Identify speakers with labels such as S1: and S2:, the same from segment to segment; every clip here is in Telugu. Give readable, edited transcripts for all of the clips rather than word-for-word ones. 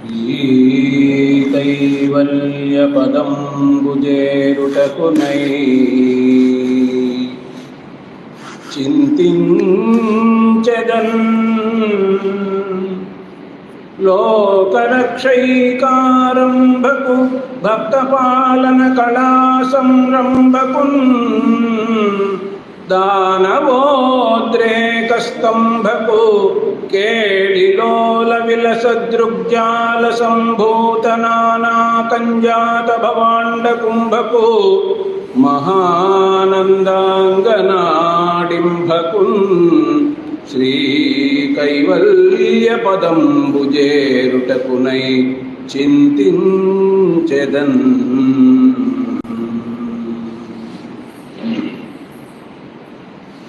S1: శ్రీకైవల్యపదంబుజేరుటకునై చింతించెదన్ లోకరక్షైకారంభకు భక్తపాలన కళా సంరంభకున్ దానవోద్రేకస్తంభకు కేళిలోల విలసదృగ్జాల సంభూత నానా కంజాత భవాండ కుంభకు మహానందాంగనాడింభకున్ శ్రీ కైవల్య పదంబుజేరుటకునై చింతించెదన్.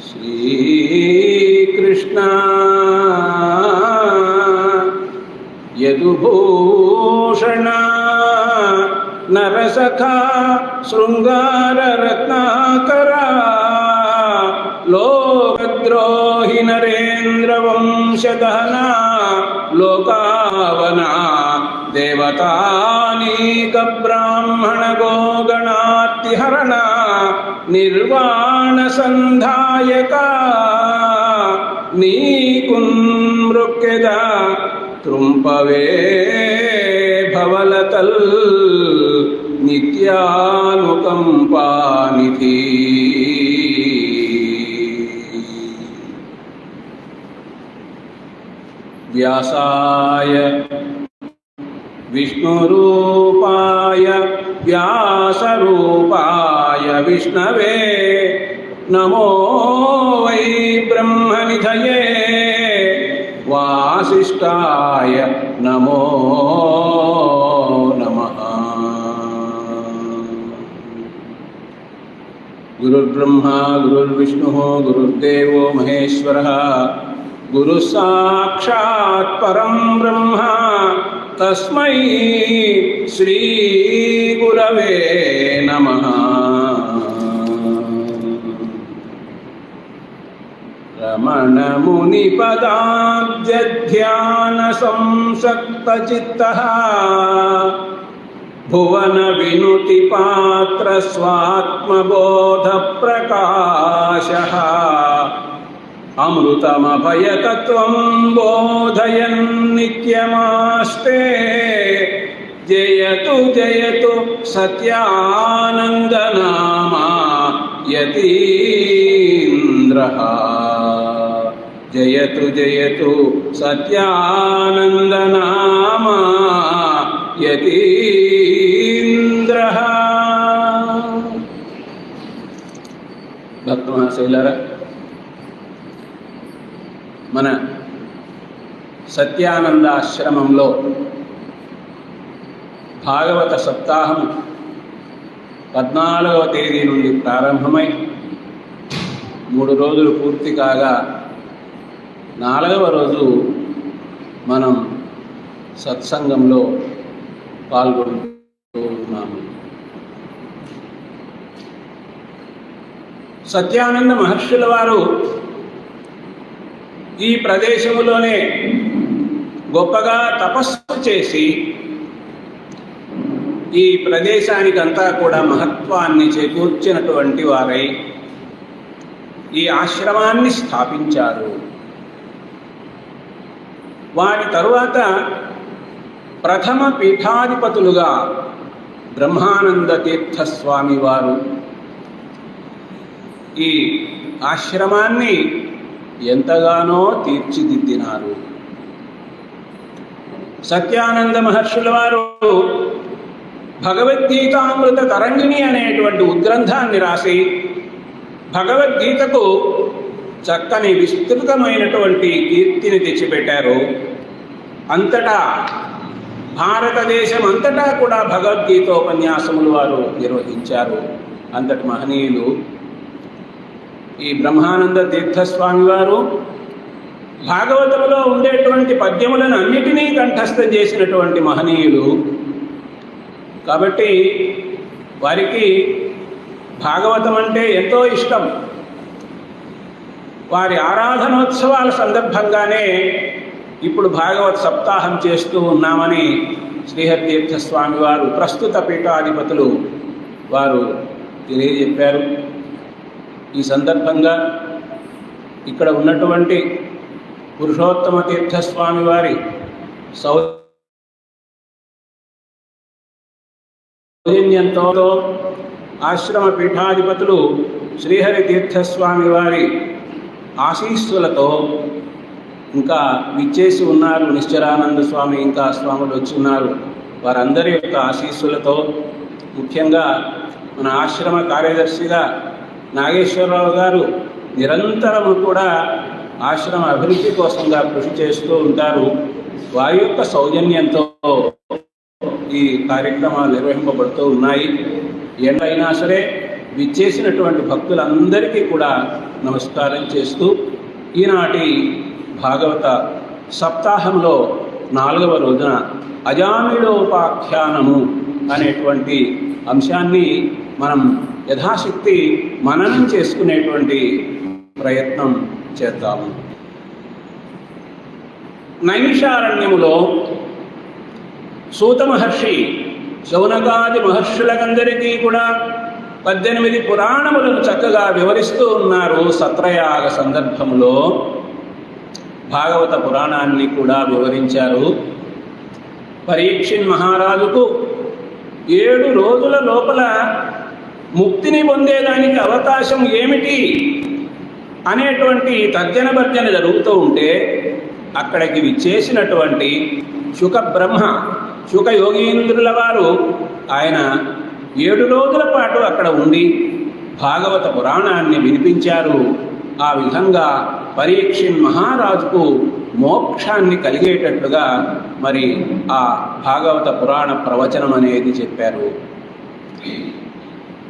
S1: శ్రీకృష్ణ యదుభూషణ నరసఖా శృంగార రత్నాకర లోకద్రోహి నరేంద్ర వంశదహన లోకావన దేవతానీక బ్రాహ్మణ గోగణాతిహరణ నిర్వాణ సంధాయక నీకున్ మృక్కెద త్రుంపవే భవలతల్ నిత్యానుకంపానిధి. వ్యాసాయ విష్ణురూపాయ వ్యాసరూపాయ విష్ణవే నమో వై బ్రహ్మనిధయే వాసిష్ఠాయ నమో నమః. గురుర్బ్రహ్మా గురుర్విష్ణుః గురుర్దేవో మహేశ్వరః గురు సాక్షాత్ పరం బ్రహ్మ తస్మై శ్రీ గురవే నమః. రమణ ముని పదాబ్జ ధ్యాన సంసక్త చిత్తః భువన వినుతి పాత్ర స్వాత్మబోధ ప్రకాశః అమృతమభయతత్వం బోధయన్ నిత్యమాస్తే జయతు జయతు సత్యానందనామా యతీంద్రః. జయతు జయతు సత్యానందనామా యతీంద్రః. భక్త మహాశైలారా, మన సత్యానందాశ్రమంలో భాగవత సప్తాహం 14వ తేదీ నుండి ప్రారంభమై 3 రోజులు పూర్తి కాగా 4వ రోజు మనం సత్సంగంలో పాల్గొంటూ ఉన్నాము. సత్యానంద మహర్షుల వారు ఈ ప్రదేశములోనే గొప్పగా తపస్సు చేసి ఈ ప్రదేశానికంతా కూడా మహత్వాన్ని చేకూర్చినటువంటి వారై ఈ ఆశ్రమాన్ని స్థాపించారు. వారి తరువాత ప్రథమ పీఠాధిపతులుగా బ్రహ్మానంద తీర్థస్వామి వారు ఈ ఆశ్రమాన్ని ఎంతగానో తీర్చిదిద్దినారు. సత్యానంద మహర్షుల వారు భగవద్గీతామృత తరంగిణి అనేటువంటి ఉద్గ్రంథాన్ని రాసి భగవద్గీతకు చక్కని విస్తృతమైనటువంటి కీర్తిని తెచ్చిపెట్టారు. అంతటా భారతదేశం అంతటా కూడా భగవద్గీతోపన్యాసములు వారు నిర్వహించారు. అంతటి మహనీయులు ఈ బ్రహ్మానంద తీర్థస్వామి వారు భాగవతంలో ఉండేటువంటి పద్యములను అన్నిటినీ కంఠస్థం చేసినటువంటి మహనీయులు. కాబట్టి వారికి భాగవతం అంటే ఎంతో ఇష్టం. వారి ఆరాధనోత్సవాల సందర్భంగానే ఇప్పుడు భాగవత సప్తాహం చేస్తూ ఉన్నామని శ్రీహరితీర్థ స్వామి వారు ప్రస్తుత పీఠాధిపతులు వారు తెలియజెప్పారు. ఈ సందర్భంగా ఇక్కడ ఉన్నటువంటి పురుషోత్తమ తీర్థస్వామి వారి సౌజన్యంతో ఆశ్రమ పీఠాధిపతులు శ్రీహరి తీర్థస్వామి వారి ఆశీస్సులతో ఇంకా విచ్చేసి ఉన్నారు. నిశ్చరానంద స్వామి ఇంకా స్వాములు వచ్చి ఉన్నారు. వారందరి యొక్క ఆశీస్సులతో ముఖ్యంగా మన ఆశ్రమ కార్యదర్శిగా నాగేశ్వరరావు గారు నిరంతరము కూడా ఆశ్రమ అభివృద్ధి కోసంగా కృషి చేస్తూ ఉంటారు. వారి యొక్క సౌజన్యంతో ఈ కార్యక్రమాలు నిర్వహింపబడుతూ ఉన్నాయి. ఎండైనా సరే విచ్చేసినటువంటి భక్తులందరికీ కూడా నమస్కారం చేస్తూ ఈనాటి భాగవత సప్తాహంలో 4వ రోజున అజామిళోపాఖ్యానము అనేటువంటి అంశాన్ని మనం యథాశక్తి మననం చేసుకునేటువంటి ప్రయత్నం చేద్దాము. నైమిషారణ్యములో సూత మహర్షి శౌనకాది మహర్షులకందరికీ కూడా 18 పురాణములను చక్కగా వివరిస్తూ ఉన్నారు. సత్రయాగ సందర్భంలో భాగవత పురాణాన్ని కూడా వివరించారు. పరీక్షిత్ మహారాజుకు 7 రోజుల లోపల ముక్తిని పొందేదానికి అవకాశం ఏమిటి అనేటువంటి తర్జన భర్జన జరుగుతూ ఉంటే అక్కడికి విచ్చేసినటువంటి శుక యోగీంద్రుల వారు ఆయన 7 రోజుల పాటు అక్కడ ఉండి భాగవత పురాణాన్ని వినిపించారు. ఆ విధంగా పరీక్షిత్ మహారాజుకు మోక్షాన్ని కలిగేటట్లుగా మరి ఆ భాగవత పురాణ ప్రవచనం అనేది చెప్పారు.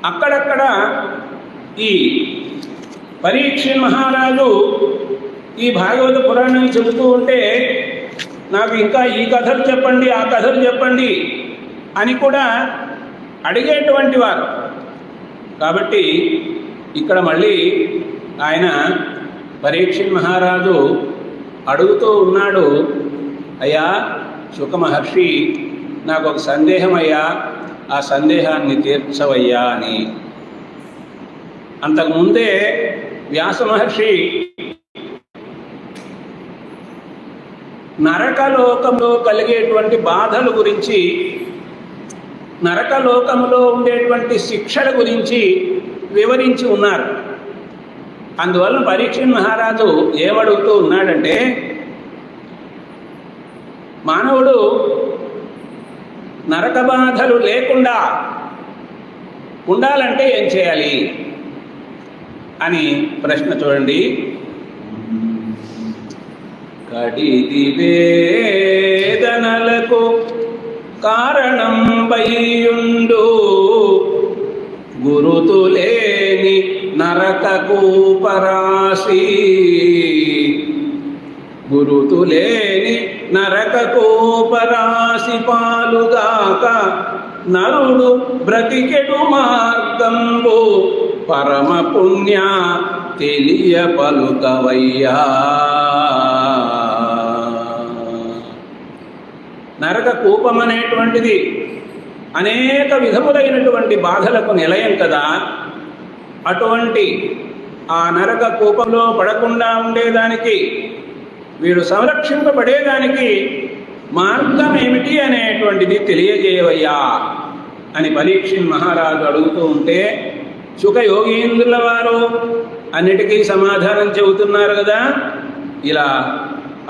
S1: అక్కడక్కడ ఈ పరీక్షిత్ మహారాజు ఈ భాగవత పురాణం చెబుతూ ఉంటే నాకు ఇంకా ఈ కథలు చెప్పండి, ఆ కథలు చెప్పండి అని కూడా అడిగేటువంటి వారు. కాబట్టి ఇక్కడ మళ్ళీ ఆయన పరీక్షిత్ మహారాజు అడుగుతూ ఉన్నాడు, అయ్యా శుక మహర్షి, నాకు ఒక సందేహం అయ్యా, ఆ సందేహాన్ని తీర్చవయ్యా అని. అంతకుముందే వ్యాస మహర్షి నరకలోకంలో కలిగేటువంటి బాధల గురించి, నరకలోకంలో ఉండేటువంటి శిక్షల గురించి వివరించి ఉన్నారు. అందువల్ల పరీక్షిత్ మహారాజు ఏమడుగుతూ ఉన్నాడంటే, మానవుడు నరక బాధలు లేకుండా ఉండాలంటే ఏం చేయాలి అని ప్రశ్న చూడండి. కడిది వేదనలకు కారణం బయ్యుండు గురుతులేని నరకకు పరాసి, గురుతులేని నరకకు పరాసి పాలుగాక నరుడు బ్రతికెడు మార్గంబు పరమ పుణ్య తెలియ పలుకవయ్యా. నరక కూపం అనేటువంటిది అనేక విధములైనటువంటి బాధలకు నిలయం కదా. అటువంటి ఆ నరక కూపంలో పడకుండా ఉండేదానికి, వీడు సంరక్షింపబడేదానికి మార్గం ఏమిటి అనేటువంటిది తెలియజేయవయ్యా అని పరీక్షిత్ మహారాజు అడుగుతూ ఉంటే శుక యోగీంద్రుల వారు అన్నిటికీ సమాధానం చెబుతున్నారు కదా. ఇలా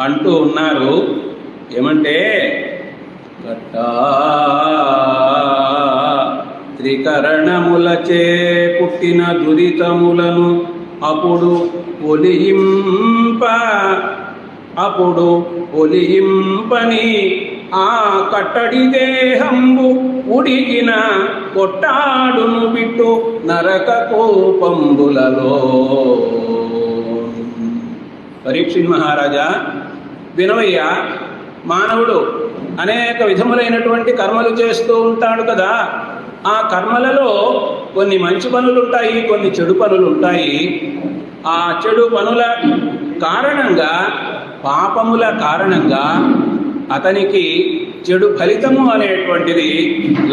S1: అంటూ ఉన్నారు. ఏమంటే, త్రికరణములచే పుట్టిన దురితములను అప్పుడు ఒలియింపని ఆ కట్టడి దేహంబు ఉడిగిన కొట్టాడును బిట్టు నరక కోపంబులలో. పరీక్షిత్ మహారాజా వినవయ్యా, మానవుడు అనేక విధములైనటువంటి కర్మలు చేస్తూ ఉంటాడు కదా. ఆ కర్మలలో కొన్ని మంచి పనులు ఉంటాయి, కొన్ని చెడు పనులు ఉంటాయి. ఆ చెడు పనుల కారణంగా పాపముల కారణంగా అతనికి చెడు ఫలితము అనేటువంటిది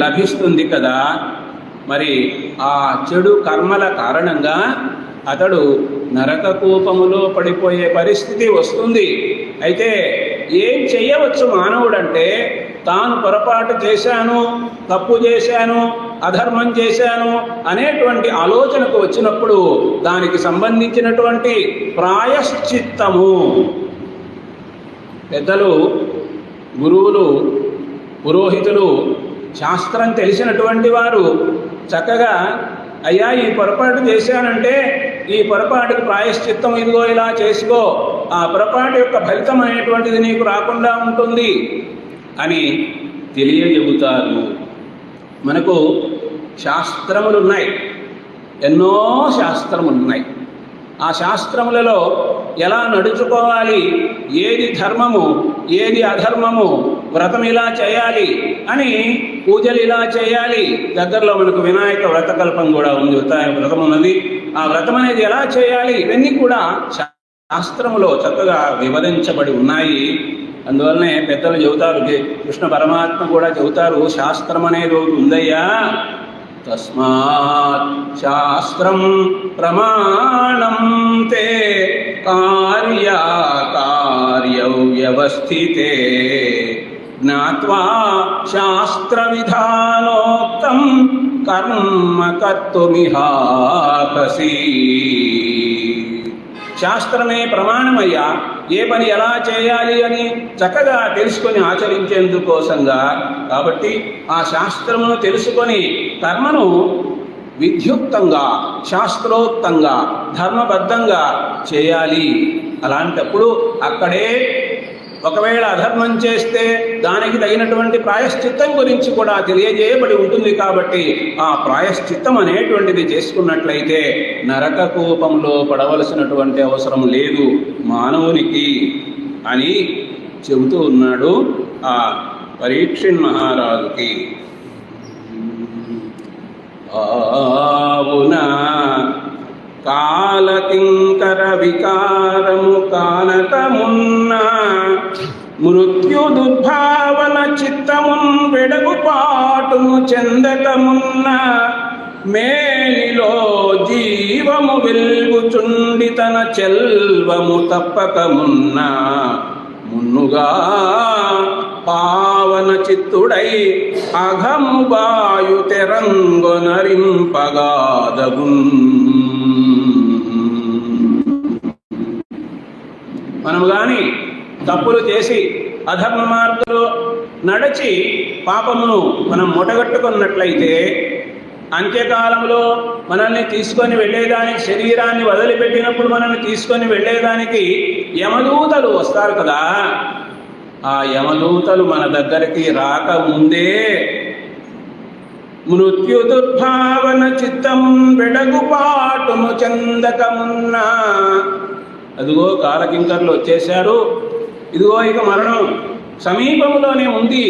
S1: లభిస్తుంది కదా. మరి ఆ చెడు కర్మల కారణంగా అతడు నరక కూపములో పడిపోయే పరిస్థితి వస్తుంది. అయితే ఏం చెయ్యవచ్చు మానవుడంటే, తాను పొరపాటు చేశాను, తప్పు చేశాను, అధర్మం చేశాను అనేటువంటి ఆలోచనకు వచ్చినప్పుడు దానికి సంబంధించినటువంటి ప్రాయశ్చిత్తము పెద్దలు, గురువులు, పురోహితులు, శాస్త్రం తెలిసినటువంటి వారు చక్కగా, అయ్యా ఈ పొరపాటు చేశానంటే ఈ పొరపాటుకి ప్రాయశ్చిత్తం ఇదిగో ఇలా చేసుకో, ఆ పొరపాటు యొక్క ఫలితం అనేటువంటిది నీకు రాకుండా ఉంటుంది అని తెలియజెబుతారు. మనకు శాస్త్రములు ఉన్నాయి, ఎన్నో శాస్త్రములు ఉన్నాయి. ఆ శాస్త్రములలో ఎలా నడుచుకోవాలి, ఏది ధర్మము, ఏది అధర్మము, వ్రతం ఇలా చేయాలి అని, పూజలు ఇలా చేయాలి. దగ్గరలో మనకు వినాయక వ్రతకల్పం కూడా ఉంది, వ్రతం ఉన్నది. ఆ వ్రతం అనేది ఎలా చేయాలి, ఇవన్నీ కూడా శాస్త్రములో చక్కగా వివరించబడి ఉన్నాయి. అందువల్లనే పెద్దలు చెబుతారు, కృష్ణ పరమాత్మ కూడా చెబుతారు, శాస్త్రం అనేది ఒకటి ఉందయ్యా, తస్మాత్ శాస్త్రం ప్రమాణం తే కార్యకార్యౌ వ్యవస్థితే జ్ఞాత్వా శాస్త్ర విధానోక్తం కర్మ కర్తుమిహాకసి. శాస్త్రమే ప్రమాణమయ్యా, ఏ పని ఎలా చేయాలి అని చక్కగా తెలుసుకొని ఆచరించేందుకోసంగా. కాబట్టి ఆ శాస్త్రమును తెలుసుకొని కర్మను విద్యుక్తంగా, శాస్త్రోక్తంగా, ధర్మబద్ధంగా చేయాలి. అలాంటప్పుడు అక్కడే ఒకవేళ అధర్మం చేస్తే దానికి తగినటువంటి ప్రాయశ్చిత్తం గురించి కూడా తెలియజేయబడి ఉంటుంది. కాబట్టి ఆ ప్రాయశ్చిత్తం అనేటువంటిది చేసుకున్నట్లయితే నరక కూపంలో పడవలసినటువంటి అవసరం లేదు మానవునికి అని చెబుతూ ఉన్నాడు ఆ పరీక్షిన్ మహారాజుకి. ఆవునా కాలకింకర వికారము కానకమున్నా మృత్యు దుర్భావన చిత్తమున్ వెడగుపాటును చెందకమున్నా మేనిలో జీవము వెల్గుచుండి తన చెల్వము తప్పకమున్నా మున్నుగా పావన చిత్తుడై అఘము బాయు తెరంగొనరింపగాదగున్. మనము కానీ తప్పులు చేసి అధర్మ మార్గంలో నడిచి పాపమును మనం మూటగట్టుకున్నట్లయితే అంత్యకాలంలో మనల్ని తీసుకొని వెళ్ళేదానికి, శరీరాన్ని వదిలిపెట్టినప్పుడు మనల్ని తీసుకొని వెళ్ళేదానికి యమదూతలు వస్తారు కదా. ఆ యమదూతలు మన దగ్గరికి రాకముందే మృత్యు దుర్భావన చిత్తము వెడగుపాటును చెందకమున్నా, అదిగో కాలకింకర్లు వచ్చేశారు, ఇదిగో ఇక మరణం సమీపంలోనే ఉంది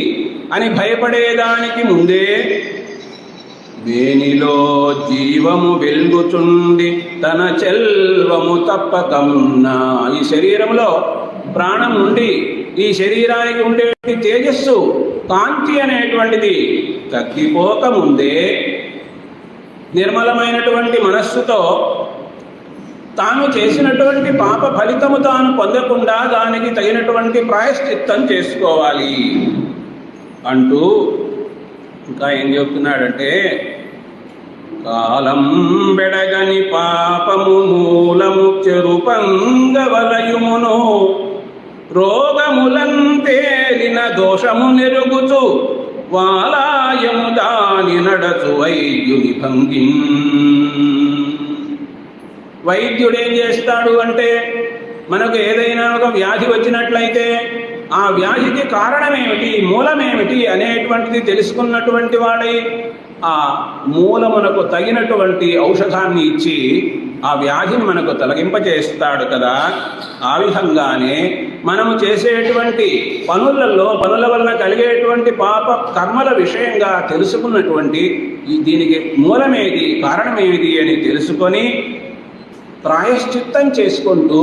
S1: అని భయపడేదానికి ముందే వేనిలో జీవము వెల్గుచుండి తన చెల్వము తప్పకమున్నా. ఈ శరీరంలో ప్రాణం ఉండి ఈ శరీరానికి ఉండే తేజస్సు, కాంతి అనేటువంటిది తగ్గిపోకముందే నిర్మలమైనటువంటి మనస్సుతో తాను చేసినటువంటి పాప ఫలితము తాను పొందకుండా దానికి తగినటువంటి ప్రాయశ్చిత్తం చేసుకోవాలి అంటూ ఇంకా ఏం చెప్తున్నాడంటే, కాలం బెడగని పాపము మూలము చెరుపంగవలయుమును రోగములంతేలిన దోషము నెరుగుచు వాలాయము దాని నడచు వైద్యుని భంగి. వైద్యుడు ఏం చేస్తాడు అంటే, మనకు ఏదైనా ఒక వ్యాధి వచ్చినట్లయితే ఆ వ్యాధికి కారణమేమిటి, మూలమేమిటి అనేటువంటిది తెలుసుకున్నటువంటి వాడై ఆ మూలమునకు తగినటువంటి ఔషధాన్ని ఇచ్చి ఆ వ్యాధిని మనకు తొలగింపజేస్తాడు కదా. ఆ విధంగానే మనము చేసేటువంటి పనుల వలన కలిగేటువంటి పాప కర్మల విషయంగా తెలుసుకున్నటువంటి దీనికి మూలమేది, కారణమేది అని తెలుసుకొని ప్రాయశ్చిత్తం చేసుకుంటూ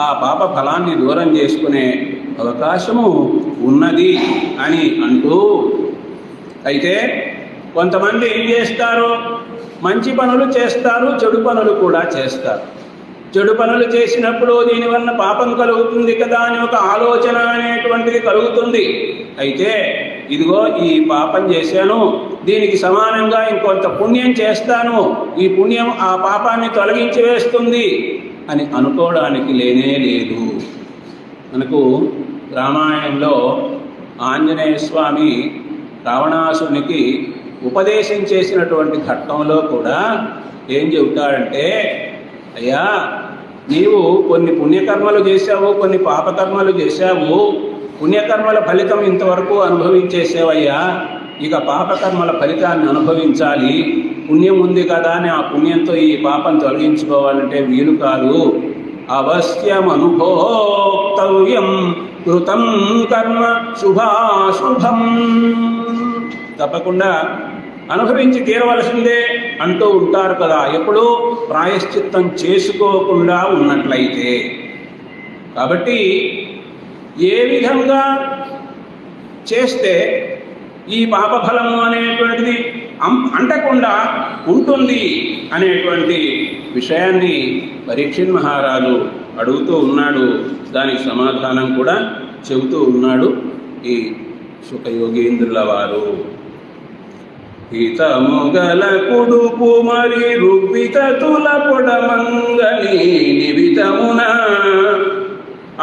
S1: ఆ పాప ఫలాన్ని దూరం చేసుకునే అవకాశము ఉన్నది అని అంటూ, అయితే కొంతమంది ఏం చేస్తారు, మంచి పనులు చేస్తారు, చెడు పనులు కూడా చేస్తారు. చెడు పనులు చేసినప్పుడు దీనివల్ల పాపం కలుగుతుంది కదా అని ఒక ఆలోచన అనేటువంటిది కలుగుతుంది. అయితే ఇదిగో ఈ పాపం చేశాను, దీనికి సమానంగా ఇంకొంత పుణ్యం చేస్తాను, ఈ పుణ్యం ఆ పాపాన్ని తొలగించి వేస్తుంది అని అనుకోవడానికి లేనే లేదు. మనకు రామాయణంలో ఆంజనేయ స్వామి రావణాసునికి ఉపదేశం చేసినటువంటి ఘట్టంలో కూడా ఏం చెబుతాడంటే, అయ్యా నీవు కొన్ని పుణ్యకర్మలు చేశావు, కొన్ని పాపకర్మలు చేశావు. పుణ్యకర్మల ఫలితం ఇంతవరకు అనుభవించేసావయ్యా, ఇక పాపకర్మల ఫలితాన్ని అనుభవించాలి. పుణ్యం ఉంది కదా అని ఆ పుణ్యంతో ఈ పాపం తొలగించుకోవాలంటే వీలు కాదు. అవశ్యం అనుభోక్తవ్యం కృతం కర్మ శుభాశుభం, తప్పకుండా అనుభవించి తీరవలసిందే అంటూ ఉంటారు కదా, ఎప్పుడూ ప్రాయశ్చిత్తం చేసుకోకుండా ఉన్నట్లయితే. కాబట్టి ఏ విధంగా చేస్తే ఈ పాపఫలము అనేటువంటిది అంటకుండా ఉంటుంది అనేటువంటి విషయాన్ని పరీక్షిత్ మహారాజు అడుగుతూ ఉన్నాడు. దానికి సమాధానం కూడా చెబుతూ ఉన్నాడు ఈ శుకయోగీంద్రుల వారు. హితముగల కుడుపు మరి రుగ్విత తుల పొడమంగళి నివితమున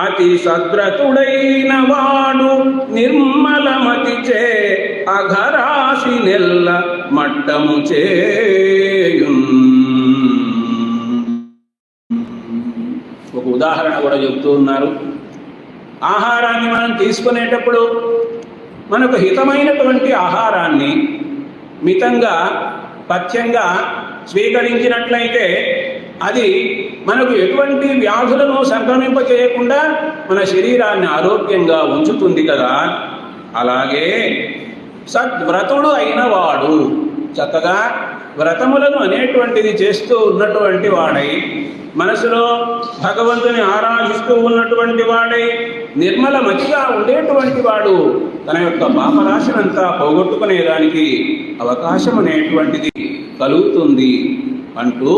S1: అతి సద్వ్రతుడైన వాడు నిర్మలమతిచే అఘరాశి నెల్ల మట్టము చేయున్. ఒక ఉదాహరణ కూడా చెబుతూ ఉన్నారు. ఆహారాన్ని మనం తీసుకునేటప్పుడు మనకు హితమైనటువంటి ఆహారాన్ని మితంగా పథ్యంగా స్వీకరించినట్లయితే అది మనకు ఎటువంటి వ్యాధులను సంక్రమింపచేయకుండా మన శరీరాన్ని ఆరోగ్యంగా ఉంచుతుంది కదా. అలాగే సద్వ్రతుడు అయిన వాడు చక్కగా వ్రతములను అనేటువంటిది చేస్తూ ఉన్నటువంటి వాడై, మనసులో భగవంతుని ఆరాధిస్తూ ఉన్నటువంటి వాడై, నిర్మల మతిగా ఉండేటువంటి వాడు తన యొక్క పాపరాశనంతా పోగొట్టుకునేదానికి అవకాశం అనేటువంటిది కలుగుతుంది అంటూ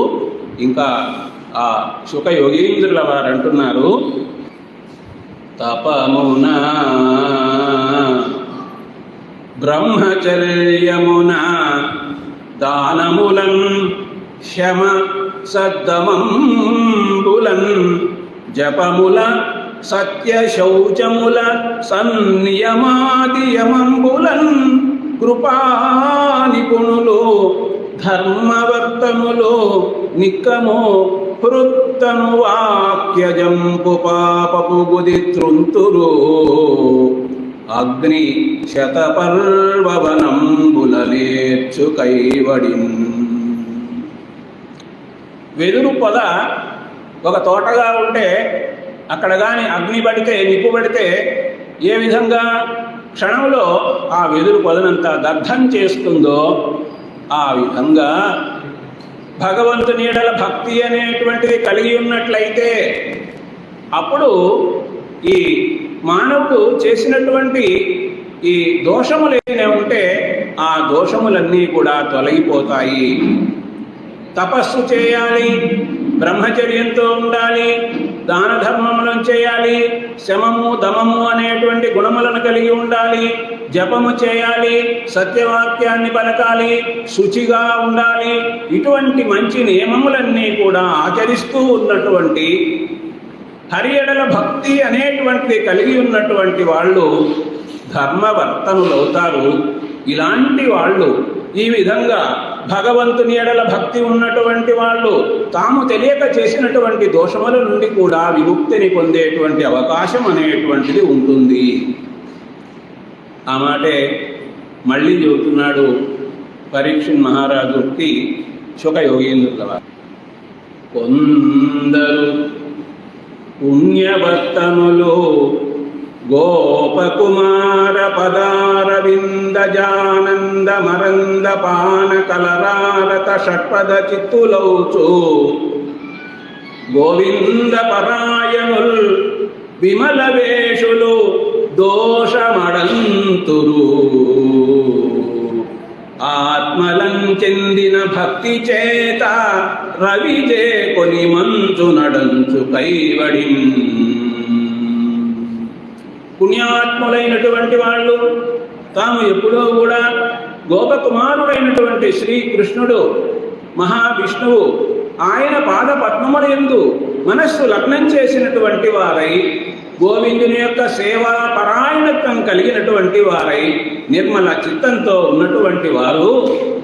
S1: ఇంకా ఆ శుకయోగీంద్రుల వారు అంటున్నారు, తపమున బ్రహ్మచర్యమున దానములన్ శమ సద్దమంబులన్ జపముల సత్య శౌచముల సన్నియమాదియమంబులన్ కృపానిపుణులు ధర్మవర్తములు నిక్కము హృత్తను వాక్యజంపు పాపపు గుది త్రుంతురు అగ్ని శతపర్వవనంబులనేర్చు కైవడిన్. వెదురు పొద ఒక తోటగా ఉంటే అక్కడ కానీ అగ్ని పడితే, నిప్పు పడితే ఏ విధంగా క్షణంలో ఆ వెదురు పొదనంతా దగ్ధం చేస్తుందో ఆ విధంగా భగవంతుని యెడల భక్తి అనేటువంటిది కలిగి ఉన్నట్లయితే అప్పుడు ఈ మానవుడు చేసినటువంటి ఈ దోషములు ఏమైనా ఉంటే ఆ దోషములన్నీ కూడా తొలగిపోతాయి. తపస్సు చేయాలి, బ్రహ్మచర్యంతో ఉండాలి, దాన ధర్మములను చేయాలి, శమము దమము అనేటువంటి గుణములను కలిగి ఉండాలి, జపము చేయాలి, సత్యవాక్యాన్ని పలకాలి, శుచిగా ఉండాలి. ఇటువంటి మంచి నియమములన్నీ కూడా ఆచరిస్తూ ఉన్నటువంటి హరి యెడల భక్తి అనేటువంటిది కలిగి ఉన్నటువంటి వాళ్ళు ధర్మవర్తనులవుతారు. ఇలాంటి వాళ్ళు, ఈ విధంగా భగవంతుని యెడల భక్తి ఉన్నటువంటి వాళ్ళు తాము తెలియక చేసినటువంటి దోషముల నుండి కూడా విముక్తిని పొందేటువంటి అవకాశం అనేటువంటిది ఉంటుంది. ఆ మాటే మళ్ళీ చెబుతున్నాడు పరీక్షిత్ మహారాజుకి శుకయోగీంద్రుల వారు. కొందరు పుణ్యవర్తనులు గోపకుమార పదారవింద జానంద మరంద పాన కలరారత షట్పద చిత్తులౌచు గోవింద పరాయణుల్ విమల వేషులు దోషమడంతురు. ఆత్మలం చెందిన భక్తి చేత రవిజే కొని మంచు నడంచు కైవడి. పుణ్యాత్ములైనటువంటి వాళ్ళు తాము ఎప్పుడూ కూడా గోపకుమారుడైనటువంటి శ్రీకృష్ణుడు మహావిష్ణువు ఆయన పాద పద్మముల యందు మనస్సు లగ్నం చేసినటువంటి వారై, గోవిందుని యొక్క సేవా పరాయణత్వం కలిగినటువంటి వారై, నిర్మల చిత్తంతో ఉన్నటువంటి వారు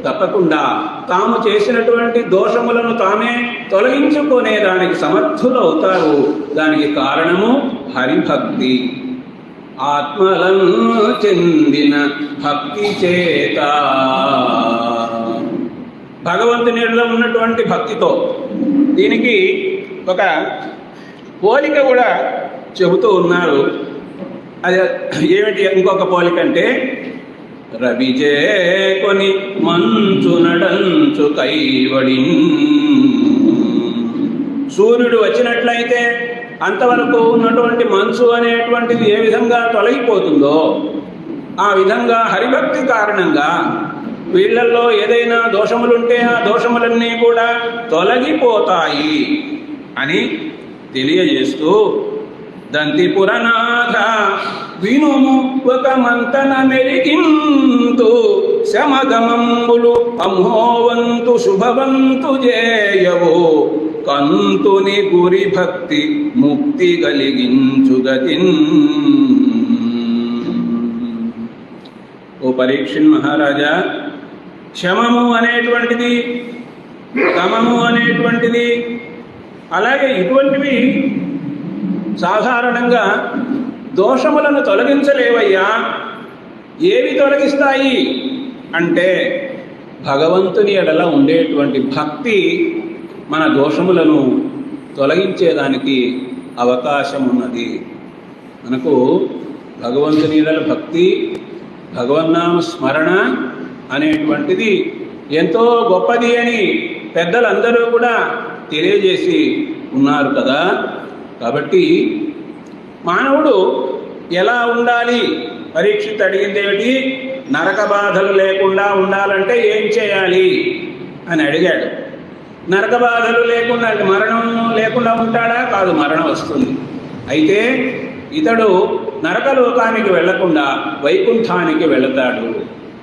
S1: తప్పకుండా తాము చేసినటువంటి దోషములను తామే తొలగించుకునే దానికి సమర్థులు అవుతారు. దానికి కారణము హరిభక్తి. ఆత్మలను చెందిన భక్తి చేత, భగవంతునిలో ఉన్నటువంటి భక్తితో. దీనికి ఒక పోలిక కూడా చెబుతూ ఉన్నారు. అది ఏమిటి ఇంకొక పోలిక అంటే, రవిజే కొని మంచు నడంచు కైవడి. సూర్యుడు వచ్చినట్లయితే అంతవరకు ఉన్నటువంటి మంచు అనేటువంటిది ఏ విధంగా తొలగిపోతుందో ఆ విధంగా హరిభక్తి కారణంగా వీళ్ళల్లో ఏదైనా దోషములుంటే ఆ దోషములన్నీ కూడా తొలగిపోతాయి అని తెలియజేస్తూ, దంతిపురనాథ వినుము ఒక మంతన మెరిగింతు శమగమంబులు అమోవంతు శుభవంతు జేయవు కంతుని గురి భక్తి ముక్తి కలిగించుగతిన్. ఓ పరీక్షణ్ మహారాజా, క్షమము అనేటువంటిది, దమము అనేటువంటిది, అలాగే ఇటువంటివి సాధారణంగా దోషములను తొలగించలేవయ్యా. ఏవి తొలగిస్తాయి అంటే భగవంతుని ఎడల ఉండేటువంటి భక్తి మన దోషములను తొలగించేదానికి అవకాశం ఉన్నది. మనకు భగవంతుని ఎడల భక్తి, భగవన్నామ స్మరణ అనేటువంటిది ఎంతో గొప్పది అని పెద్దలందరూ కూడా తెలియజేసి ఉన్నారు కదా. కాబట్టి మానవుడు ఎలా ఉండాలి? పరీక్షిత్ అడిగింది ఏమిటి? నరక బాధలు లేకుండా ఉండాలంటే ఏం చేయాలి అని అడిగాడు. నరక బాధలు లేకుండా అంటే మరణం లేకుండా ఉంటాడా? కాదు, మరణం వస్తుంది. అయితే ఇతడు నరకలోకానికి వెళ్లకుండా వైకుంఠానికి వెళతాడు,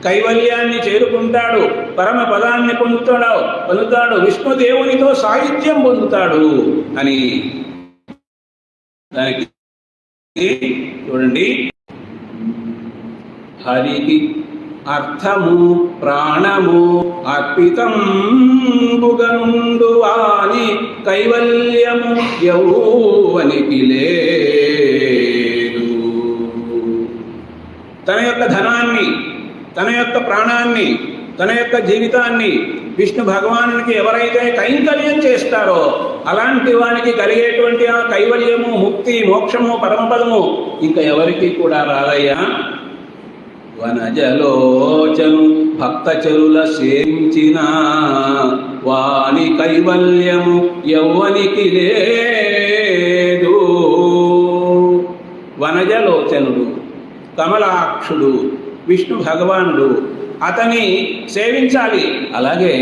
S1: కైవల్యాన్ని చేరుకుంటాడు, పరమ పదాన్ని పొందుతాడు, విష్ణుదేవునితో సాయుధ్యం పొందుతాడు అని. దానికి చూడండి, హరికి అర్థము ప్రాణము అర్పితంబుగనుండు వాని కైవల్యము యౌవనికి లేదు. తన యొక్క ధనాన్ని, తన యొక్క ప్రాణాన్ని, తన యొక్క జీవితాన్ని విష్ణు భగవానునికి ఎవరైతే కైంకర్యం చేస్తారో అలాంటి వానికి కలిగేటువంటి ఆ కైవల్యము, ముక్తి, మోక్షము, పరమపదము ఇంకా ఎవరికి కూడా రాదయ్యా. వనజలోచను భక్తచరుల సేవించిన వాని కైవల్యము యవ్వనికి లేదు. వనజలోచనుడు, కమలాక్షుడు విష్ణు భగవానుడు, అతని సేవించాలి. అలాగే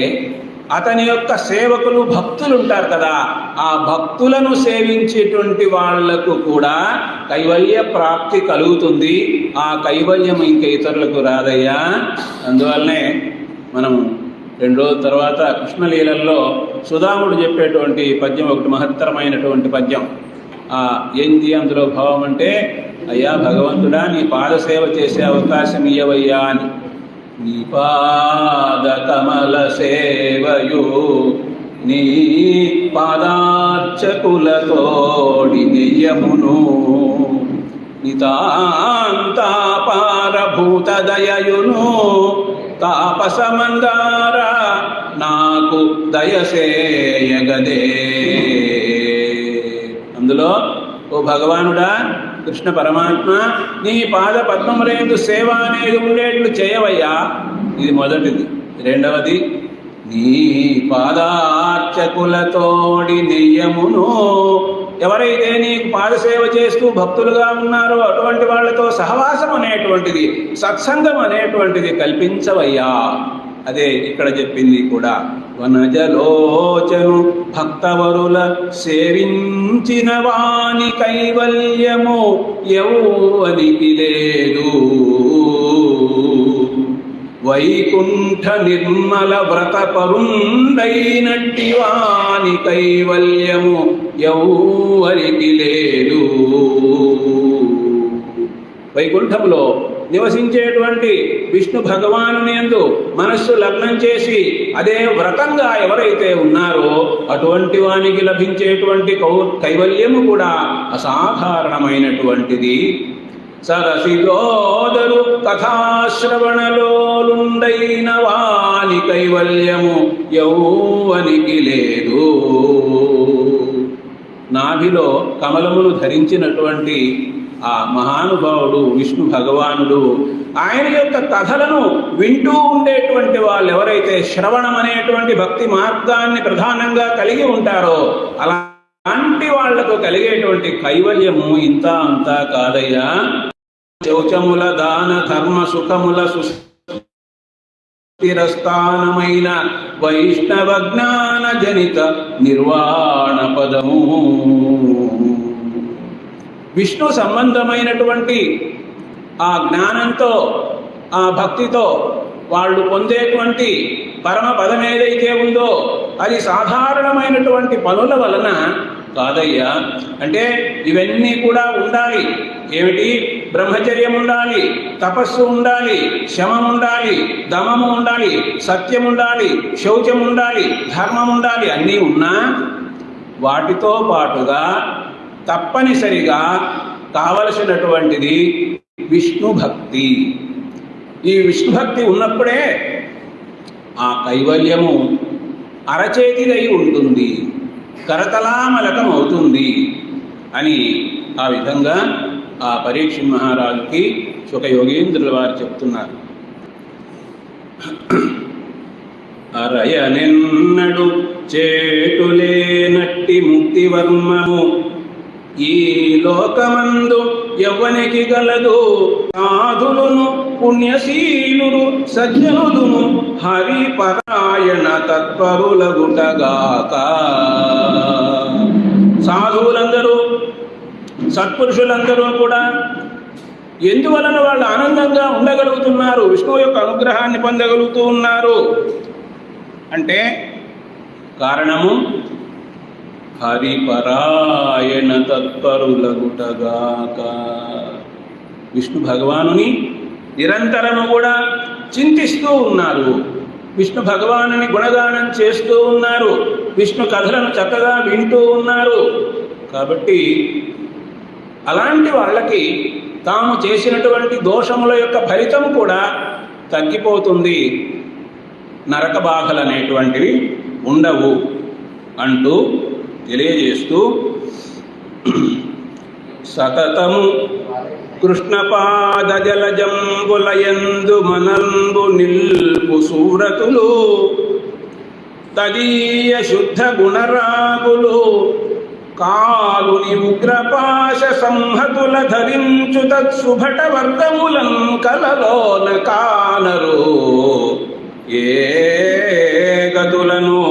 S1: అతని యొక్క సేవకులు భక్తులు ఉంటారు కదా, ఆ భక్తులను సేవించేటువంటి వాళ్లకు కూడా కైవల్య ప్రాప్తి కలుగుతుంది. ఆ కైవల్యం ఇంక ఇతరులకు రాదయ్యా. అందువల్లనే మనం 2 రోజుల తర్వాత కృష్ణలీలల్లో సుధాముడు చెప్పేటువంటి పద్యం ఒకటి మహత్తరమైనటువంటి పద్యం. ఏంటి అందులో భావం అంటే, అయ్యా భగవంతుడా, నీ పాదసేవ చేసే అవకాశం ఇయ్యవయ్యా అని. నీ పాద కమల సేవయు నీ పాదార్చకులతోడి నియమును నితాంతాపారభూత దయయును తాపసమందార నాకు దయసేయగదే. అందులో, ఓ భగవానుడా, కృష్ణ పరమాత్మ, నీ పాద పద్మములందు సేవ అనేది ఉండేట్లు చేయవయ్యా. ఇది మొదటిది. రెండవది, నీ పాదార్చ యాచకులతోడి నెయ్యమును, ఎవరైతే నీకు పాదసేవ చేస్తూ భక్తులుగా ఉన్నారో అటువంటి వాళ్లతో సహవాసం అనేటువంటిది, సత్సంగం అనేటువంటిది కల్పించవయ్యా. అదే ఇక్కడ చెప్పింది కూడా. వనజలోచను భక్తవరుల సేవించిన వాని కైవల్యము ఎవ్వనికి లేదు, వైకుంఠ నిర్మల వ్రత పరుండైనట్టి వాని కైవల్యము ఎవ్వరికి లేదు. వైకుంఠంలో నివసించేటువంటి విష్ణు భగవానుని యందు మనస్సు లగ్నం చేసి అదే వ్రతంగా ఎవరైతే ఉన్నారో అటువంటి వానికి లభించేటువంటి కైవల్యము కూడా అసాధారణమైనటువంటిది. సరసిలోదరు కథాశ్రవణలోలుండైన వాని కైవల్యము యౌవనికి లేదు. నాభిలో కమలమును ధరించినటువంటి ఆ మహానుభావుడు విష్ణు భగవానుడు, ఆయన యొక్క కథలను వింటూ ఉండేటువంటి వాళ్ళు ఎవరైతే శ్రవణం అనేటువంటి భక్తి మార్గాన్ని ప్రధానంగా కలిగి ఉంటారో అలాంటి వాళ్లకు కలిగేటువంటి కైవల్యము ఇంత అంతా కాదయ్యా. శౌచముల దాన ధర్మ సుఖముల సుస్థిరస్థానమైన వైష్ణవ జ్ఞాన జనిత నిర్వాణ పదము. విష్ణు సంబంధమైనటువంటి ఆ జ్ఞానంతో ఆ భక్తితో వాళ్ళు పొందేటువంటి పరమ పదం ఏదైతే ఉందో అది సాధారణమైనటువంటి పనుల వలన కాదయ్యా. అంటే ఇవన్నీ కూడా ఉండాలి. ఏమిటి? బ్రహ్మచర్యం ఉండాలి, తపస్సు ఉండాలి, శమం ఉండాలి, దమము ఉండాలి, సత్యం ఉండాలి, శౌచం ఉండాలి, ధర్మం ఉండాలి. అన్నీ ఉన్నా వాటితో పాటుగా తప్పనిసరిగా కావలసినటువంటిది విష్ణు భక్తి. ఈ విష్ణు భక్తి ఉన్నప్పుడే ఆ కైవల్యము అరచేతిదై ఉంటుంది, కరతలామలకం అవుతుంది అని ఆ విధంగా ఆ పరీక్ష మహారాజుకి శుకయోగీంద్రుల వారు చెప్తున్నారు. అరయనెన్నడు చేటులేనట్టి ముక్తివర్మము ఈ లోకమందు ఎవ్వనికి గలదు. సాధులును పుణ్యశీలురు సజ్జనులును హరిపరాయణ తత్పరులగుటగాక. సాధువులందరూ సత్పురుషులందరూ కూడా ఎందువలన వాళ్ళు ఆనందంగా ఉండగలుగుతున్నారు, విష్ణువు యొక్క అనుగ్రహాన్ని పొందగలుగుతూ ఉన్నారు అంటే కారణము హరిపరాయణ తత్పరులగుటగాక. విష్ణు భగవానుని నిరంతరము కూడా చింతిస్తూ ఉన్నారు, విష్ణు భగవానుని గుణగానం చేస్తూ ఉన్నారు, విష్ణు కథలను చక్కగా వింటూ ఉన్నారు. కాబట్టి అలాంటి వాళ్ళకి తాము చేసినటువంటి దోషముల యొక్క ఫలితం కూడా తగ్గిపోతుంది, నరక బాధలు అనేటువంటివి ఉండవు అంటూ తెలియజేస్తూ సతతము కృష్ణపాద జలజంబులయందు మనంబు నిల్పు సూరతులు తదీయ శుద్ధ గుణరాగులు కాలుని ఉగ్రపాశ సంహతుల ధరించు తత్సుభట వర్గములం కలలోన కానరు. ఏ గతులను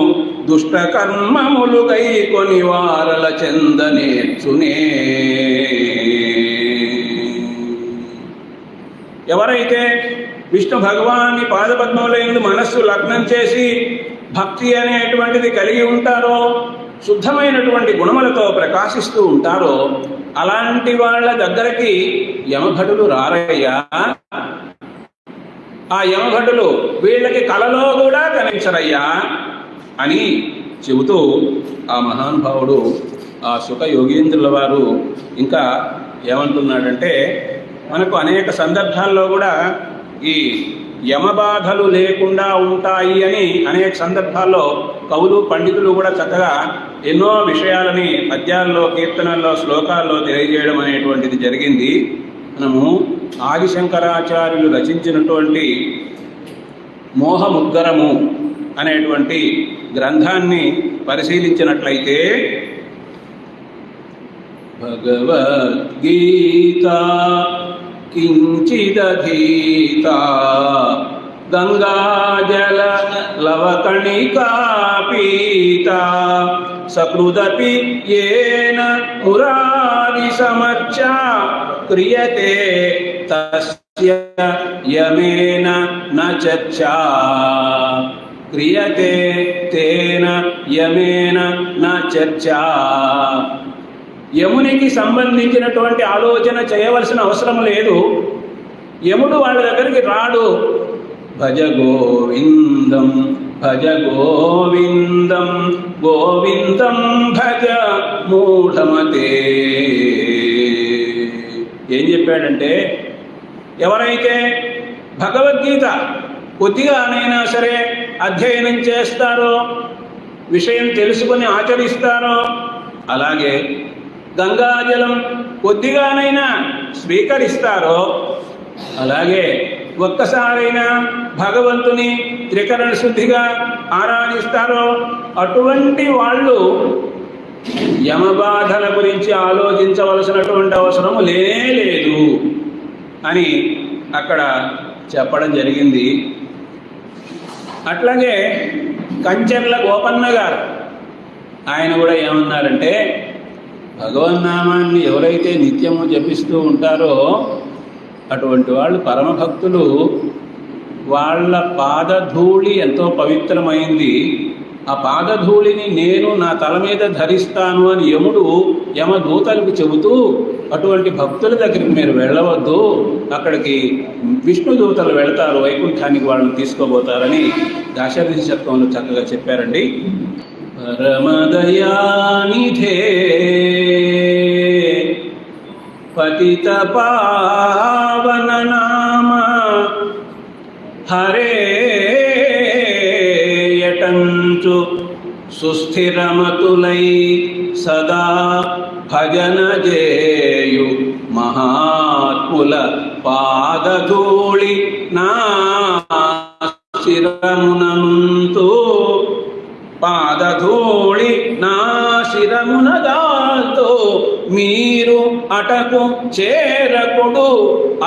S1: దుష్ట కర్మములు గైకొని వారల చెందనేర్చునే. ఎవరైతే విష్ణు భగవాన్ని పాదపద్మములందు మనస్సు లగ్నం చేసి భక్తి అనేటువంటిది కలిగి ఉంటారో, శుద్ధమైనటువంటి గుణములతో ప్రకాశిస్తూ ఉంటారో అలాంటి వాళ్ళ దగ్గరికి యమభటులు రారయ్యా. ఆ యమభటులు వీళ్ళకి కలలో కూడా కనిపించరయ్యా అని చెబుతూ ఆ మహానుభావుడు ఆ శుకయోగీంద్రుల వారు ఇంకా ఏమంటున్నాడంటే, మనకు అనేక సందర్భాల్లో కూడా ఈ యమబాధలు లేకుండా ఉంటాయి అని అనేక సందర్భాల్లో కవులు పండితులు కూడా చక్కగా ఎన్నో విషయాలని పద్యాల్లో, కీర్తనల్లో, శ్లోకాల్లో తెలియజేయడం అనేటువంటిది జరిగింది. మనము ఆదిశంకరాచార్యులు రచించినటువంటి మోహముద్గరము అనేటువంటి గ్రంథాన్ని పరిశీలించినట్లయితే భగవద్గీత కించిదధీత గంగాజల లవకణికా పీత సకృదపి యేన మురారి సమర్చ క్రియతే తస్య యమేన న చర్చా క్రియతే తేన యమేన న చర్చా. యమునికి సంబంధించినటువంటి ఆలోచన చేయవలసిన అవసరం లేదు. యముడు వాళ్ళ దగ్గరికి రాడు. భజ గోవిందం భజ గోవిందం గోవిందం భజ మూఢమతే. ఏం చెప్పాడంటే, ఎవరైతే భగవద్గీత కొద్దిగానైనా సరే అధ్యయనం చేస్తారో, విషయం తెలుసుకొని ఆచరిస్తారో, అలాగే గంగాజలం కొద్దిగానైనా స్వీకరిస్తారో, అలాగే ఒక్కసారైనా భగవంతుని త్రికరణ శుద్ధిగా ఆరాధిస్తారో, అటువంటి వాళ్ళు యమబాధల గురించి ఆలోచించవలసినటువంటి అవసరం లేదు అని అక్కడ చెప్పడం జరిగింది. అట్లాగే కంచెర్ల గోపన్న గారు ఆయన కూడా ఏమన్నారంటే, భగవన్నామాన్ని ఎవరైతే నిత్యము జపిస్తూ ఉంటారో అటువంటి వాళ్ళు పరమభక్తులు, వాళ్ళ పాదధూళి ఎంతో పవిత్రమైంది. ఆ పాదధూళిని నేను నా తల మీద ధరిస్తాను అని యముడు యమదూతలకు చెబుతూ, అటువంటి భక్తుల దగ్గరికి మీరు వెళ్ళవద్దు, అక్కడికి విష్ణు దూతలు వెళతారు, వైకుంఠానికి వాళ్ళని తీసుకోబోతారని దాశరథి శతకంలో చక్కగా చెప్పారండి. పరమదయానిధే పతిత పావన నామ హరే యటంచు సుస్థిరమతులై సదా భజన జేయు మహాత్ముల పాదధూళి నా శిరమునంతు. పాదధూళి నా శిరమునదాల్తో మీరు అటకు చేరకుడు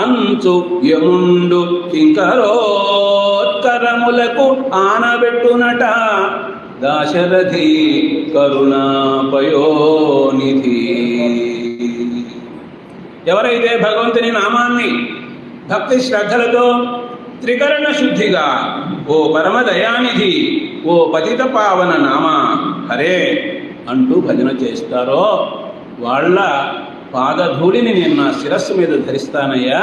S1: అంచు యముండు కింకరోత్కరములకు ఆనబెట్టునట దాశరథి కరుణాపయోనిధి. ఎవరైతే భగవంతుని నామాన్ని భక్తి శ్రద్ధలతో త్రికరణ శుద్ధిగా ఓ పరమదయానిధి, ఓ పతిత పావన నామ హరే అంటూ భజన చేస్తారో వాళ్ళ పాదధూళిని నేను నా శిరస్సు మీద ధరిస్తానయ్యా.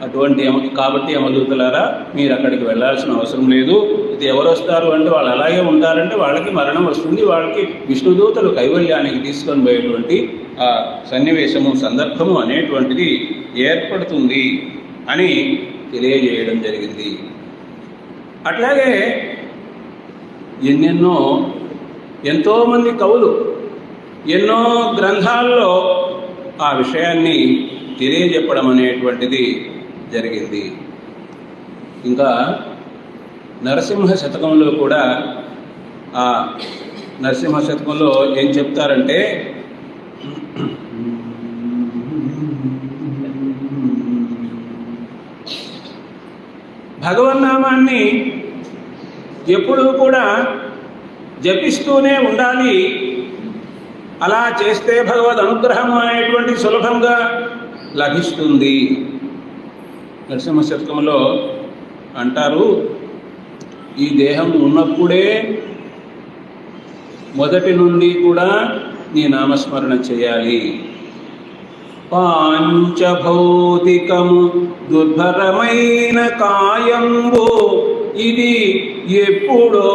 S1: అటువంటి కాబట్టి యమదూతలారా, మీరు అక్కడికి వెళ్ళాల్సిన అవసరం లేదు. ఇది ఎవరు వస్తారు అంటే వాళ్ళు అలాగే ఉంటారంటే వాళ్ళకి మరణం వస్తుంది, వాళ్ళకి విష్ణుదూతలు కైవల్యానికి తీసుకొని పోయేటువంటి ఆ సన్నివేశము సందర్భము అనేటువంటిది ఏర్పడుతుంది అని తెలియజేయడం జరిగింది. అట్లాగే ఎంతోమంది కవులు ఎన్నో గ్రంథాల్లో ఆ విషయాన్ని తెలియజెప్పడం అనేటువంటిది జరిగింది. ఇంకా నరసింహ శతకంలో కూడా ఆ నరసింహ శతకంలో ఏం చెప్తారంటే, భగవన్నామాన్ని ఎప్పుడూ కూడా జపిస్తూనే ఉండాలి. అలా చేస్తే భగవద్ అనుగ్రహం అనేటువంటి సులభంగా లభిస్తుంది. నరసింహ శతకంలో అంటారు, ఈ దేహం ఉన్నప్పుడే మొదటి నుండి కూడా నీ నామస్మరణ చేయాలి. పాంచభౌతికము దుర్భరమైన కాయంబు ఇది ఎప్పుడో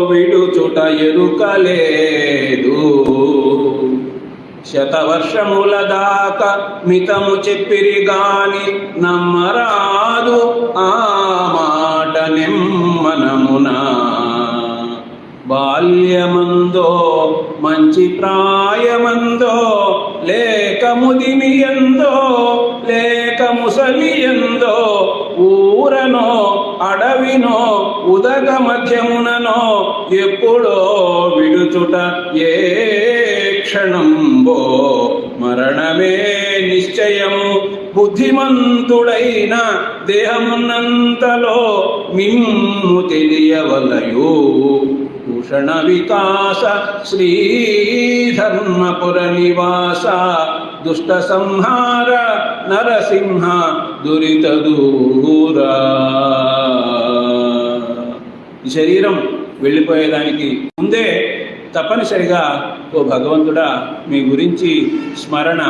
S1: విడుచుట ఎరుకలేదు. శతవర్షముల దాకా మితము చెప్పిరి గాని నమ్మరాదు ఆ మాట నెమ్మనమునా. బాల్యమందో మంచి ప్రాయమందో లేక ముదిమియందో లేక ముసలియందో ఊరనో అడవినో ఉదక మధ్యముననో ఎప్పుడో విడుచు ఎంచుట ఏ క్షణంబో మరణమే నిశ్చయము బుద్ధిమంతుడైన దేహమున్నంతలో మిమ్ము తెలియవలయు భూషణ వికాస శ్రీధర్మపుర నివాస దుష్ట సంహార నరసింహ దురిత దూరా. ఈ శరీరం వెళ్ళిపోయేదానికి ముందే తప్పనిసరిగా ఓ భగవంతుడా మీ గురించి స్మరణ,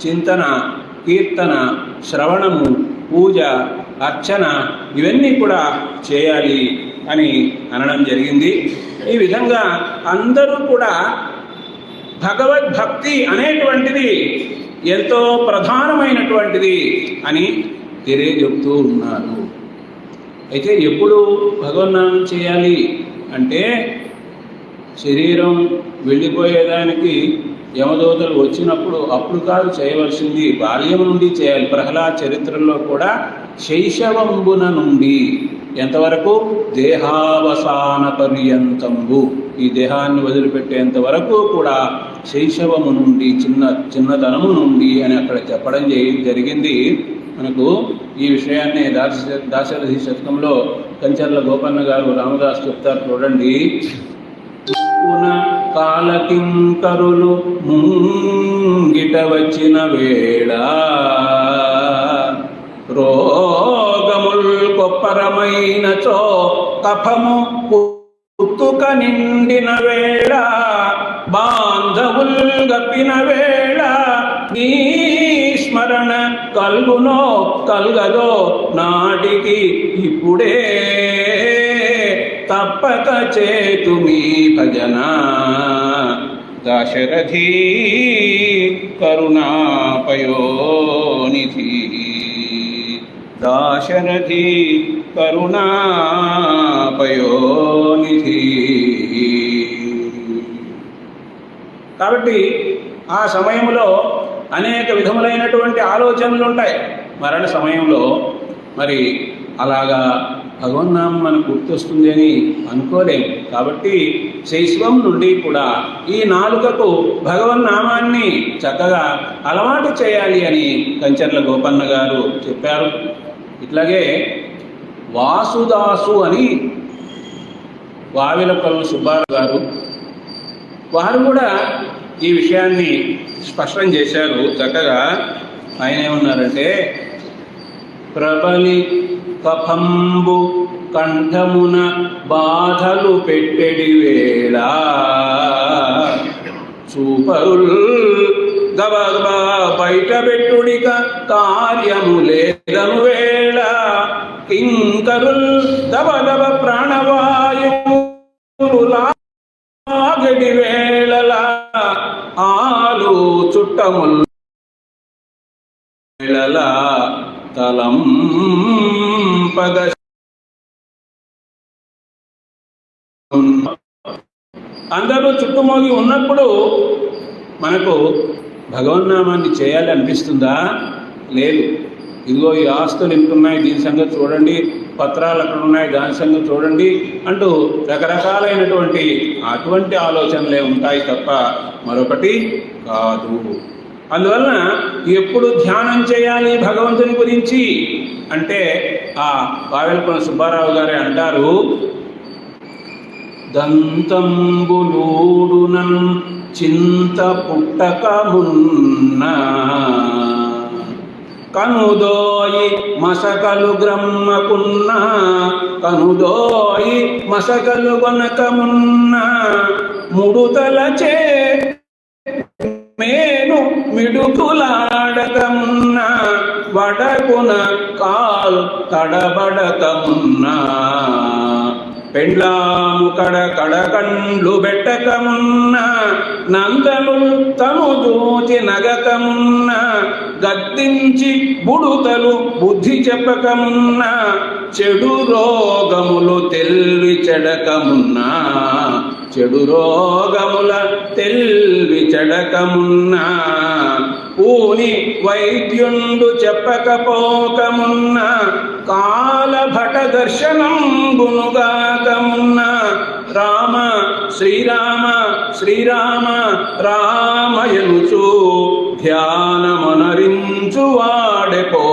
S1: చింతన, కీర్తన, శ్రవణము, పూజ, అర్చన ఇవన్నీ కూడా చేయాలి అని అనడం జరిగింది. ఈ విధంగా అందరూ కూడా భగవద్భక్తి అనేటువంటిది ఎంతో ప్రధానమైనటువంటిది అని తెలియజెప్తూ ఉన్నారు. అయితే ఎప్పుడు భగవన్నామం చేయాలి అంటే శరీరం వెళ్ళిపోయేదానికి యమదూతలు వచ్చినప్పుడు అప్పుడు కాదు చేయవలసింది, బాల్యం నుండి చేయాలి. ప్రహ్లాద్ చరిత్రలో కూడా శైశవంబున నుండి ఎంతవరకు దేహావసాన పర్యంతంబు, ఈ దేహాన్ని వదిలిపెట్టేంత వరకు కూడా శైశవము నుండి చిన్నతనము నుండి అని అక్కడ చెప్పడం జరిగింది. మనకు ఈ విషయాన్ని దాశరథి శతకంలో కంచర్ల గోపన్న గారు రామదాస్ చెప్తారు, చూడండి. కాలకింకరులు ముంగిట వచ్చిన వేళ రోగముల్ కొప్పరమైనచో కఫము పుట్టుక నిండిన వేళ బాంధవుల్ గప్పిన వేళ నీ స్మరణ కల్గునో కల్గదో నాటికి ఇప్పుడే తప్పక చేతుమీ భజన దాశరథి కరుణాపయోనిధి దాశరథి కరుణాపయోనిధి. కాబట్టి ఆ సమయంలో అనేక విధములైనటువంటి ఆలోచనలు ఉంటాయి. మరణ సమయంలో మరి అలాగా భగవన్నామం మనకు గుర్తొస్తుంది అని అనుకోలేము. కాబట్టి శైశవం నుండి కూడా ఈ నాలుకకు భగవన్నామాన్ని చక్కగా అలవాటు చేయాలి అని కంచర్ల గోపన్న గారు చెప్పారు. ఇట్లాగే వాసుదాసు అని వావిలకొల్ల సుబ్బారావు గారు, వారు కూడా ఈ విషయాన్ని స్పష్టం చేశారు చక్కగా. ఆయన ఏమన్నారంటే, ప్రబలి కఫంబు కంఠమున బాధలు పెట్టెడి వేళ చూపరుల్ గబగబా బయట పెట్టుడిక కార్యము లేదను వేళ కింకరుల్ దబదబ ప్రాణవాయుగడి వేళలా ఆలు చుట్టముల్ వేళలా తలం పగ అందరూ చుట్టుమోగి ఉన్నప్పుడు మనకు భగవన్నామాన్ని చేయాలి అనిపిస్తుందా? లేదు. ఇదిగో ఈ ఆస్తులు ఇంటున్నాయి, దీని సంగతి చూడండి, పత్రాలు అక్కడ ఉన్నాయి, దాని సంగతి చూడండి అంటూ రకరకాలైనటువంటి అటువంటి ఆలోచనలే ఉంటాయి తప్ప మరొకటి కాదు. అందువలన ఎప్పుడు ధ్యానం చేయాలి భగవంతుని గురించి అంటే ఆ వావిలకొల్ల సుబ్బారావు గారే అంటారు, దంతంబులూడునన్ చింత పుట్టక మున్న కనుదోయి మసకలు గ్రమ్మకున్న కనుదోయి మసకలు గొనకమున్న ముడుతలచే మేను మిడుకులాడకమున్న వడకున కాల్ తడబడకమున్న పెండ్లాము కడకండ్లు బెట్టకమున్న నందలు తను దూచి నగకమున్న గద్దించి బుడుతలు బుద్ధి చెప్పకమున్న చెడు రోగములు తెల్వి చెడకమున్న చెడు రోగముల తెల్వి చెడకమున్న పూని వైద్యుండు చెప్పకపోకమున్న కాలభట దర్శనం గునుగాకమున్న రామ శ్రీరామ శ్రీరామ రామయనుచు ధ్యానమనరించు వాడెపో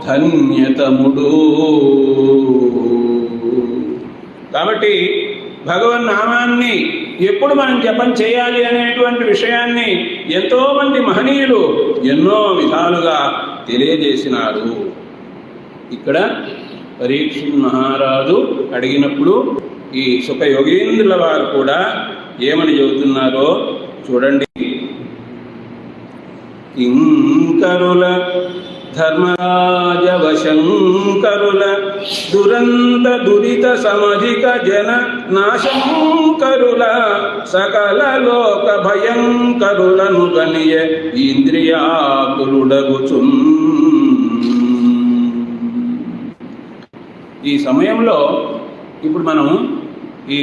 S1: ధన్యతముడు. కాబట్టి భగవన్నామాన్ని ఎప్పుడు మనం జపం చేయాలి అనేటువంటి విషయాన్ని ఎంతోమంది మహనీయులు ఎన్నో విధాలుగా తెలియజేసినారు. ఇక్కడ పరీక్షిత్ మహారాజు అడిగినప్పుడు ఈ సుఖయోగేంద్రుల వారు కూడా ఏమని చెబుతున్నారో చూడండి. కింకరుల ధర్మరాజవశంకరుల దురంత దురిత సమధిక జన నాశంకరుల సకల లోక భయంకరులను గనియ ఇంద్రియాకులుడగుచున్. ఈ సమయంలో ఇప్పుడు మనం ఈ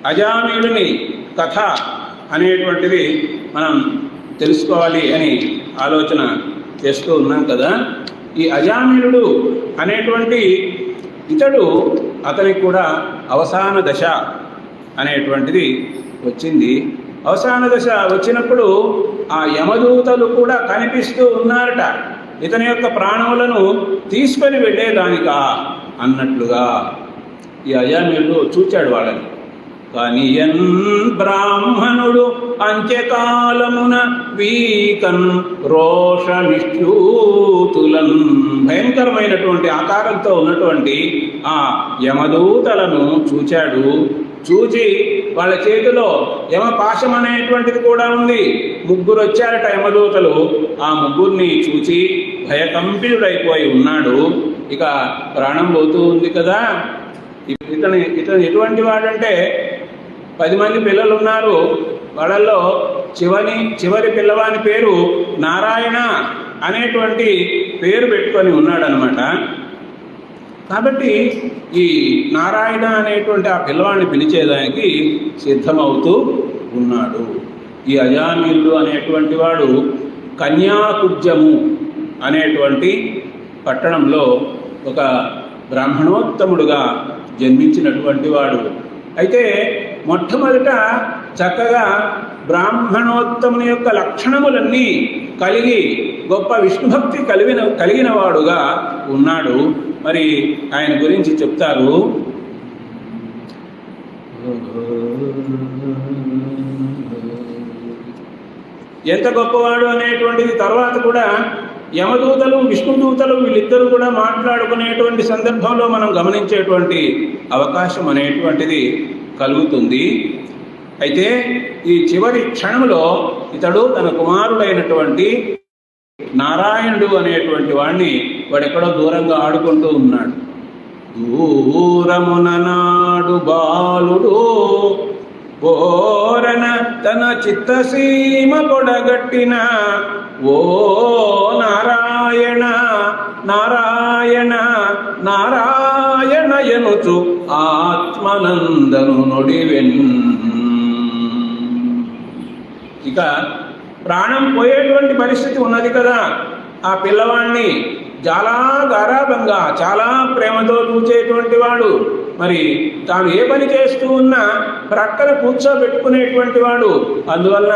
S1: అజామిళుని కథ అనేటువంటిది మనం తెలుసుకోవాలి అని ఆలోచన చేస్తూ ఉన్నాం కదా. ఈ అజామిళుడు అనేటువంటి అతనికి కూడా అవసాన దశ అనేటువంటిది వచ్చింది. అవసాన దశ వచ్చినప్పుడు ఆ యమదూతలు కూడా కనిపిస్తూ ఉన్నారట. ఇతని యొక్క ప్రాణములను తీసుకొని వెళ్ళేదానికా అన్నట్లుగా ఈ అజామిళుడు చూచాడు వాళ్ళని. కానీ ఎన్ బ్రాహ్మణుడు అంత్యకాలమున వీకన్ రోష నిష్ఠూతులన్ భయంకరమైనటువంటి ఆకారంతో ఉన్నటువంటి ఆ యమదూతలను చూచాడు. చూచి వాళ్ళ చేతిలో యమపాశం అనేటువంటిది కూడా ఉంది. ముగ్గురు వచ్చారట యమదూతలు. ఆ ముగ్గురిని చూచి భయకంపితుడైపోయి ఉన్నాడు. ఇక ప్రాణం పోతూ ఉంది కదా. ఇతను ఎటువంటి వాడంటే 10 మంది పిల్లలు ఉన్నారు. వాళ్ళల్లో చివరి పిల్లవాని పేరు నారాయణ అనేటువంటి పేరు పెట్టుకొని ఉన్నాడనమాట. కాబట్టి ఈ నారాయణ అనేటువంటి ఆ పిల్లవాడిని పిలిచేదానికి సిద్ధమవుతూ ఉన్నాడు. ఈ అజామిళుడు అనేటువంటి వాడు కన్యాకుబ్జము అనేటువంటి పట్టణంలో ఒక బ్రాహ్మణోత్తముడుగా జన్మించినటువంటి వాడు. అయితే మొట్టమొదట చక్కగా బ్రాహ్మణోత్తముని యొక్క లక్షణములన్నీ కలిగి గొప్ప విష్ణుభక్తి కలిగిన వాడుగా ఉన్నాడు. మరి ఆయన గురించి చెప్తారు. ఎంత గొప్పవాడు అనేటువంటిది తర్వాత కూడా యమదూతలు విష్ణుదూతలు వీళ్ళిద్దరూ కూడా మాట్లాడుకునేటువంటి సందర్భంలో మనం గమనించేటువంటి అవకాశం అనేటువంటిది కలుగుతుంది. అయితే ఈ చివరి క్షణంలో ఇతడు తన కుమారుడైనటువంటి నారాయణుడు అనేటువంటి వాడిని వాడెక్కడో దూరంగా ఆడుకుంటూ ఉన్నాడు. దూరమున నాడు బాలుడు ఓరన తన చిత్తసీమ పొడగట్టిన ఓ నారాయణ నారాయణ నారాయణ ఎనుచు ఆత్మనందను నొడివెన్. ఇక ప్రాణం పోయేటువంటి పరిస్థితి ఉన్నది కదా. ఆ పిల్లవాడిని చాలా గారాభంగా చాలా ప్రేమతో చూచేటువంటి వాడు. మరి తాను ఏ పని చేస్తూ ఉన్నా ప్రక్కన కూర్చోబెట్టుకునేటువంటి వాడు. అందువలన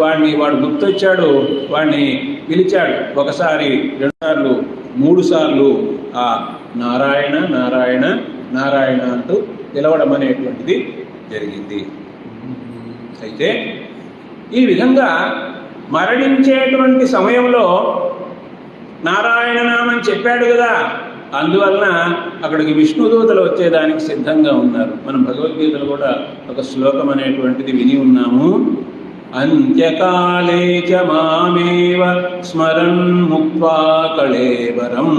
S1: వాడు గుర్తొచ్చాడు. వాడిని పిలిచాడు. ఒకసారి, 2 సార్లు, 3 సార్లు ఆ నారాయణ నారాయణ నారాయణ అంటూ పిలవడం అనేటువంటిది జరిగింది. అయితే ఈ విధంగా మరణించేటువంటి సమయంలో నారాయణ నామని చెప్పాడు కదా. అందువలన అక్కడికి విష్ణుదూతలు వచ్చేదానికి సిద్ధంగా ఉన్నారు. మనం భగవద్గీతలో కూడా ఒక శ్లోకం అనేటువంటిది విని ఉన్నాము. అంత్యకాలే చ మామేవ స్మరన్ ముక్త్వా కళేవరం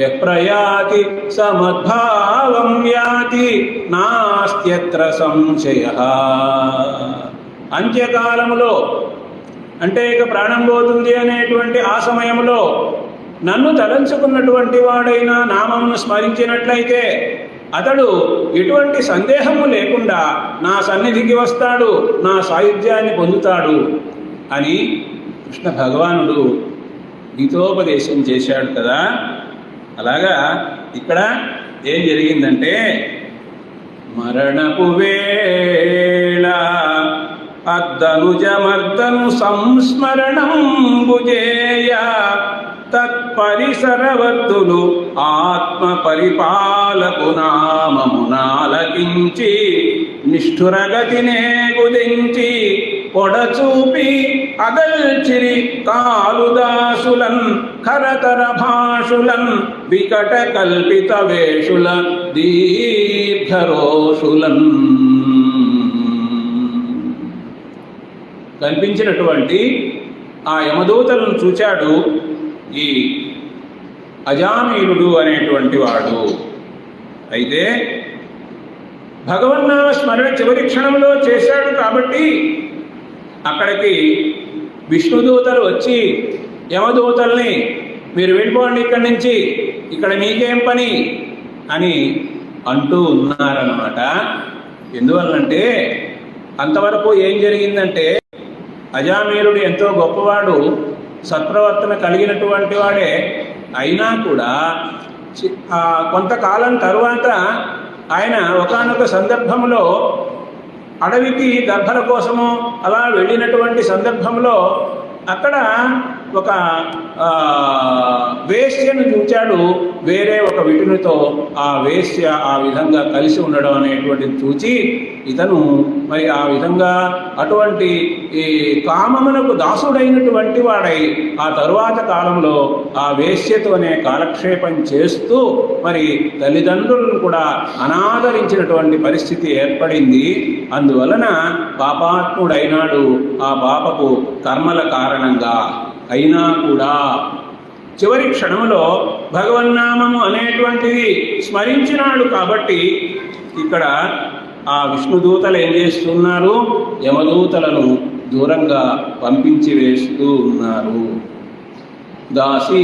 S1: యప్రయాతి సమద్భావం యాతి నాస్త్యత్ర సంశయః. అంత్యకాలములో అంటే ఇక ప్రాణం పోతుంది అనేటువంటి ఆ సమయంలో నన్ను తలంచుకున్నటువంటి వాడైనా నామమును స్మరించినట్లయితే అతడు ఎటువంటి సందేహము లేకుండా నా సన్నిధికి వస్తాడు, నా సాయుధ్యాన్ని పొందుతాడు అని కృష్ణ భగవానుడు గీతోపదేశం చేశాడు కదా. అలాగా ఇక్కడ ఏం జరిగిందంటే మరణపు వేళ అద్దనుజమర్దను సంస్మరణం భుజేయ తత్పరిసరవర్తులు ఆత్మ పరిపాలకు నామమునాలకించి నిష్ఠురగతినే గుదించి పొడచూపి అగల్చిరి కాళుదాసులన్ కరతర భాషులన్ వికట కల్పిత వేషుల దీర్ఘరోషులన్. కనిపించినటువంటి ఆ యమదూతలను చూచాడు ఈ అజామీనుడు అనేటువంటి వాడు. అయితే భగవన్నామ స్మరణ చివరి క్షణంలో చేశాడు కాబట్టి అక్కడికి విష్ణుదూతలు వచ్చి యమదూతల్ని మీరు వెళ్ళిపోండి ఇక్కడి నుంచి, ఇక్కడ మీకేం పని అని అంటూ ఉన్నారన్నమాట. ఎందువల్లంటే అంతవరకు ఏం జరిగిందంటే అజామీరుడు ఎంతో గొప్పవాడు, సత్ప్రవర్తన కలిగినటువంటి వాడే. అయినా కూడా కొంతకాలం తరువాత ఆయన ఒకానొక సందర్భంలో అడవికి దర్భల కోసము అలా వెళ్ళినటువంటి సందర్భంలో అక్కడ ఒక వేశ్యను చూచాడు. వేరే ఒక విటునితో ఆ వేశ్య ఆ విధంగా కలిసి ఉండడం అనేటువంటిది చూచి ఇతను మరి ఆ విధంగా అటువంటి ఈ కామమునకు దాసుడైనటువంటి వాడై ఆ తరువాత కాలంలో ఆ వేశ్యతోనే కాలక్షేపం చేస్తూ మరి తల్లిదండ్రులను కూడా అనాదరించినటువంటి పరిస్థితి ఏర్పడింది. అందువలన పాపాత్ముడైనాడు ఆ పాపపు కర్మల కారణంగా. అయినా కూడా చివరి క్షణంలో భగవన్నామము అనేటువంటిది స్మరించినాడు కాబట్టి ఇక్కడ ఆ విష్ణుదూతలు ఏం చేస్తున్నారు? యమదూతలను దూరంగా పంపించి వేస్తూ ఉన్నారు. దాసీ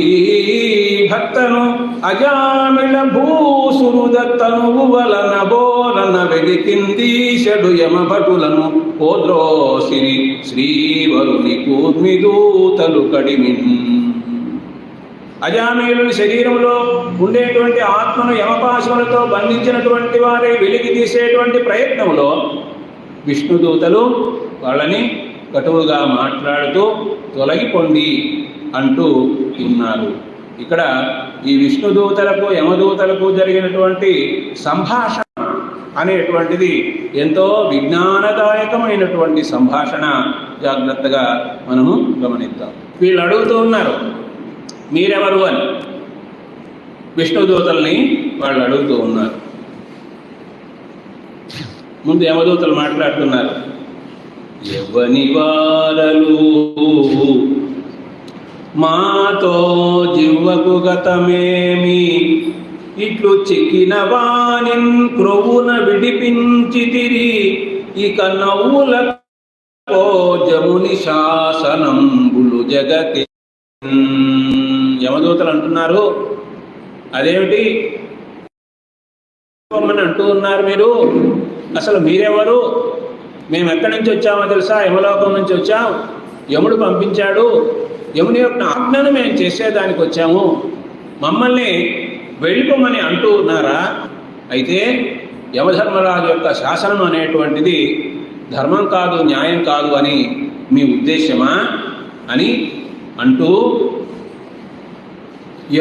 S1: భక్తను అజామిళ భూసురుదత్తను వలన బోలన వెలికిందీశడు యమభటులను పోద్రోసిరి శ్రీవరుని కూర్మిదూతలు కడిమిన్. అజామీయుని శరీరంలో ఉండేటువంటి ఆత్మను యమపాశములతో బంధించినటువంటి వారే వెలికి తీసేటువంటి ప్రయత్నంలో విష్ణుదూతలు వాళ్ళని కటువుగా మాట్లాడుతూ తొలగిపోండి అంటూ ఉన్నారు. ఇక్కడ ఈ విష్ణుదూతలకు యమదూతలకు జరిగినటువంటి సంభాషణ అనేటువంటిది ఎంతో విజ్ఞానదాయకమైనటువంటి సంభాషణ. జాగ్రత్తగా మనము గమనిద్దాం. వీళ్ళు అడుగుతూ ఉన్నారు మీరెవరు అని. విష్ణుదూతల్ని వాళ్ళు అడుగుతూ ఉన్నారు. ముందు యమదూతలు మాట్లాడుతున్నారు. ఎవ్వని వారలు మాతో జివ్వకు గతమేమి ఇట్లు చిక్కిన వానిన్ క్రొవ్వున విడిపించితిరి ఇక నవ్వులకో జముని శాసనంబులు జగతి. యమదూతలు అంటున్నారు అదేమిటి అని అంటూ ఉన్నారు మీరు? అసలు మీరెవరు? మేము ఎక్కడి నుంచి వచ్చామో తెలుసా? యమలోకం నుంచి వచ్చాం. యముడు పంపించాడు. యముని యొక్క ఆజ్ఞను మేము చేసేదానికి వచ్చాము. మమ్మల్ని వెళ్ళిపోమని అంటూ ఉన్నారా? అయితే యమధర్మరాజు యొక్క శాసనం అనేటువంటిది ధర్మం కాదు, న్యాయం కాదు అని మీ ఉద్దేశమా అని అంటూ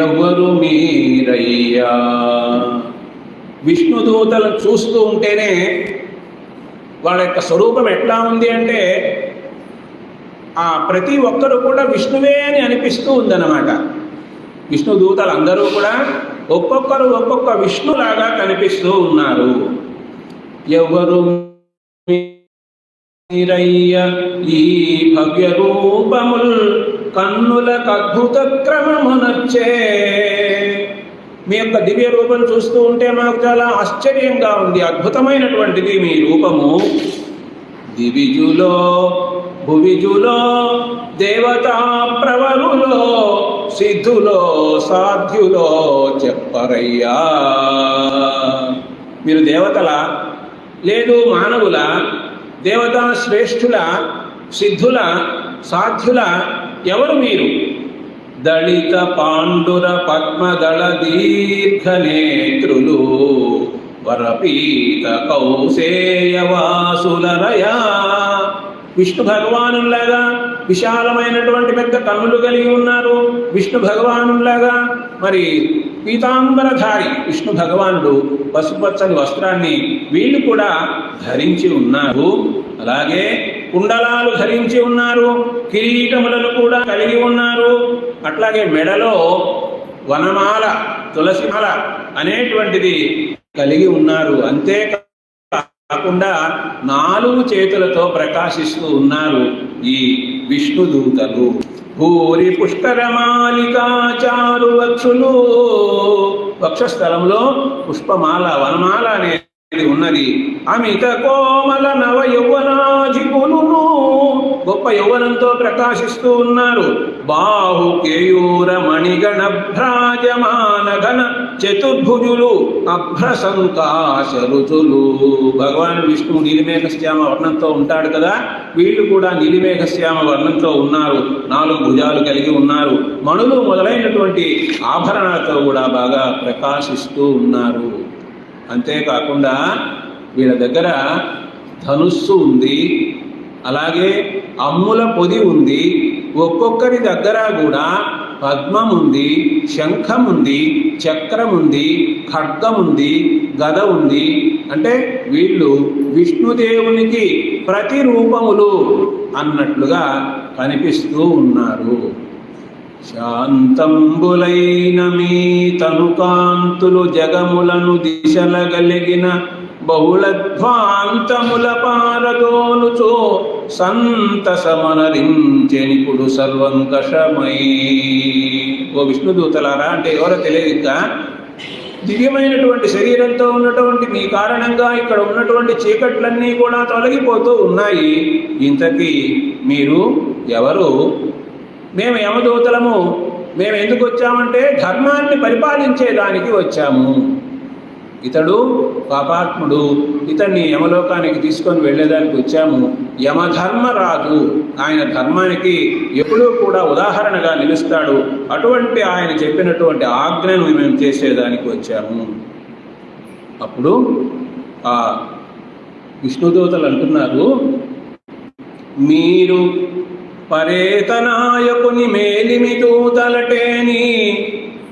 S1: ఎవరు మీరయ్యా? విష్ణుదూతలు చూస్తూ ఉంటేనే వాళ్ళ యొక్క స్వరూపం ఎట్లా ఉంది అంటే ప్రతి ఒక్కరు కూడా విష్ణువే అని అనిపిస్తూ ఉందన్నమాట. విష్ణుదూతలు అందరూ కూడా ఒక్కొక్కరు ఒక్కొక్క విష్ణులాగా కనిపిస్తూ ఉన్నారు. ఎవరు మీరయ్య ఈ భవ్య రూపముల్ కన్నులకు అద్భుత క్రమమునొచ్చే. మీ యొక్క దివ్య రూపం చూస్తూ ఉంటే మాకు చాలా ఆశ్చర్యంగా ఉంది. అద్భుతమైనటువంటిది మీ రూపము. దివిజులో భువిజులో దేవతా ప్రవరులో సిద్ధులో సాధ్యులో చెప్పరయ్యా. మీరు దేవతల లేదు మానవుల, దేవతా శ్రేష్ఠుల, సిద్ధుల, సాధ్యుల, ఎవరు మీరు? దళిత పాండుర పద్మదళ దీర్ఘ నేత్రులు వరపీత కౌసేయవాసులరయా. విష్ణు భగవానులాగా విశాలమైనటువంటి పెద్ద కన్నులు కలిగి ఉన్నారు. విష్ణు భగవానులాగా మరి పీతాంబరధారి విష్ణు భగవానుడు పసుపచ్చని వస్త్రాన్ని వీళ్ళు కూడా ధరించి ఉన్నారు. అలాగే కుండలాలు ధరించి ఉన్నారు. కిరీటములను కూడా కలిగి ఉన్నారు. అట్లాగే మెడలో వనమాల, తులసిమాల అనేటువంటిది కలిగి ఉన్నారు. అంతేకాకుండా 4 చేతులతో ప్రకాశిస్తూ ఉన్నారు ఈ విష్ణుదూతలు. భూరి పుష్కరమాలికాచారు వక్షులు, వక్షస్థలంలో పుష్పమాల, వనమాల అనేది ఉన్నది. అమిత కోమల నవ యౌవనాధికులు, గొప్ప యౌవనంతో ప్రకాశిస్తూ ఉన్నారు. బాహు కేయూర మణిగణ భ్రాజమాన ఘన చతుర్భుజులు అభ్రసంకాశ రుచులు. భగవాన్ విష్ణువు నీలిమేఘశ్యామ వర్ణంతో ఉంటాడు కదా, వీళ్ళు కూడా నీలిమేఘశ్యామ వర్ణంతో ఉన్నారు. 4 భుజాలు కలిగి ఉన్నారు. మణులు మొదలైనటువంటి ఆభరణాలతో కూడా బాగా ప్రకాశిస్తూ ఉన్నారు. అంతేకాకుండా వీళ్ళ దగ్గర ధనుస్సు ఉంది, అలాగే అమ్ముల పొది ఉంది. ఒక్కొక్కరి దగ్గర కూడా పద్మం ఉంది, శంఖం ఉంది, చక్రం ఉంది, ఖడ్గం ఉంది, గద ఉంది. అంటే వీళ్ళు విష్ణుదేవునికి ప్రతిరూపములు అన్నట్లుగా కనిపిస్తూ ఉన్నారు. శాంతంబులైన మీ తనుకాంతులు జగములను దిశలగలిగిన బహుళధ్వాంతముల పారదోలుచో సంతసమనరించెనిపుడు సర్వంకషమై. ఓ విష్ణుదూతలారా, అంటే ఎవరో తెలియదు ఇంకా, దివ్యమైనటువంటి శరీరంతో ఉన్నటువంటి మీ కారణంగా ఇక్కడ ఉన్నటువంటి చీకట్లన్నీ కూడా తొలగిపోతూ ఉన్నాయి. ఇంతకీ మీరు ఎవరు? మేము యమదూతలము. మేము ఎందుకు వచ్చామంటే ధర్మాన్ని పరిపాలించేదానికి వచ్చాము. ఇతడు పాపాత్ముడు, ఇతన్ని యమలోకానికి తీసుకొని వెళ్ళేదానికి వచ్చాము. యమధర్మరాజు, ఆయన ధర్మానికి ఎప్పుడూ కూడా ఉదాహరణగా నిలుస్తాడు. అటువంటి ఆయన చెప్పినటువంటి ఆజ్ఞను మేము చేసేదానికి వచ్చాము. అప్పుడు ఆ విష్ణుదూతలు అంటున్నారు, మీరు పరేతనాయకుని మేలిమి దూతలటేని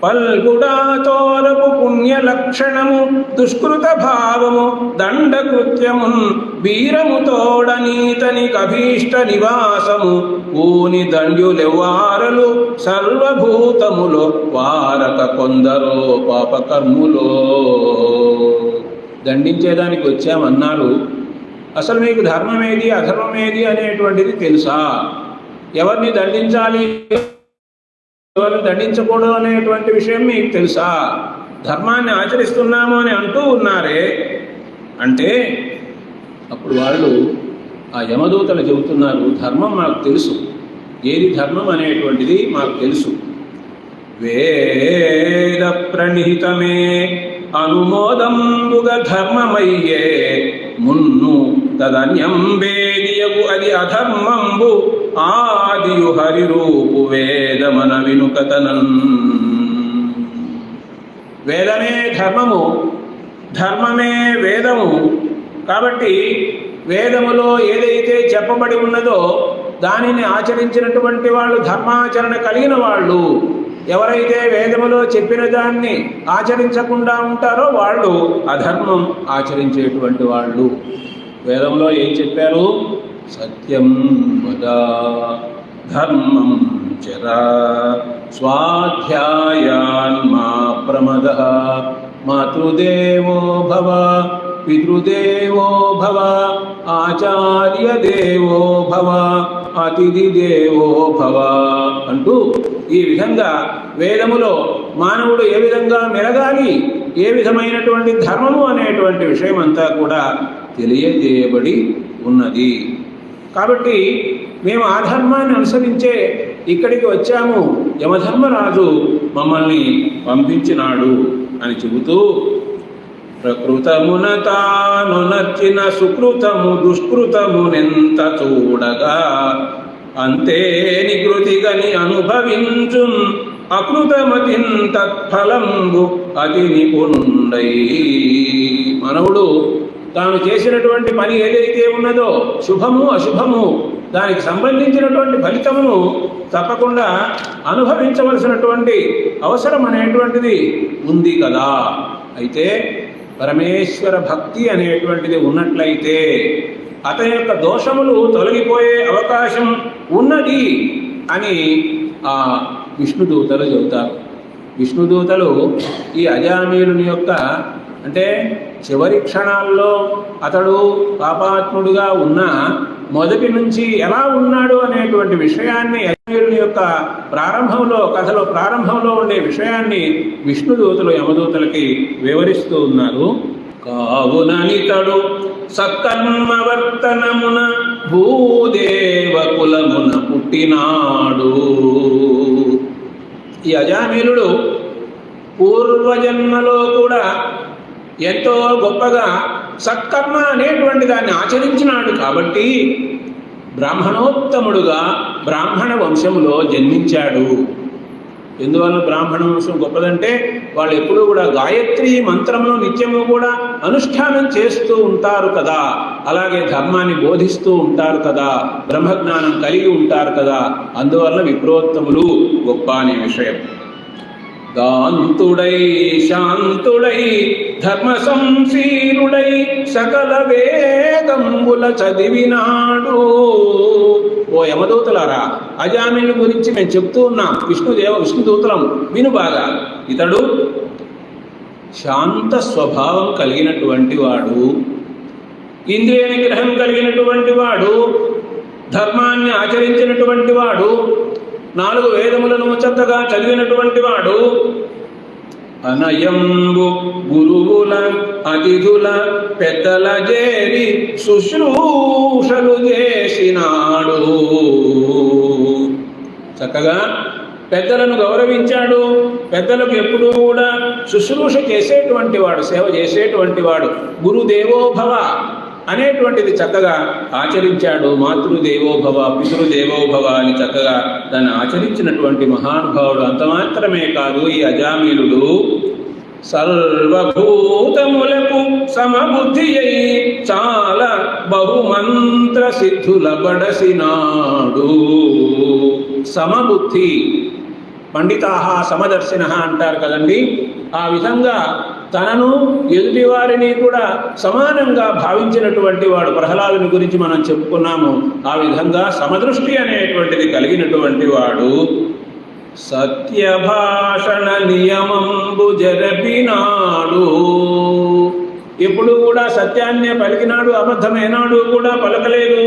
S1: పల్గుడా తోరపు పుణ్య లక్షణము దుష్కృత భావము దండకృత్యమున్ వీరము తోడనీతనికి అభీష్ట నివాసము ఊని దండ్యులెవ్వారలు సర్వభూతములో వారక కొందరో పాపకర్ములో. దండించేదానికి వచ్చామన్నారు. అసలు మీకు ధర్మమేది అధర్మమేది అనేటువంటిది తెలుసా? ఎవరిని దండించాలి, ఎవరిని దండించకూడదు అనేటువంటి విషయం మీకు తెలుసా? ధర్మాన్ని ఆచరిస్తున్నాము అని అంటూ ఉన్నారే అంటే అప్పుడు వాళ్ళు ఆ యమదూతలు చెబుతున్నారు, ధర్మం మాకు తెలుసు, ఏది ధర్మం అనేటువంటిది మాకు తెలుసు. వేద ప్రణిహితమే అనుమోదంబుగ ధర్మమయ్యే మున్ను తదన్యంబేదియగు అది అధర్మంబు ఆదియు హరిరూపు వేదమన వినుకతనన్. వేదమే ధర్మము, ధర్మమే వేదము. కాబట్టి వేదములో ఏదైతే చెప్పబడి ఉన్నదో దానిని ఆచరించినటువంటి వాళ్ళు, ధర్మాచరణ కలిగిన వాళ్ళు. ఎవరైతే వేదములో చెప్పిన దాన్ని ఆచరించకుండా ఉంటారో వాళ్ళు అధర్మం ఆచరించేటువంటి వాళ్ళు. వేదంలో ఏం చెప్పారు? సత్యం వద, ధర్మం చర, స్వాధ్యాయాన్మా ప్రమదః, మాతృదేవో భవ, పితృదేవో భవ, ఆచార్య దేవో భవ, అతిథి దేవో భవ అంటూ ఈ విధంగా వేదములో మానవుడు ఏ విధంగా మెలగాలి, ఏ విధమైనటువంటి ధర్మము అనేటువంటి విషయం అంతా కూడా తెలియజేయబడి ఉన్నది. కాబట్టి మేము ఆ ధర్మాన్ని అనుసరించే ఇక్కడికి వచ్చాము, యమధర్మరాజు మమ్మల్ని పంపించినాడు అని చెబుతూ, ప్రకృతమున తాను నచ్చిన సుకృతము దుష్కృతమునెంత చూడగా అంతే నికృతిగని అనుభవించున్ అకృతమతిన్ తత్ఫలంబు అతి నిపుణుండై. మానవుడు తాను చేసినటువంటి పని ఏదైతే ఉన్నదో శుభము అశుభము దానికి సంబంధించినటువంటి ఫలితమును తప్పకుండా అనుభవించవలసినటువంటి అవసరం అనేటువంటిది ఉంది కదా. అయితే పరమేశ్వర భక్తి అనేటువంటిది ఉన్నట్లయితే అతని యొక్క దోషములు తొలగిపోయే అవకాశం ఉన్నది అని ఆ విష్ణుదూతలు చెబుతారు. విష్ణుదూతలు ఈ అజామీలుని యొక్క అంటే చివరి క్షణాల్లో అతడు పాపాత్ముడుగా ఉన్న మొదటి నుంచి ఎలా ఉన్నాడు అనేటువంటి విషయాన్ని అజామీలుని యొక్క ప్రారంభంలో కథలో ప్రారంభంలో ఉండే విషయాన్ని విష్ణుదూతలు యమదూతలకి వివరిస్తూ ఉన్నారు. కావుననితడు సత్కర్మవర్తనమున భూదేవ కులమున పుట్టినాడు. ఈ అజామీలుడు పూర్వజన్మలో కూడా ఎంతో గొప్పగా సత్కర్మ అనేటువంటి దాన్ని ఆచరించినాడు కాబట్టి బ్రాహ్మణోత్తముడుగా బ్రాహ్మణ వంశములో జన్మించాడు. ఎందువల్ల బ్రాహ్మణ వంశం గొప్పదంటే వాళ్ళు ఎప్పుడూ కూడా గాయత్రి మంత్రమును నిత్యము కూడా అనుష్ఠానం చేస్తూ ఉంటారు కదా, అలాగే ధర్మాన్ని బోధిస్తూ ఉంటారు కదా, బ్రహ్మజ్ఞానం కలిగి ఉంటారు కదా, అందువల్ల విప్రోత్తములు గొప్ప అనే విషయం. దాంతుడై శాంతుడై ధర్మ సంశీలుడై సకల వేదంబుల చదివినాడు. ఓ యమదూతలారా, అజామీలు గురించి మేము చెప్తూ ఉన్నాం, విష్ణుదూతలం విను బాగా. ఇతడు శాంత స్వభావం కలిగినటువంటి వాడు, ఇంద్రియ నిగ్రహం కలిగినటువంటి వాడు, ధర్మాన్ని ఆచరించినటువంటి వాడు, 4 వేదములను చక్కగా చదివినటువంటి వాడు, అనయంబు గురువుల అతిథుల పెద్దల చేరి శుశ్రూషలు చేసినాడు. చక్కగా పెద్దలను గౌరవించాడు, పెద్దలకు ఎప్పుడూ కూడా శుశ్రూష చేసేటువంటి వాడు, సేవ చేసేటువంటి వాడు. గురుదేవోభవ అనేటువంటిది చక్కగా ఆచరించాడు. మాతృదేవోభవ పితృదేవోభవ అని చక్కగా దాన్ని ఆచరించినటువంటి మహానుభావుడు. అంత మాత్రమే కాదు, ఈ అజామీలుడు సర్వభూతములకు సమబుద్ధి అయి చాలా బహుమంత్ర సిద్ధుల బడసినాడు. సమబుద్ధి, పండితాహ సమదర్శిన అంటారు కదండి. ఆ విధంగా తనను ఎదుటివారిని కూడా సమానంగా భావించినటువంటి వాడు. ప్రహ్లాదుని గురించి మనం చెప్పుకున్నాము. ఆ విధంగా సమదృష్టి అనేటువంటిది కలిగినటువంటి వాడు. సత్యభాషణ నియమంబు జరపినాడు. ఎప్పుడు కూడా సత్యాన్నే పలికినాడు, అబద్ధమేనాడు కూడా పలకలేదు.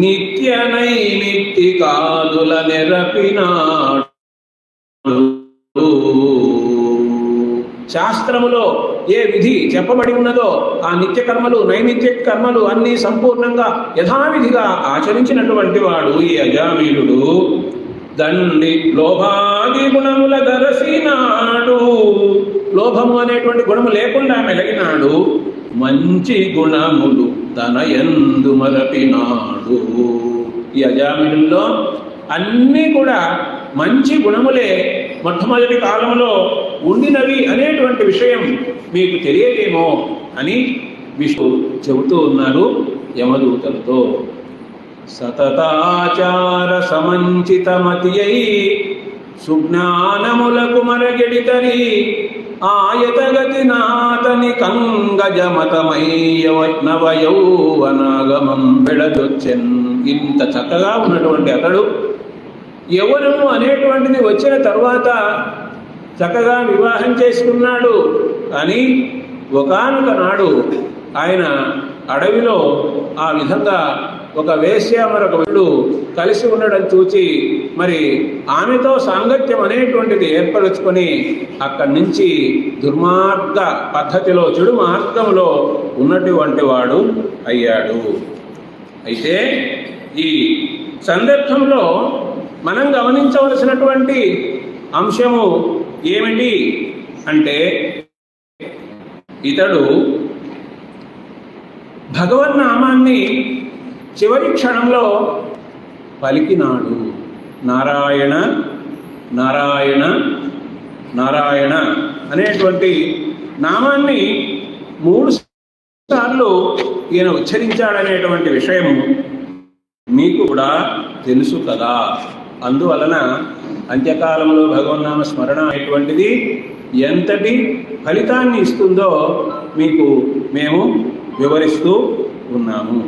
S1: నిత్య నైమిత్తికాదుల నెరపినాడు. శాస్త్రములో ఏ విధి చెప్పబడి ఉన్నదో ఆ నిత్య కర్మలు నైమిత్య కర్మలు అన్నీ సంపూర్ణంగా యథావిధిగా ఆచరించినటువంటి వాడు ఈ అజామీలుడు. దండి లోభాది గుణముల దరసినాడు. లోభము అనేటువంటి గుణము లేకుండా మెలిగినాడు. మంచి గుణములు తన యందు మరపినాడు. ఈ అజామీలుల్లో అన్నీ కూడా మంచి గుణములే మొట్టమొదటి కాలంలో ఉండినవి అనేటువంటి విషయం మీకు తెలియదేమో అని విష్ణు చెబుతూ ఉన్నారు యమదూతలతో. సతతాచార సమంచితమతి అయి సుజ్ఞానములకు మరగెడితని ఆయతగతి నాతని కంగజమతమయ్యవయౌవనాగమం బెడదొచ్చెన్. ఇంత చక్కగా ఉన్నటువంటి అతడు యవ్వనము అనేటువంటిది వచ్చిన తర్వాత చక్కగా వివాహం చేసుకున్నాడు. కానీ ఒకానొక నాడు ఆయన అడవిలో ఆ విధంగా ఒక వేశ్య మరొక వీడు కలిసి ఉండడం చూచి మరి ఆమెతో సాంగత్యం అనేటువంటిది ఏర్పరచుకొని అక్కడి నుంచి దుర్మార్గ పద్ధతిలో చెడు మార్గంలో ఉన్నటువంటి వాడు అయ్యాడు. అయితే ఈ సందర్భంలో మనం గమనించవలసినటువంటి అంశము ఏమిటి అంటే ఇతడు భగవన్నామాన్ని చివరి క్షణంలో పలికినాడు. నారాయణ నారాయణ నారాయణ అనేటువంటి నామాన్ని 3 సార్లు ఈయన ఉచ్చరించాడనేటువంటి విషయము మీకు కూడా తెలుసు కదా. అందువలన అంత్యకాలంలో భగవన్నామ స్మరణ అనేటువంటిది ఎంతటి ఫలితాన్ని ఇస్తుందో మీకు మేము వివరిస్తూ ఉన్నాము.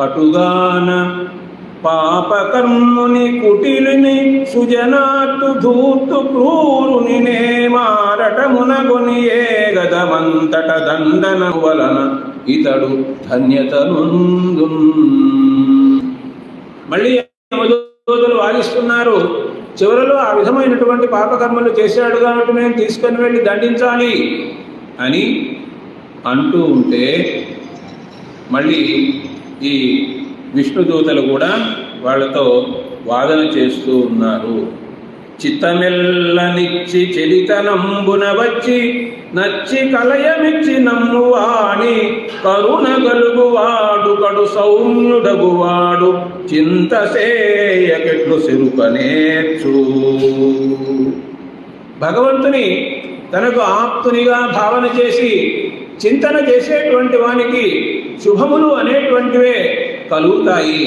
S1: అటుగాన పాపకర్ముని కుటిలిని సుజనాత్తు ధూర్తు క్రూరుని మారటమునగొని ఏ గదమంతట దండన వలన ఇతడు ధన్యతనుందు. మళ్ళీ యమదూతలు వాదిస్తున్నారు. చివరలో ఆ విధమైనటువంటి పాపకర్మలు చేశాడు కాబట్టి నేను తీసుకొని వెళ్ళి దండించాలి అని అంటూ ఉంటే మళ్ళీ ఈ విష్ణుదూతలు కూడా వాళ్ళతో వాదన చేస్తూ ఉన్నారు. చిత్తమెల్లనిచ్చి చెలితనంబున వచ్చి నచ్చి కలయమిచ్చి నమ్మువాణి కరుణ గలుగువాడు కడు సౌమ్యుడగువాడు చింతసేయకెట్లు సెరుకనేర్చు. భగవంతుని తనకు ఆప్తునిగా భావన చేసి చింతన చేసేటువంటి వానికి శుభములు అనేటువంటివే కలుగుతాయి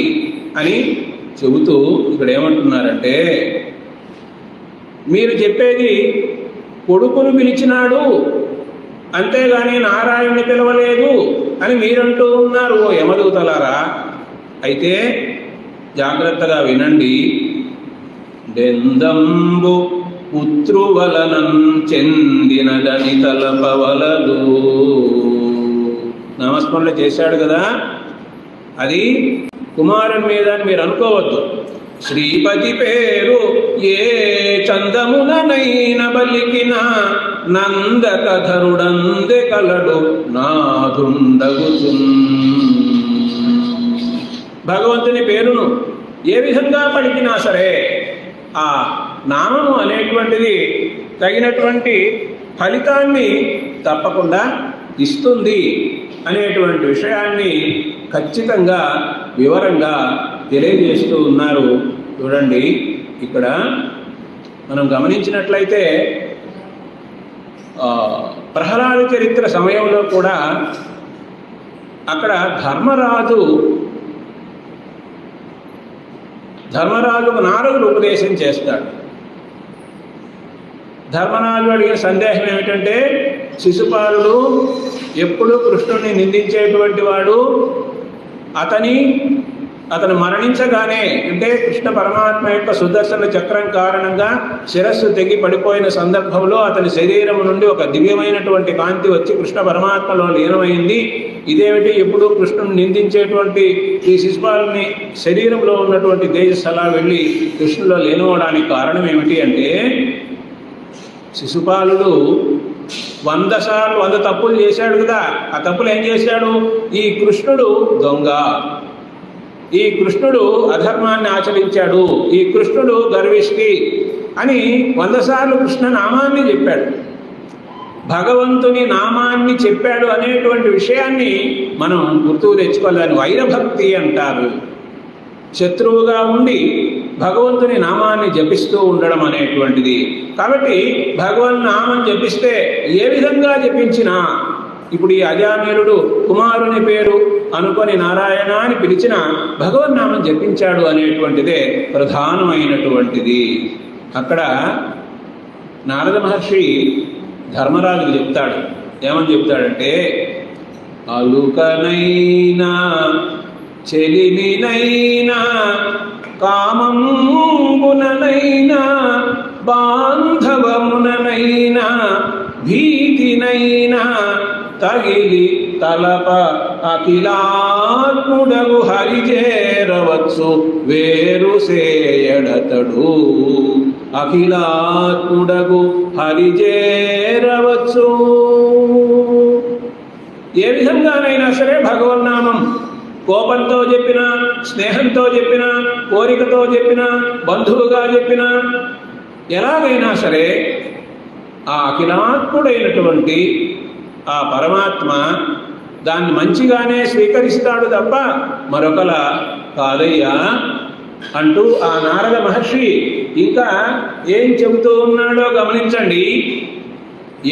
S1: అని చెబుతూ ఇక్కడ ఏమంటున్నారంటే, మీరు చెప్పేది కొడుకును పిలిచినాడు అంతేగాని నారాయణుని పిలవలేదు అని మీరంటూ ఉన్నారు ఓ యమదూతలారా. అయితే జాగ్రత్తగా వినండి. డెందంబు పుత్రువలనం చెందినదని తలపవలదు. నామస్మరణ చేశాడు కదా, అది కుమారుని మీద అని మీరు అనుకోవద్దు. శ్రీపతి పేరు ఏ చందముననైన బలికిన నందకధరుడందె కలడు నాదుండగుచు. భగవంతుని పేరును ఏ విధంగా పలికినా సరే ఆ నామము అనేటువంటిది తగినటువంటి ఫలితాన్ని తప్పకుండా ఇస్తుంది అనేటువంటి విషయాన్ని ఖచ్చితంగా వివరంగా తెలియజేస్తూ ఉన్నారు. చూడండి, ఇక్కడ మనం గమనించినట్లయితే ప్రహ్లాద చరిత్ర సమయంలో కూడా అక్కడ ధర్మరాజుకు నారదుడు ఉపదేశం చేస్తాడు. ధర్మరాజు అడిగిన సందేహం ఏమిటంటే, శిశుపాలుడు ఎప్పుడూ కృష్ణుడిని నిందించేటువంటి వాడు, అతను మరణించగానే అంటే కృష్ణ పరమాత్మ యొక్క సుదర్శన చక్రం కారణంగా శిరస్సు తెగి పడిపోయిన సందర్భంలో అతని శరీరం నుండి ఒక దివ్యమైనటువంటి కాంతి వచ్చి కృష్ణ పరమాత్మలో లీనమైంది. ఇదేమిటి, ఎప్పుడు కృష్ణుని నిందించేటువంటి ఈ శిశుపాలుని శరీరంలో ఉన్నటువంటి తేజస్సు అలా వెళ్ళి కృష్ణులో లీనమవడానికి కారణం ఏమిటి అంటే, శిశుపాలుడు 100 సార్లు 100 తప్పులు చేశాడు కదా. ఆ తప్పులు ఏం చేశాడు, ఈ కృష్ణుడు దొంగ, ఈ కృష్ణుడు అధర్మాన్ని ఆచరించాడు, ఈ కృష్ణుడు గర్విష్టి అని 100 సార్లు కృష్ణ నామాన్ని చెప్పాడు. భగవంతుని నామాన్ని చెప్పాడు అనేటువంటి విషయాన్ని మనం గుర్తుకు తెచ్చుకోవాలని వైరభక్తి అంటారు. శత్రువుగా ఉండి భగవంతుని నామాన్ని జపిస్తూ ఉండడం అనేటువంటిది. కాబట్టి భగవన్ నామం జపిస్తే ఏ విధంగా జపించినా, ఇప్పుడు ఈ అజామిలుడు కుమారుని పేరు అనుకొని నారాయణ అని పిలిచిన భగవన్నామం జపించాడు అనేటువంటిదే ప్రధానమైనటువంటిది. అక్కడ నారద మహర్షి ధర్మరాజుకు చెప్తాడు. ఏమని చెప్తాడంటే, అలుకనైనా చెలిమినైనా కామంబుననైనా బాంధవముననైనా భీతినైనా తగిలి తలప అఖిలాత్ముడగు హరిచేరవచ్చు వేరు సేయడతడు. అఖిలాత్ముడగు హరిచేరవచ్చు. ఏ విధంగానైనా సరే భగవన్నామం కోపంతో చెప్పినా, స్నేహంతో చెప్పినా, కోరికతో చెప్పినా, బంధువుగా చెప్పినా, ఎలాగైనా సరే ఆ అఖిలాత్ముడైనటువంటి ఆ పరమాత్మ దాన్ని మంచిగానే స్వీకరిస్తాడు తప్ప మరొకలా కాదయ్యా అంటూ ఆ నారద మహర్షి ఇంకా ఏం చెబుతూ ఉన్నాడో గమనించండి.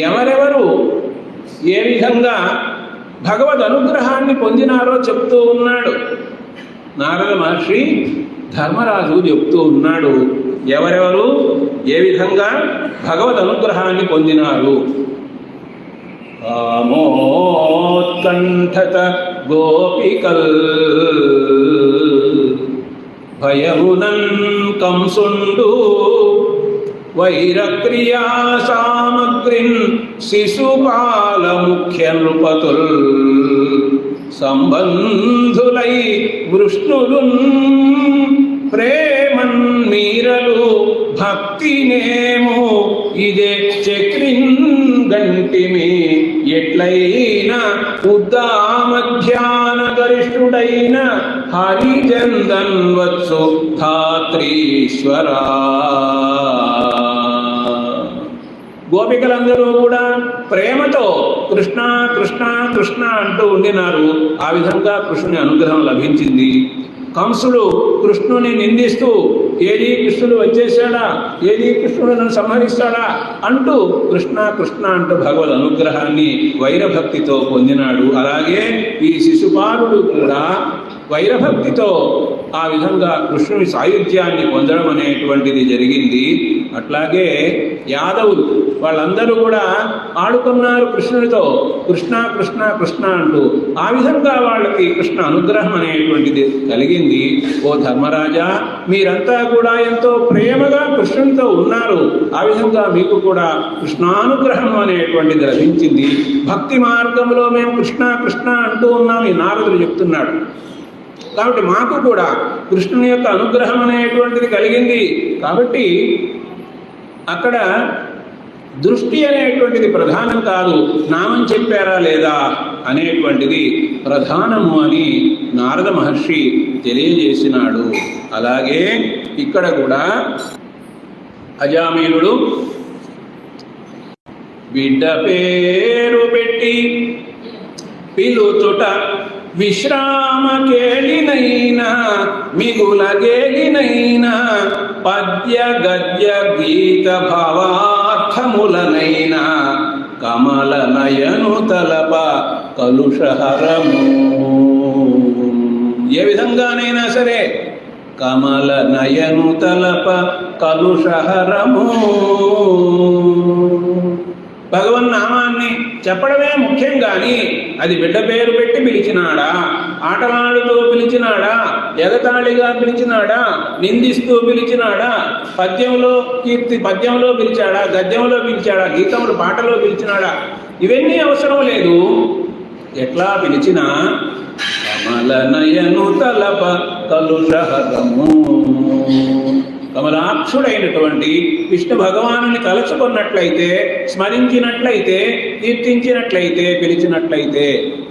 S1: ఎవరెవరు ఏ విధంగా భగవద్ అనుగ్రహాన్ని పొందినారో చెప్తూ ఉన్నాడు. నారద మహర్షి ధర్మరాజు చెప్తూ ఉన్నాడు ఎవరెవరు ఏ విధంగా భగవద్ అనుగ్రహాన్ని పొందినారు. ఆమోత్కంఠత గోపికల్ భయమునన్ కంసుండు వైరక్రియా సామగ్రిన్ శిశుపాల ముఖ్య నృపతుల్ సంబంధులై వృష్ణులున్ ప్రేమన్ మీరలు భక్తినేమో ఇదే చక్రిన్ గంటిమి ఎట్లయినా ఉద్దామధ్యాన గరిష్ఠుడైన హరిచందన్ వత్సు ధాత్రీశ్వరా. గోపికలందరూ కూడా ప్రేమతో కృష్ణ కృష్ణ కృష్ణ అంటూ ఉండినారు. ఆ విధంగా కృష్ణుని అనుగ్రహం లభించింది. కంసుడు కృష్ణుని నిందిస్తూ ఏది కృష్ణుడు వచ్చేసాడా, ఏది కృష్ణుడు నన్ను సంహరిస్తాడా అంటూ కృష్ణ కృష్ణ అంటూ భగవద్ అనుగ్రహాన్ని వైరభక్తితో పొందినాడు. అలాగే ఈ శిశుపాలుడు కూడా వైరభక్తితో ఆ విధంగా కృష్ణుని సాయుధ్యాన్ని పొందడం అనేటువంటిది జరిగింది. అట్లాగే యాదవులు వాళ్ళందరూ కూడా ఆడుకున్నారు కృష్ణునితో కృష్ణ కృష్ణ కృష్ణ అంటూ. ఆ విధంగా వాళ్ళకి కృష్ణ అనుగ్రహం అనేటువంటిది కలిగింది. ఓ ధర్మరాజా, మీరంతా కూడా ఎంతో ప్రేమగా కృష్ణునితో ఉన్నారు. ఆ విధంగా మీకు కూడా కృష్ణానుగ్రహం అనేటువంటిది లభించింది. భక్తి మార్గంలో మేము కృష్ణ కృష్ణ అంటూ ఉన్నాం ఈ నారదుడు చెప్తున్నాడు. కాబట్టి మాకు కూడా కృష్ణుని యొక్క అనుగ్రహం అనేటువంటిది కలిగింది. కాబట్టి అక్కడ దృష్టి అనేటువంటిది ప్రధానం కాదు, నామం చెప్పారా లేదా అనేటువంటిది ప్రధానము అని నారద మహర్షి తెలియజేసినాడు. అలాగే ఇక్కడ కూడా అజామీనుడు బిడ్డ పేరు పెట్టి పిలుచుట విశ్రామకేళినైనా మిగులగేలినైనా పద్య గద్య గీత భావార్థములనైనా కమల నయను తలప కలుషహరము. ఏ విధంగానైనా సరే కమల నయను తలప కలుషహరము. భగవన్నామాన్ని చెప్పడమే ముఖ్యం కానీ అది బిడ్డ పేరు పెట్టి పిలిచినాడా, ఆటలాడుతూ పిలిచినాడా, ఎగతాళిగా పిలిచినాడా, నిందిస్తూ పిలిచినాడా, పద్యంలో కీర్తి పద్యంలో పిలిచాడా, గద్యంలో పిలిచాడా, గీతములు పాటలో పిలిచినాడా, ఇవన్నీ అవసరం లేదు. ఎట్లా పిలిచినా కమల నయను తలప కలుషహరము. కమలాక్షుడైనటువంటి విష్ణు భగవానుని తలచుకున్నట్లయితే, స్మరించినట్లయితే, కీర్తించినట్లయితే, పిలిచినట్లయితే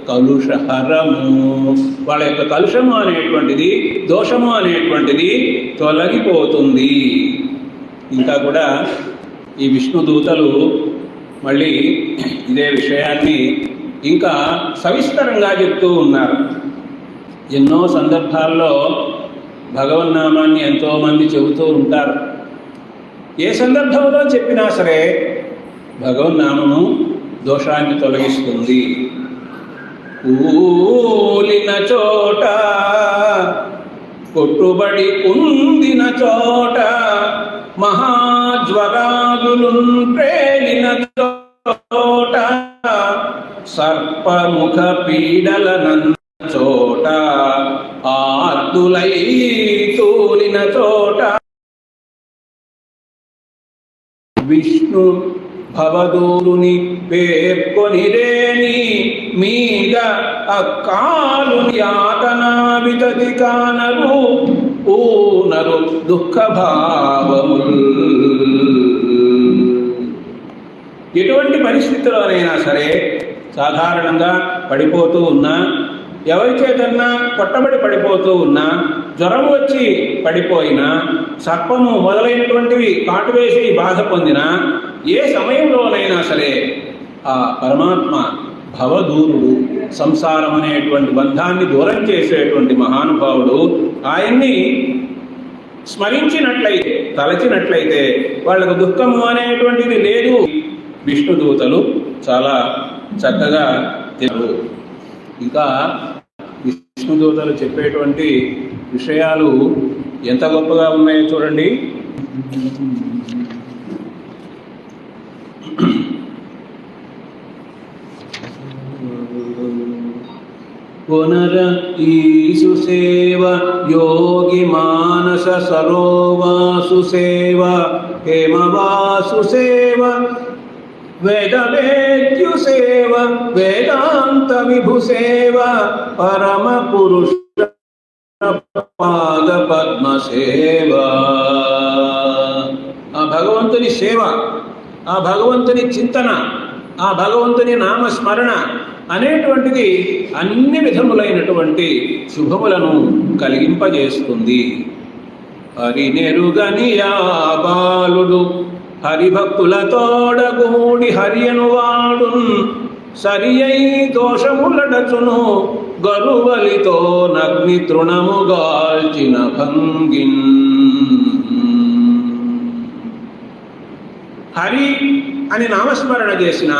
S1: కలుషహరము, వాళ్ళ యొక్క కలుషము అనేటువంటిది, దోషము అనేటువంటిది తొలగిపోతుంది. ఇంకా కూడా ఈ విష్ణు దూతలు మళ్ళీ ఇదే విషయాన్ని ఇంకా సవిస్తరంగా చెప్తూ ఉన్నారు. ఎన్నో సందర్భాల్లో భగవన్నామాన్ని ఎంతోమంది చెబుతూ ఉంటారు. ఏ సందర్భంలో చెప్పినా సరే భగవన్నామము దోషాన్ని తొలగిస్తుంది. ఊలిన చోట, కొట్టుబడి కుందిన చోట, మహాజ్వరాదులు ప్రేలిన చోట, సర్పముఖ పీడలనంద చోట, ఆర్దులై తూలిన చోట, విష్ణు భవదూరుని పేర్కొనిరేని మీద అక్కాలు యాతనా వితతి కానరు ఊనరు దుఃఖ భావముల్. ఎటువంటి పరిస్థితుల్లోనైనా సరే సాధారణంగా పడిపోతూ ఉన్నా, ఎవరి చేతన్నా కొట్టబడి పడిపోతూ ఉన్నా, జ్వరం వచ్చి పడిపోయినా, సర్పము మొదలైనటువంటివి కాటు వేసి బాధ పొందినా, ఏ సమయంలోనైనా సరే ఆ పరమాత్మ భవదూరుడు, సంసారం అనేటువంటి బంధాన్ని దూరం చేసేటువంటి మహానుభావుడు, ఆయన్ని స్మరించినట్లయితే, తలచినట్లయితే వాళ్ళకు దుఃఖము అనేటువంటిది లేదు. విష్ణుదూతలు చాలా చక్కగా తెలుసు. ఇంకా విష్ణుదూతలు చెప్పేటువంటి విషయాలు ఎంత గొప్పగా ఉన్నాయో చూడండి. పునర ఈసు సేవ యోగి మానస సరోవాసు సేవ హేమవాసు సేవ వేదవేద్యు సేవ వేదాంత విభు సేవ పరమ పురుష పాద పద్మ సేవ. ఆ భగవంతుని సేవ, ఆ భగవంతుని చింతన, ఆ భగవంతుని నామస్మరణ అనేటువంటిది అన్ని విధములైనటువంటి శుభములను కలిగింపజేస్తుంది. హరినెరుగని ఆ బాలుడు హరిభక్తులతోడగూడి హరియనువాడు సరియై దోషములడచును గరువలితో నగ్ని తృణముగాల్చిన భంగిన్. హరి అని నామస్మరణ చేసిన,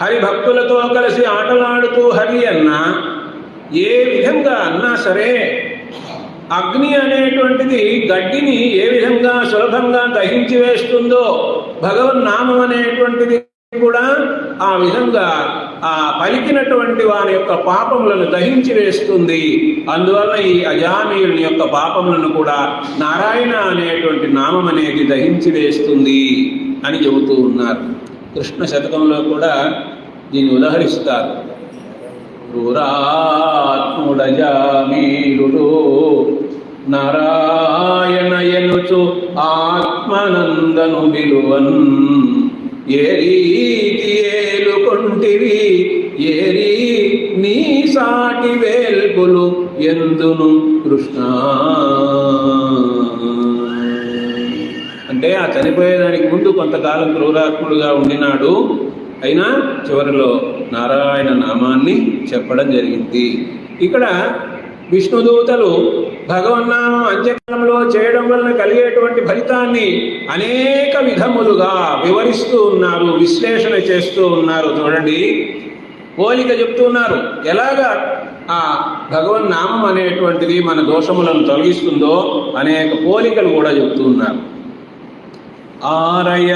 S1: హరిభక్తులతో కలిసి ఆటలాడుతూ హరి అన్నా, ఏ విధంగా అన్నా సరే అగ్ని అనేటువంటిది గడ్డిని ఏ విధంగా సులభంగా దహించి వేస్తుందో భగవన్నామం అనేటువంటిది కూడా ఆ విధంగా ఆ పలికినటువంటి వారి యొక్క పాపములను దహించి వేస్తుంది. అందువల్ల ఈ అజామీయుని యొక్క పాపములను కూడా నారాయణ అనేటువంటి నామం అనేది దహించి వేస్తుంది అని చెబుతూ ఉన్నారు. కృష్ణ శతకంలో కూడా దీన్ని ఉదహరిస్తారు. క్రూరాత్ముడజామీరుడు నారాయణ ఎనుచు ఆత్మనందను విలువన్ ఏ రీతి ఏలుకొంటివి ఏరి నీ సాటి వేల్పులు ఎందును కృష్ణ. అంటే ఆ చనిపోయేదానికి ముందు కొంతకాలం క్రూరాత్ముడుగా ఉండినాడు, అయినా చివరిలో నారాయణ నామాన్ని చెప్పడం జరిగింది. ఇక్కడ విష్ణుదూతలు భగవన్నామం అంత్యకాలంలో చేయడం వలన కలిగేటువంటి ఫలితాన్ని అనేక విధములుగా వివరిస్తూ ఉన్నారు, విశ్లేషణ చేస్తూ ఉన్నారు. చూడండి, పోలిక చెప్తున్నారు. ఎలాగా ఆ భగవన్నామం అనేటువంటిది మన దోషములను తొలగిస్తుందో అనేక పోలికలు కూడా చెప్తూ ఉన్నారు. ఆరయ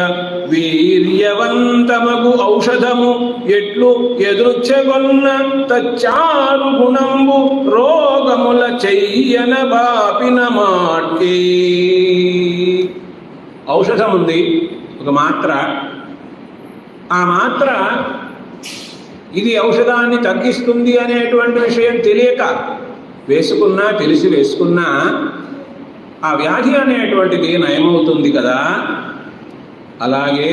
S1: వీర్యవంతమగు ఔషధము ఎట్లు ఎదురుచ్చగొన్న తచ్చారు గుణంబు రోగముల చెయ్యన బాపిన మాటి. ఔషధం ఉంది, ఒక మాత్ర. ఆ మాత్ర ఇది ఔషధాన్ని తగ్గిస్తుంది అనేటువంటి విషయం తెలియక వేసుకున్నా, తెలిసి వేసుకున్నా ఆ వ్యాధి అనేటువంటిది నయమవుతుంది కదా. అలాగే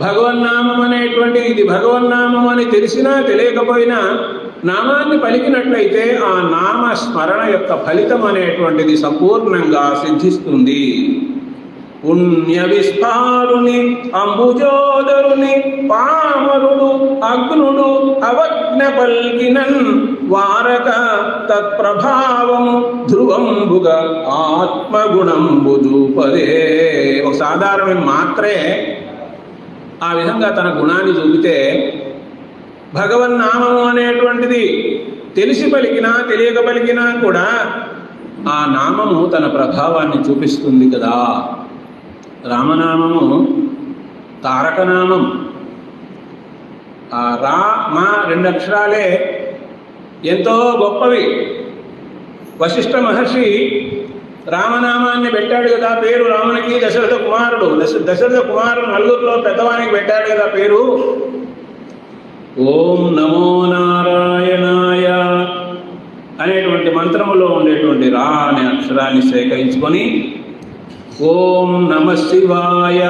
S1: భగవన్నామం అనేటువంటి ఇది భగవన్నామం అని తెలిసినా తెలియకపోయినా నామాన్ని పలికినట్లయితే ఆ నామ స్మరణ యొక్క ఫలితం అనేటువంటిది సంపూర్ణంగా సిద్ధిస్తుంది. పుణ్య విస్ఫారుని అంబుజోదరుని పామరుడు అగ్నుడు అవజ్ఞ పల్కినన్ వారక తత్ప్రభావము ధ్రువంబుగా ఆత్మగుణంబు చూపదే. ఒక సాధారణమైన మాత్రే ఆ విధంగా తన గుణాన్ని చూపితే భగవన్నామము అనేటువంటిది తెలిసి పలికినా తెలియక పలికినా కూడా ఆ నామము తన ప్రభావాన్ని చూపిస్తుంది కదా. రామనామము తారకనామం. ఆ రా మా రెండు అక్షరాలే ఎంతో గొప్పవి. వశిష్ఠ మహర్షి రామనామాన్ని పెట్టాడు కదా పేరు. రామునికి దశరథ కుమారుడు, దశరథ కుమారుడు నలుగురిలో పెద్దవానికి పెట్టాడు కదా పేరు. ఓం నమో నారాయణాయ అనేటువంటి మంత్రములో ఉండేటువంటి రా అనే అక్షరాన్ని సేకరించుకొని ఓం నమ శివాయ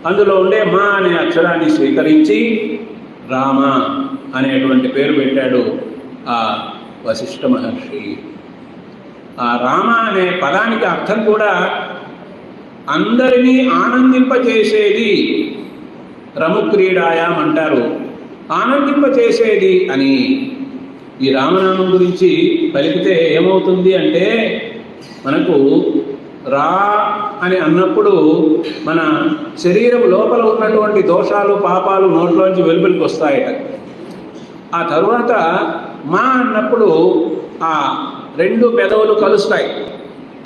S1: అందులో ఉండే మా అనే అక్షరాన్ని స్వీకరించి రామ అనేటువంటి పేరు పెట్టాడు ఆ వశిష్ఠ మహర్షి. ఆ రామ అనే పదానికి అర్థం కూడా అందరినీ ఆనందింపచేసేది. రముక్రీడాయాం అంటారు, ఆనందింపచేసేది అని. ఈ రామనామం గురించి పలికితే ఏమవుతుంది అంటే మనకు రా అని అన్నప్పుడు మన శరీరం లోపల ఉన్నటువంటి దోషాలు పాపాలు నోట్లోంచి వెలుపలికి వస్తాయట. ఆ తరువాత మా అన్నప్పుడు ఆ రెండు పెదవులు కలుస్తాయి.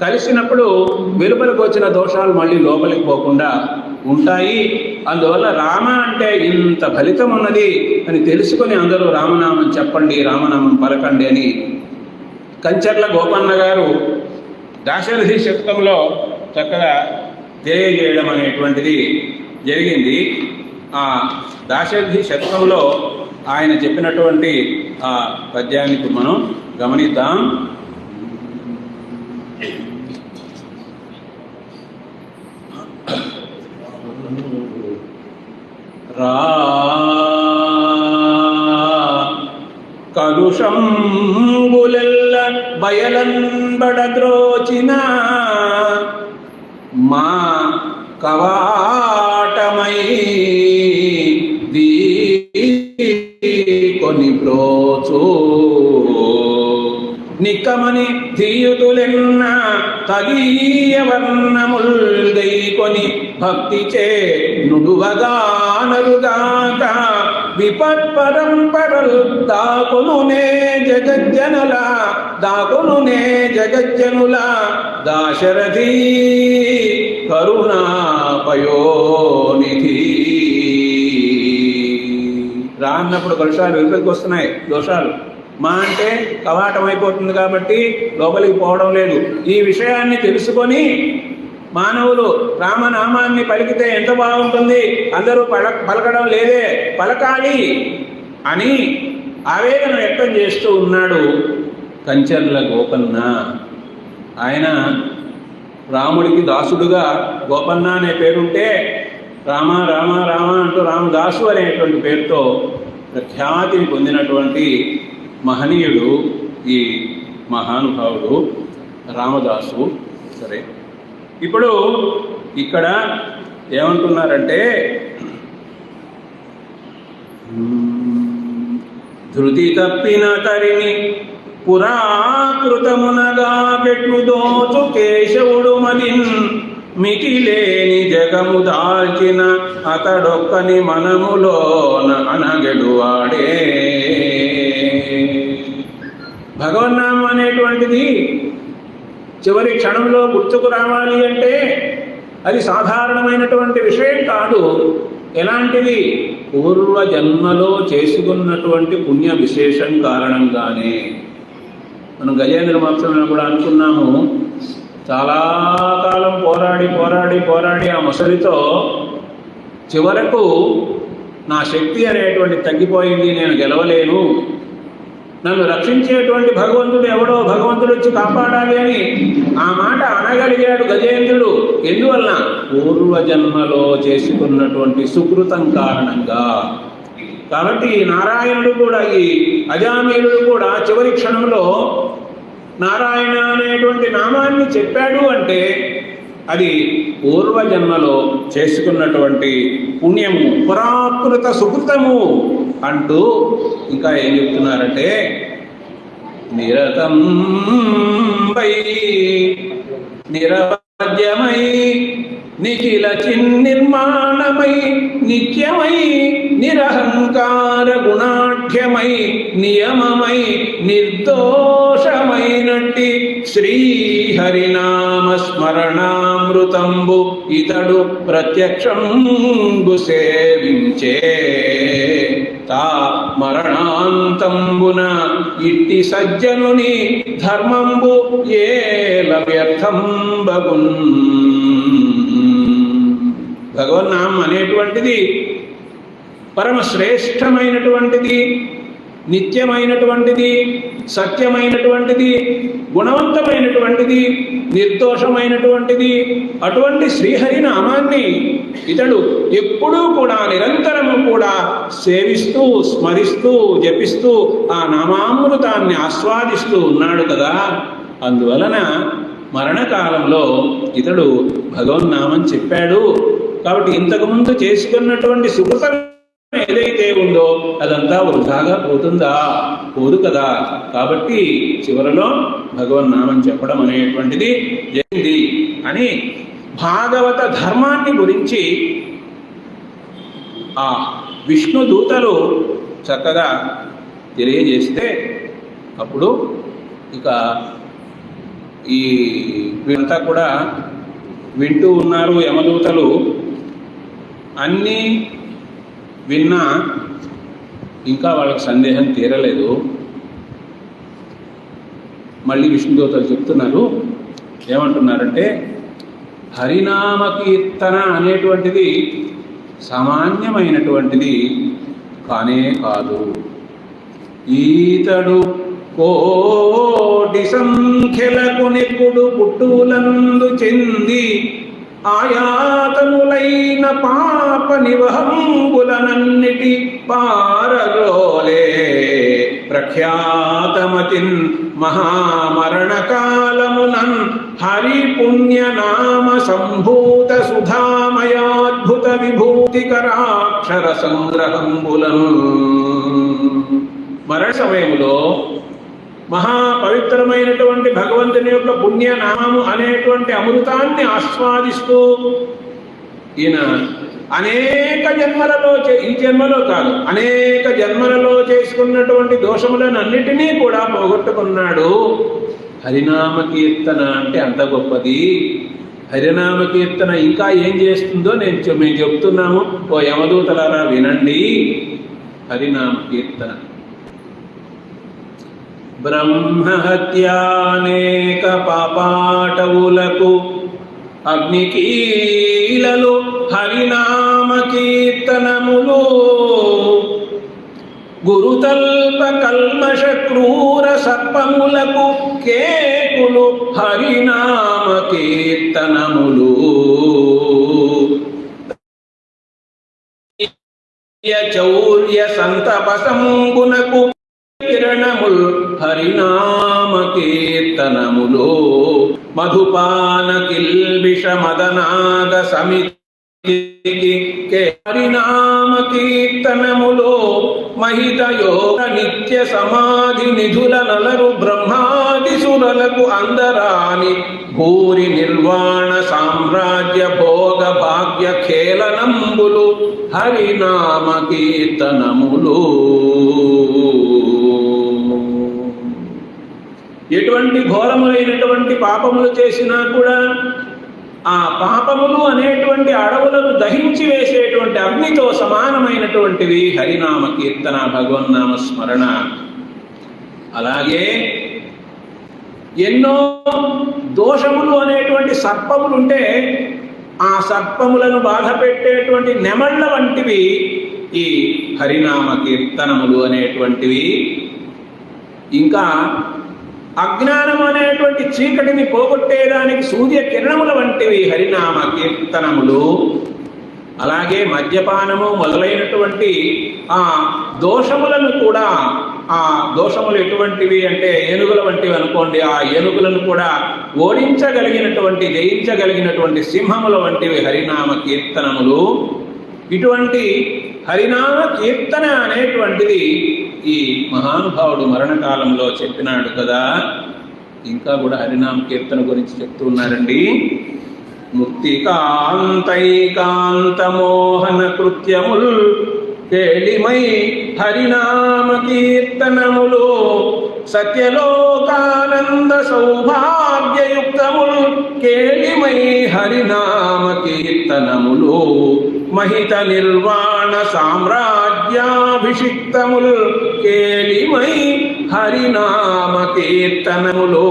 S1: కలిసినప్పుడు వెలుపలికి వచ్చిన దోషాలు మళ్ళీ లోపలికి పోకుండా ఉంటాయి. అందువల్ల రామ అంటే ఇంత ఫలితం ఉన్నది అని తెలుసుకొని అందరూ రామనామం చెప్పండి, రామనామం పలకండి అని కంచర్ల గోపన్న గారు దాశరథి శతకంలో చక్కగా తెలియజేయడం అనేటువంటిది జరిగింది. ఆ దాశరథి శతకంలో ఆయన చెప్పినటువంటి ఆ పద్యానికి మనం గమనిద్దాం. రా కలుషంబులెల్ల బయలంబడద్రోచిన మా కవాటమై కొని ప్రోచు నిక్కమని ధీయుతులెన్న తగీయ వర్ణముల్దై కొని భక్తి చే నుడువగానరుగాక విపత్పరంపరల్ దాకొనునే జగజ్జనుల దాశరథి కరుణాపయోనిధి. రా అన్నప్పుడు కలుషాలు వెలుపలికి వస్తున్నాయి దోషాలు. మా అంటే కవాటం అయిపోతుంది కాబట్టి లోపలికి పోవడం లేదు. ఈ విషయాన్ని తెలుసుకొని మానవులు రామనామాన్ని పలికితే ఎంత బాగుంటుంది, అందరూ పలకడం లేదే, పలకాలి అని ఆవేదన వ్యక్తం చేస్తూ ఉన్నాడు కంచర్ల గోపన్న. ఆయన రాముడికి దాసుడుగా గోపన్న అనే పేరుంటే రామ రామ రామ అంటూ రామదాసు అనేటువంటి పేరుతో ప్రఖ్యాతిని పొందినటువంటి మహనీయుడు ఈ మహానుభావుడు రామదాసు. సరే, ఇప్పుడు ఇక్కడ ఏమంటున్నారంటే ధృతి తప్పిన తరిని పురాకృతమునగా పెట్లు దోచు కేశవుడు మదిన్ మితిలేని జగము దాల్చిన అతడొక్కని మనములోన అనగెడువాడే. భగవన్నామం అనేటువంటిది చివరి క్షణంలో గుర్తుకు రావాలి అంటే అది సాధారణమైనటువంటి విషయం కాదు. ఎలాంటిది? పూర్వజన్మలో చేసుకున్నటువంటి పుణ్య విశేషం కారణంగానే. మనం గజేంద్ర మహోత్సవం కూడా అనుకున్నాము, చాలా కాలం పోరాడి ఆ ముసలితో చివరకు నా శక్తి అనేటువంటి తగ్గిపోయింది, నేను గెలవలేను, నన్ను రక్షించేటువంటి భగవంతుడు ఎవడో, భగవంతుడు వచ్చి కాపాడాలి అని ఆ మాట అనగలిగాడు గజేంద్రుడు. ఎందువల్ల? పూర్వజన్మలో చేసుకున్నటువంటి సుకృతం కారణంగా. కాబట్టి నారాయణుడు కూడా, ఈ అజామీలుడు కూడా చివరి క్షణంలో నారాయణ అనేటువంటి నామాన్ని చెప్పాడు అంటే అది పూర్వజన్మలో చేసుకున్నటువంటి పుణ్యము, పురాకృత సుకృతము అంటూ ఇంకా ఏం చెప్తున్నారంటే నిరతం వై నిరవధ్యమై నిఖిల చిన్నిర్మాణమై నిత్యమై నిరహంకార గుణాఢ్యమై నియమమై నిర్దోషమైనట్టి శ్రీహరినామ స్మరణామృతంబు ఇతడు ప్రత్యక్షంబు సేవించే తా మరణాంతంబున ఇట్టి సజ్జనుని ధర్మంబు ఏల వ్యర్థంబగున్. భగవన్నామం అనేటువంటిది పరమశ్రేష్టమైనటువంటిది, నిత్యమైనటువంటిది, సత్యమైనటువంటిది, గుణవంతమైనటువంటిది, నిర్దోషమైనటువంటిది. అటువంటి శ్రీహరి నామాన్ని ఇతడు ఎప్పుడూ కూడా నిరంతరము కూడా సేవిస్తూ, స్మరిస్తూ, జపిస్తూ ఆ నామామృతాన్ని ఆస్వాదిస్తూ ఉన్నాడు కదా. అందువలన మరణకాలంలో ఇతడు భగవన్నామం చెప్పాడు. కాబట్టి ఇంతకుముందు చేసుకున్నటువంటి సుకృత ఏదైతే ఉందో అదంతా వృధాగా పోతుందా? పోదు కదా. కాబట్టి చివరలో భగవన్నామం చెప్పడం అనేటువంటిది జరిగింది అని భాగవత ధర్మాన్ని గురించి ఆ విష్ణు దూతలు చక్కగా తెలియజేస్తే అప్పుడు ఇక ఈ వీళ్ళంతా కూడా వింటూ ఉన్నారు. యమదూతలు అన్నీ విన్నా ఇంకా వాళ్ళకి సందేహం తీరలేదు. మళ్ళీ విష్ణుదూతలు చెప్తున్నారు. ఏమంటున్నారంటే, హరినామ కీర్తన అనేటువంటిది సామాన్యమైనటువంటిది కానే కాదు. ఈతడు కోటి సంఖ్యలకు నెప్పుడు పుట్టులందు చెంది ఆయాతములైన పాప నివహంబులనన్నిటి పారలోలే ప్రఖ్యాతమతిన్ మహామరణ కాలమునన్ హరి పుణ్యనామ సంభూత సుధామయాద్భుత విభూతికరాక్షర సంగ్రహంబులను. మరణ సమయంలో మహాపవిత్రమైనటువంటి భగవంతుని యొక్క పుణ్యనామము అనేటువంటి అమృతాన్ని ఆస్వాదిస్తూ ఈయన అనేక జన్మలలో ఈ జన్మలో కాదు అనేక జన్మలలో చేసుకున్నటువంటి దోషములను అన్నిటినీ కూడా పోగొట్టుకున్నాడు. హరినామ కీర్తన అంటే అంత గొప్పది. హరినామ కీర్తన ఇంకా ఏం చేస్తుందో మేము చెప్తున్నాము. ఓ యమదూతలారా వినండి. హరినామ కీర్తన బ్రహ్మహత్యానేక పాపాటవులకు అగ్నికీలలు హరినామ కీర్తనములు గురుతల్ప కల్మష క్రూర సర్పములకు కేకులు హరినామ కీర్తనములు చౌర్య సంతపసంబునకు కిరణముల్ హరినామ కీర్తనములో మధుపాన కిల్బిష మదనాగ సమితికి హరినామ కీర్తనములో మహిత యోగ నిత్య సమాధి నిధుల నలరు బ్రహ్మాది సురలకు అందరాని భూరి నిర్వాణ సామ్రాజ్య భోగ భాగ్య ఖేళనంబులు హరినామ కీర్తనములు. ఎటువంటి ఘోరములైనటువంటి పాపములు చేసినా కూడా ఆ పాపములు అనేటువంటి అడవులను దహించి వేసేటువంటి అగ్నితో సమానమైనటువంటివి హరినామ కీర్తన, భగవన్నామ స్మరణ. అలాగే ఎన్నో దోషములు అనేటువంటి సర్పములుంటే ఆ సర్పములను బాధ పెట్టేటువంటి నెమళ్ళ వంటివి ఈ హరినామ కీర్తనములు అనేటువంటివి. ఇంకా అజ్ఞానం అనేటువంటి చీకటిని పోగొట్టేదానికి సూర్య కిరణముల వంటివి హరినామ కీర్తనములు. అలాగే మద్యపానము మొదలైనటువంటి ఆ దోషములను కూడా, ఆ దోషములు ఎటువంటివి అంటే ఏనుగుల వంటివి అనుకోండి, ఆ ఏనుగులను కూడా ఓడించగలిగినటువంటి జయించగలిగినటువంటి సింహముల వంటివి హరినామ కీర్తనములు. ఇటువంటి హరినామ కీర్తన అనేటువంటిది ఈ మహానుభావుడు మరణకాలంలో చెప్పినాడు కదా. ఇంకా కూడా హరినామ కీర్తన గురించి చెప్తూ ఉన్నారండి. ముక్తికాంతైకాంత మోహన కృత్యముల్ కేళిమై హరినామ కీర్తనములు సత్యలోకానంద సౌభాగ్యయుక్తముల్ కేళిమై హరినామ కీర్తనములు మహిత నిర్వాణ సామ్రాజ్యాభిషిక్తముల్ కేళిమై హరినామ కీర్తనములు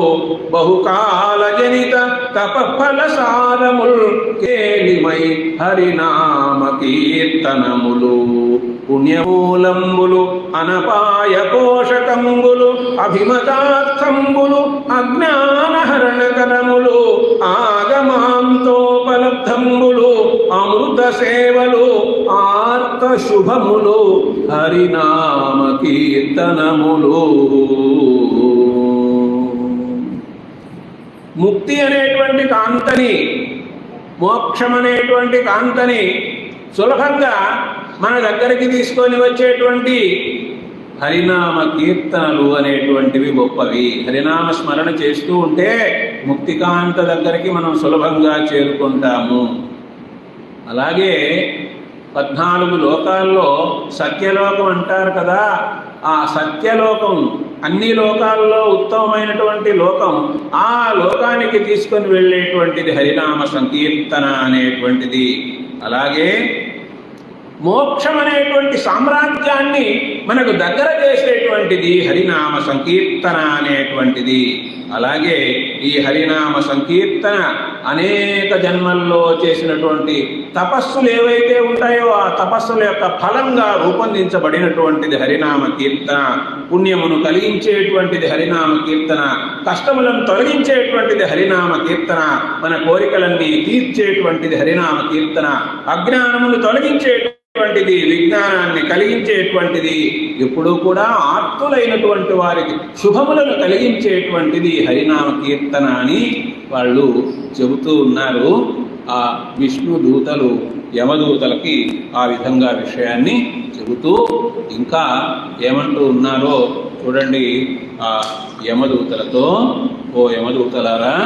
S1: బహుకాల జనిత తపఫల సారముల్ కేళిమై హరినామ కీర్తనములు పుణ్యమూలంబులు అనపాయ పోషకంబులు అభిమతార్థంబులు అజ్ఞానహరణకరములు ఆగమాంతోపలబ్ధంబులు అమృత సేవలు ఆర్త శుభములు హరినామ కీర్తనములు. ముక్తి అనేటువంటి కాంతని, మోక్షం అనేటువంటి కాంతని సులభంగా మన దగ్గరికి తీసుకొని వచ్చేటువంటి హరినామ కీర్తనలు అనేటువంటివి గొప్పవి. హరినామ స్మరణ చేస్తూ ఉంటే ముక్తికాంత దగ్గరికి మనం సులభంగా చేరుకుంటాము. అలాగే 14 లోకాల్లో సత్యలోకం అంటారు కదా, ఆ సత్యలోకం అన్ని లోకాల్లో ఉత్తమమైనటువంటి లోకం. ఆ లోకానికి తీసుకొని వెళ్ళేటువంటిది హరినామ సంకీర్తన అనేటువంటిది. అలాగే మోక్షం అనేటువంటి సామ్రాజ్యాన్ని మనకు దగ్గర చేసేటువంటిది హరినామ సంకీర్తన అనేటువంటిది. అలాగే ఈ హరినామ సంకీర్తన అనేక జన్మల్లో చేసినటువంటి తపస్సులు ఏవైతే ఉంటాయో ఆ తపస్సుల యొక్క ఫలంగా రూపొందించబడినటువంటిది హరినామ కీర్తన. పుణ్యమును కలిగించేటువంటిది హరినామ కీర్తన, కష్టములను తొలగించేటువంటిది హరినామ కీర్తన, మన కోరికలన్నీ తీర్చేటువంటిది హరినామ కీర్తన, అజ్ఞానమును తొలగించేటువంటిది, విజ్ఞానాన్ని కలిగించేటువంటిది, ఎప్పుడూ కూడా ఆర్తులైనటువంటి వారికి శుభములను కలిగించేటువంటిది హరినామ కీర్తన అని వాళ్ళు చెబుతూ ఉన్నారు. ఆ విష్ణు దూతలు యమదూతలకి ఆ విధంగా విషయాన్ని చెబుతూ ఇంకా ఏమంటూ ఉన్నారో చూడండి. ఆ యమదూతలతో, ఓ యమదూతలారా,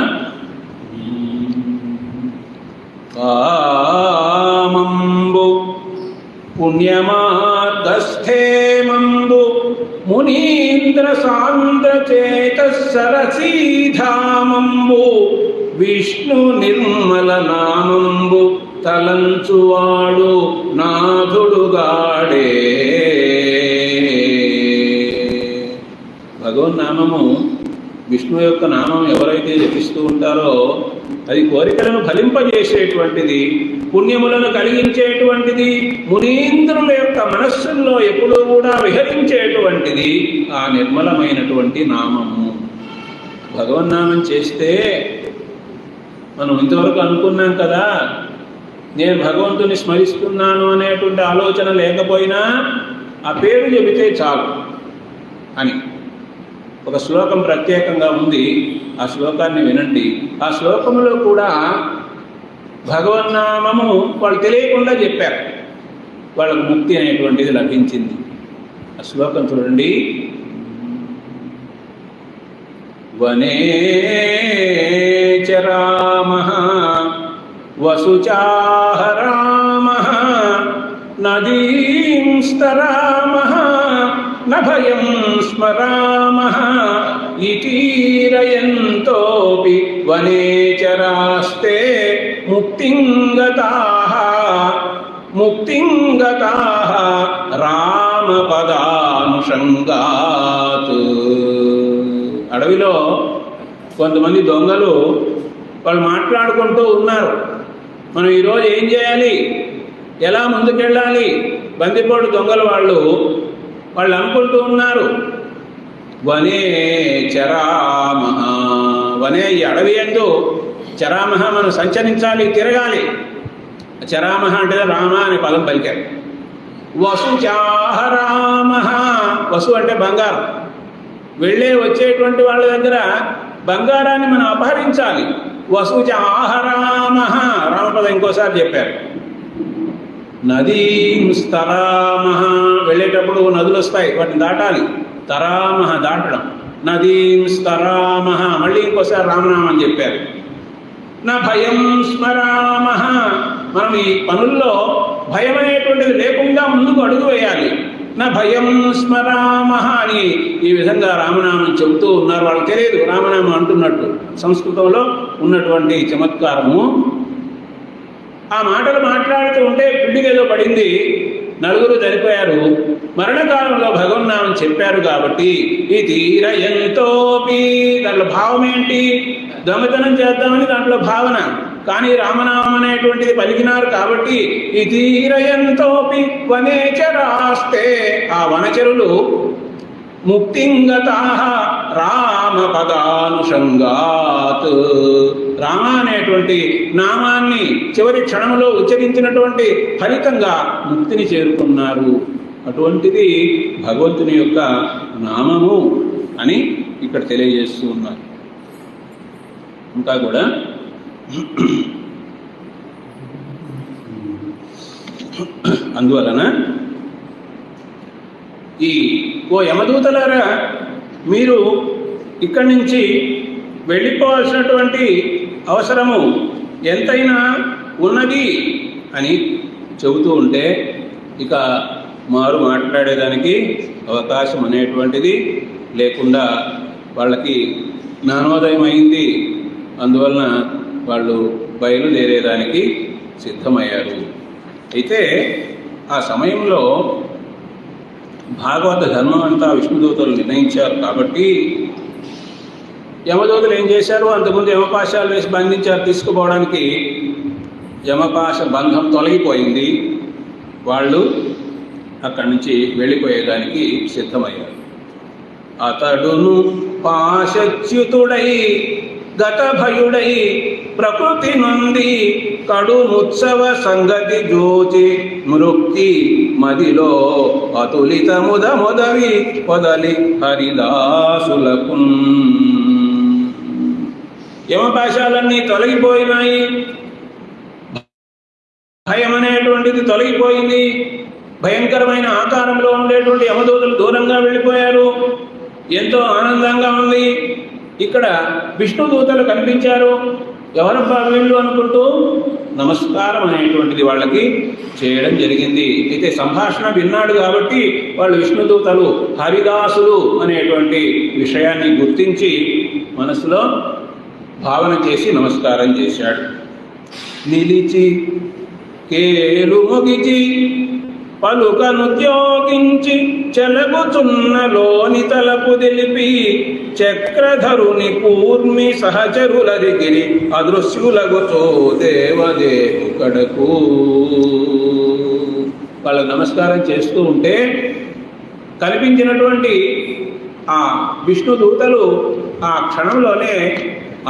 S1: కామంబు పుణ్యమార్గస్థే మంబు మునీంద్ర సాంద్ర చేత సరసీధామంబు విష్ణు నిర్మల నామంబు తలంచువాడు నాథుడుగాడే. భగవన్నామము, విష్ణు యొక్క నామం ఎవరైతే జపిస్తూ ఉంటారో అది కోరికలను ఫలింపజేసేటువంటిది, పుణ్యములను కలిగించేటువంటిది, మునీంద్రుల యొక్క మనస్సుల్లో ఎప్పుడూ కూడా విహరించేటువంటిది ఆ నిర్మలమైనటువంటి నామము. భగవన్నామం చేస్తే మనం ఇంతవరకు అనుకున్నాం కదా, నేను భగవంతుని స్మరిస్తున్నాను అనేటువంటి ఆలోచన లేకపోయినా ఆ పేరు చెబితే చాలు అని. ఒక శ్లోకం ప్రత్యేకంగా ఉంది, ఆ శ్లోకాన్ని వినండి. ఆ శ్లోకంలో కూడా భగవన్నామము వాళ్ళు తెలియకుండా చెప్పారు, వాళ్ళకు ముక్తి అనేటువంటిది లభించింది. ఆ శ్లోకం చూడండి. వనే చరామః వసుచాహరామః నదీం స్తరామః నభయం స్మరామః ఇతీరయంతోపి వనేచరాస్తే ముక్తింగతాః ముక్తింగతాః రామపదానుషంగాత్. అడవిలో కొంతమంది దొంగలు వాళ్ళు మాట్లాడుకుంటూ ఉన్నారు, మనం ఈరోజు ఏం చేయాలి, ఎలా ముందుకెళ్ళాలి. బందిపోటు దొంగలు వాళ్ళు అనుకుంటూ ఉన్నారు. వనే చరామః, వనే ఈ అడవి యందు, చరామః మనం సంచరించాలి, తిరగాలి. చరామః అంటే రామ అనే పదం పలికారు. వసుచాహరామః, వసు అంటే బంగారం. వెళ్ళే వచ్చేటువంటి వాళ్ళ దగ్గర బంగారాన్ని మనం అపహరించాలి. వసుచాహరామః, రామపదం ఇంకోసారి చెప్పారు. నదీం స్తరామః, వెళ్ళేటప్పుడు నదులు వస్తాయి, వాటిని దాటాలి. తరామః దాటడం, నదీం స్తరామః, మళ్ళీ ఇంకోసారి రామనామం చెప్పారు. నా భయం స్మరామః, మనం ఈ పనుల్లో భయం అనేటువంటిది లేకుండా ముందుకు అడుగు వేయాలి. నా భయం స్మరామః అని ఈ విధంగా రామనామం చెబుతూ ఉన్నారు. వాళ్ళకి తెలియదు రామనామం అంటున్నట్టు. సంస్కృతంలో ఉన్నటువంటి చమత్కారము. ఆ మాటలు మాట్లాడుతూ ఉంటే పిల్లిగేదో పడింది, నలుగురు చనిపోయారు. మరణకాలంలో భగవన్నామం చెప్పారు కాబట్టి ఈ తీర ఎంతోపి, దాంట్లో భావం ఏంటి, దొంగతనం చేద్దామని దాంట్లో భావన, కానీ రామనామం అనేటువంటిది పలికినారు కాబట్టి ఈ తీర ఎంతోపి వనేచరాస్తే, ఆ వనచరులు ముక్తింగతాః రామపదానుషంగాత్, రామ అనేటువంటి నామాన్ని చివరి క్షణంలో ఉచ్చరించినటువంటి ఫలితంగా ముక్తిని చేరుకున్నారు. అటువంటిది భగవంతుని యొక్క నామము అని ఇక్కడ తెలియజేస్తూ ఉన్నారు. ఇంకా కూడా అందువలన ఓ యమదూతలారా, మీరు ఇక్కడి నుంచి వెళ్ళిపోవాల్సినటువంటి అవసరము ఎంతైనా ఉన్నది అని చెబుతూ ఉంటే ఇక మారు మాట్లాడేదానికి అవకాశం అనేటువంటిది లేకుండా వాళ్ళకి జ్ఞానోదయం అయింది. అందువలన వాళ్ళు బయలుదేరేదానికి సిద్ధమయ్యారు. అయితే ఆ సమయంలో భాగవత ధర్మం అంతా విష్ణుదూతలు నిర్ణయించారు కాబట్టి యమదూతలు ఏం చేశారు, అంతకుముందు యమపాశాలు వేసి బంధించారు. తీసుకుపోవడానికి యమపాశ బంధం తొలగిపోయింది. వాళ్ళు అక్కడి నుంచి వెళ్ళిపోయేదానికి సిద్ధమయ్యారు. అతడును పాశచ్యుతుడై గతభయుడై ప్రకృతి నుండి కడుముత్సవ సంగతి జోచి మృక్తి మదిలో అతులిత మొదవి పొదలి హరిదాసులకు. యమపాశాలన్నీ తొలగిపోయినాయి, భయం అనేటువంటిది తొలగిపోయింది. భయంకరమైన ఆకారంలో ఉండేటువంటి యమదూతలు దూరంగా వెళ్ళిపోయారు. ఎంతో ఆనందంగా ఉంది. ఇక్కడ విష్ణుదూతలు కనిపించారు. ఎవరబ్బా వీళ్ళు అనుకుంటూ నమస్కారం అనేటువంటిది వాళ్ళకి చేయడం జరిగింది. అయితే సంభాషణ విన్నాడు కాబట్టి వాళ్ళు విష్ణుదూతలు హరిదాసులు అనేటువంటి విషయాన్ని గుర్తించి మనసులో భావన చేసి నమస్కారం చేశాడు. నిలిచి కేలు మొగిచి పలుకనుద్యోగించి చెలగుచున్నలోని తలపు తెలిపి చక్రధరుని కూర్మి సహచరులరిగిరి అదృశ్యులగుచో దేవదేవు కడకు. వాళ్ళకు నమస్కారం చేస్తూ ఉంటే కనిపించినటువంటి ఆ విష్ణుదూతలు ఆ క్షణంలోనే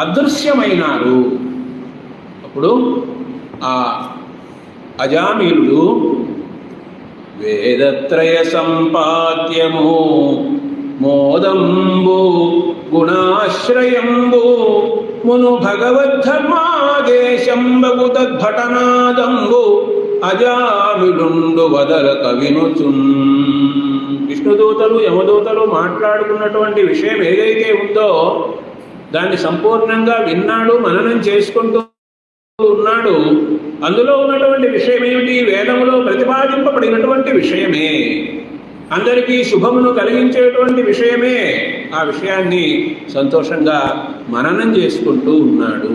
S1: అదృశ్యమైనారు. అప్పుడు ఆ అజామిలుడు వేదత్రయ సంపాద్యము మోదంబు గుణాశ్రయంబు మును భగవద్ధర్మాదేశంబగు తద్భటనాదంబు అజామిలుండు వదల కవినుచున్. విష్ణుదూతలు యమదూతలు మాట్లాడుకున్నటువంటి విషయం ఏదైతే ఉందో దాన్ని సంపూర్ణంగా విన్నాడు, మననం చేసుకుంటూ ఉన్నాడు. అందులో ఉన్నటువంటి విషయం ఏమిటి? వేదములో ప్రతిపాదింపబడినటువంటి విషయమే, అందరికీ శుభమును కలిగించేటువంటి విషయమే. ఆ విషయాన్ని సంతోషంగా మననం చేసుకుంటూ ఉన్నాడు.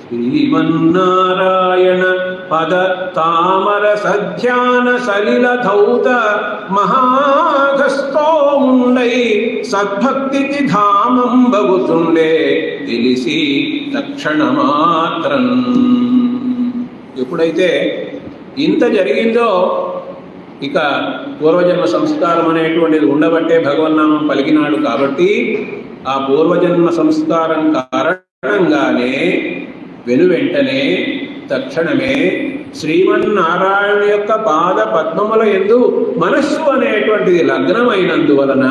S1: శ్రీమన్నారాయణ పద తామర సధ్యాన సలిల ధౌత మహాగస్తోముండై సద్భక్తికి ధామం బగుతుండే తెలిసి తక్షణమాత్రం. ఎప్పుడైతే ఇంత జరిగిందో ఇక పూర్వజన్మ సంస్కారం అనేటువంటిది ఉండబట్టే భగవన్నామం పలికినాడు కాబట్టి ఆ పూర్వజన్మ సంస్కారం కారణంగానే వెనువెంటనే తక్షణమే శ్రీమన్నారాయణ యొక్క పాద పద్మముల యందు మనస్సు అనేటువంటిది లగ్నమైనందువలన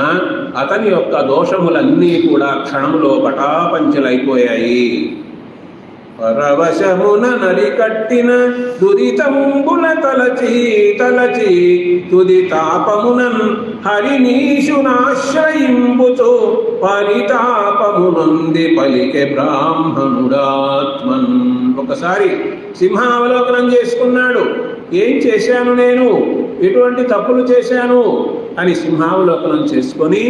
S1: అతని యొక్క దోషములన్నీ కూడా క్షణములో పటాపంచలైపోయాయి. పరవశమున నరికట్టిన దురితంబుల తలచి తలచి తుది తాపమునన్ హరినీశునాశ్రయింపుచు పరితాపమునంది పలికె బ్రాహ్మణుడాత్మన్. ఒకసారి సింహావలోకనం చేసుకున్నాడు. ఏం చేశాను నేను, ఎటువంటి తప్పులు చేశాను అని సింహావలోకనం చేసుకొని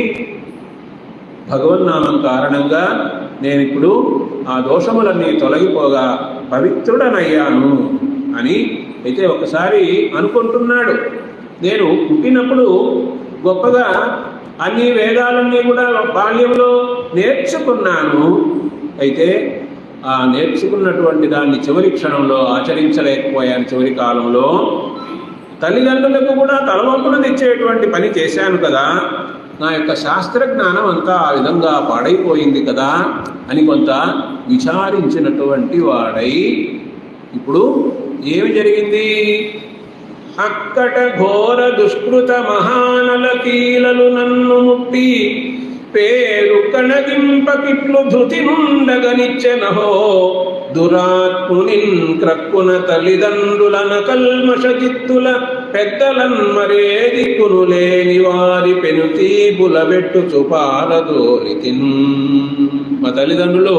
S1: భగవన్నామం కారణంగా నేనిప్పుడు ఆ దోషములన్నీ తొలగిపోగా పవిత్రుడనయ్యాను అని అయితే ఒకసారి అనుకుంటున్నాడు. నేను పుట్టినప్పుడు గొప్పగా అన్ని వేదాలన్నీ కూడా బాల్యంలో నేర్చుకున్నాను. అయితే ఆ నేర్చుకున్నటువంటి దాన్ని చివరి క్షణంలో ఆచరించలేకపోయాను. చివరి కాలంలో తల్లిదండ్రులకు కూడా తలవంపులు తెచ్చేటువంటి పని చేశాను కదా, నా యొక్క శాస్త్రజ్ఞానం అంతా ఆ విధంగా పాడైపోయింది కదా అని కొంత విచారించినటువంటి వాడై ఇప్పుడు ఏమి జరిగింది? అక్కట ఘోర దుష్కృత మహానల కీలలు నన్ను ముట్టి పేరు కణగింపకిట్లు ధృతి నుండగనిచ్చెనహో దురాత్మునిన్ క్రక్కున తల్లిదండ్రులన కల్మషజిత్తుల పెద్దలన్ మరే దిక్కును లేని వారి పెనుతీపుల బెట్టు చుపాలదోలితిన్. మా తల్లిదండ్రులు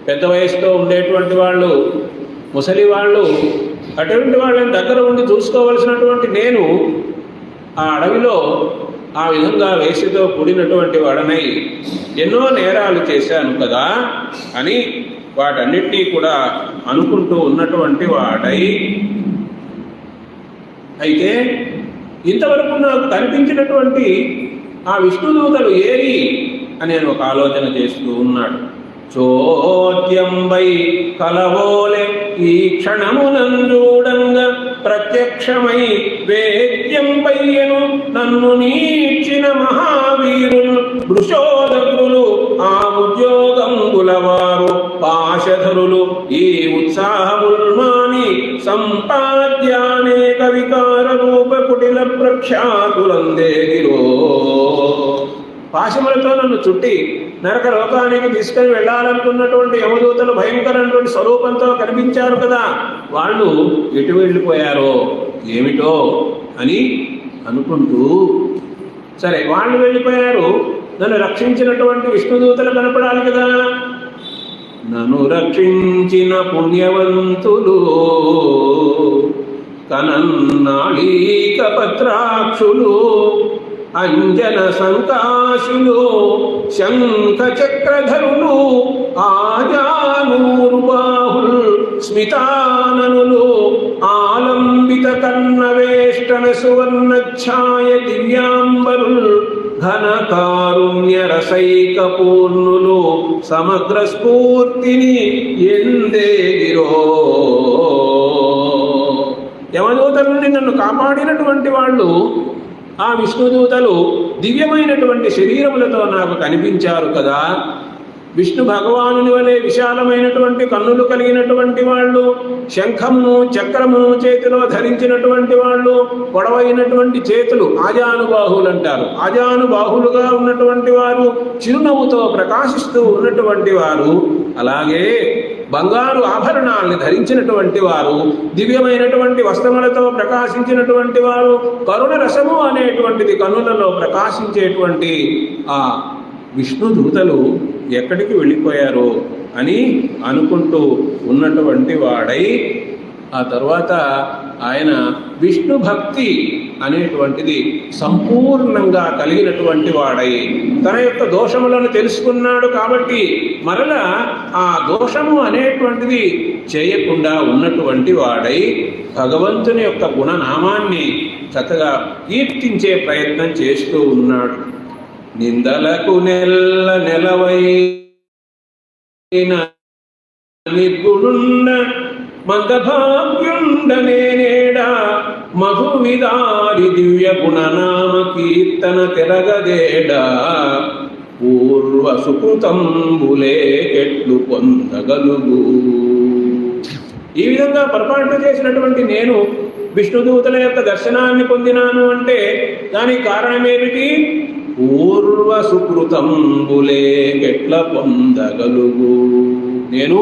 S1: పెద్ద వయసులో ఉండేటువంటి వాళ్ళు, ముసలి వాళ్ళు, అటువంటి వాళ్ళని దగ్గర ఉండి చూసుకోవలసినటువంటి నేను ఆ అడవిలో ఆ విధంగా వేసితో కూడినటువంటి వాడనై ఎన్నో నేరాలు చేశాను కదా అని వాటన్నిటినీ కూడా అనుకుంటూ ఉన్నటువంటి వాడై, అయితే ఇంతవరకు నాకు కనిపించినటువంటి ఆ విష్ణుదూతలు ఏరి అని నేను ఒక ఆలోచన చేస్తూ ఉన్నాడు. చోద్యంబై కలవోలే ఈ క్షణమునందూడంగా ప్రత్యక్షమై వేద్యంబయ్యను నన్ను నీచిన మహావీరులు వృషోదగ్రులు ఆ ఉద్యోగంబులవారు పాశధరులు ఈ ఉత్సాహముల్మాని సంపాద్యానేక వికార రూప కుటిల ప్రఖ్యాతులందేగిరో. పాశములతో నన్ను చుట్టి నరక లోకానికి తీసుకొని వెళ్ళాలనుకున్నటువంటి యమదూతలు భయంకరమైనటువంటి స్వరూపంతో కనిపించారు కదా, వాళ్ళు ఎటు వెళ్ళిపోయారో ఏమిటో అని అనుకుంటూ, సరే వాళ్ళు వెళ్ళిపోయారు, నన్ను రక్షించినటువంటి విష్ణుదూతలు కనపడాలి కదా. నన్ను రక్షించిన పుణ్యవంతులు కనన్నాళీక పత్రాక్షులు అంజన సంకాశులు శంఖ చక్రధరులు ఆజానూరు బాహుల్ స్మితాననులు ఆలంబిత కన్నవేష్టన సువర్ణఛాయ దివ్యాంబరుల్ ఘన కారుణ్య రసైక పూర్ణులు సమగ్ర స్ఫూర్తిని ఎందేగిరో. యమదూతల నుండి నన్ను కాపాడినటువంటి వాళ్ళు ఆ విష్ణుదూతలు దివ్యమైనటువంటి శరీరములతో నాకు కనిపించారు కదా. విష్ణు భగవానుని వలె విశాలమైనటువంటి కన్నులు కలిగినటువంటి వాళ్ళు, శంఖము చక్రము చేతిలో ధరించినటువంటి వాళ్ళు, పొడవైనటువంటి చేతులు ఆజానుబాహులు అంటారు. ఆజానుబాహులుగా ఉన్నటువంటి వారు, చిరునవ్వుతో ప్రకాశిస్తూ ఉన్నటువంటి వారు, అలాగే బంగారు ఆభరణాలను ధరించినటువంటి వారు, దివ్యమైనటువంటి వస్త్రములతో ప్రకాశించినటువంటి వారు, కరుణ రసము అనేటువంటిది కన్నులలో ప్రకాశించేటువంటి ఆ విష్ణుదూతలు ఎక్కడికి వెళ్ళిపోయారో అని అనుకుంటూ ఉన్నటువంటి వాడై, ఆ తర్వాత ఆయన విష్ణు భక్తి అనేటువంటిది సంపూర్ణంగా కలిగినటువంటి వాడై తన యొక్క దోషములను తెలుసుకున్నాడు. కాబట్టి మరలా ఆ దోషము అనేటువంటిది చేయకుండా ఉన్నటువంటి వాడై భగవంతుని యొక్క గుణనామాన్ని చక్కగా కీర్తించే ప్రయత్నం చేస్తూ ఉన్నాడు. నిందలకు నెలవైన నిర్గుణుండ మందభాగ్యుండనేడా మధువిదారి దివ్య గుణనామ కీర్తన తెరగదేడా పూర్వ సుకృతంబులే ఎట్లు పొందగలుగు. ఈ విధంగా పొరపాటు చేసినటువంటి నేను విష్ణుదూతల యొక్క దర్శనాన్ని పొందినాను అంటే దానికి కారణమేమిటి? పూర్వ సుకృతంబులే ఎట్ల పొందగలుగు. నేను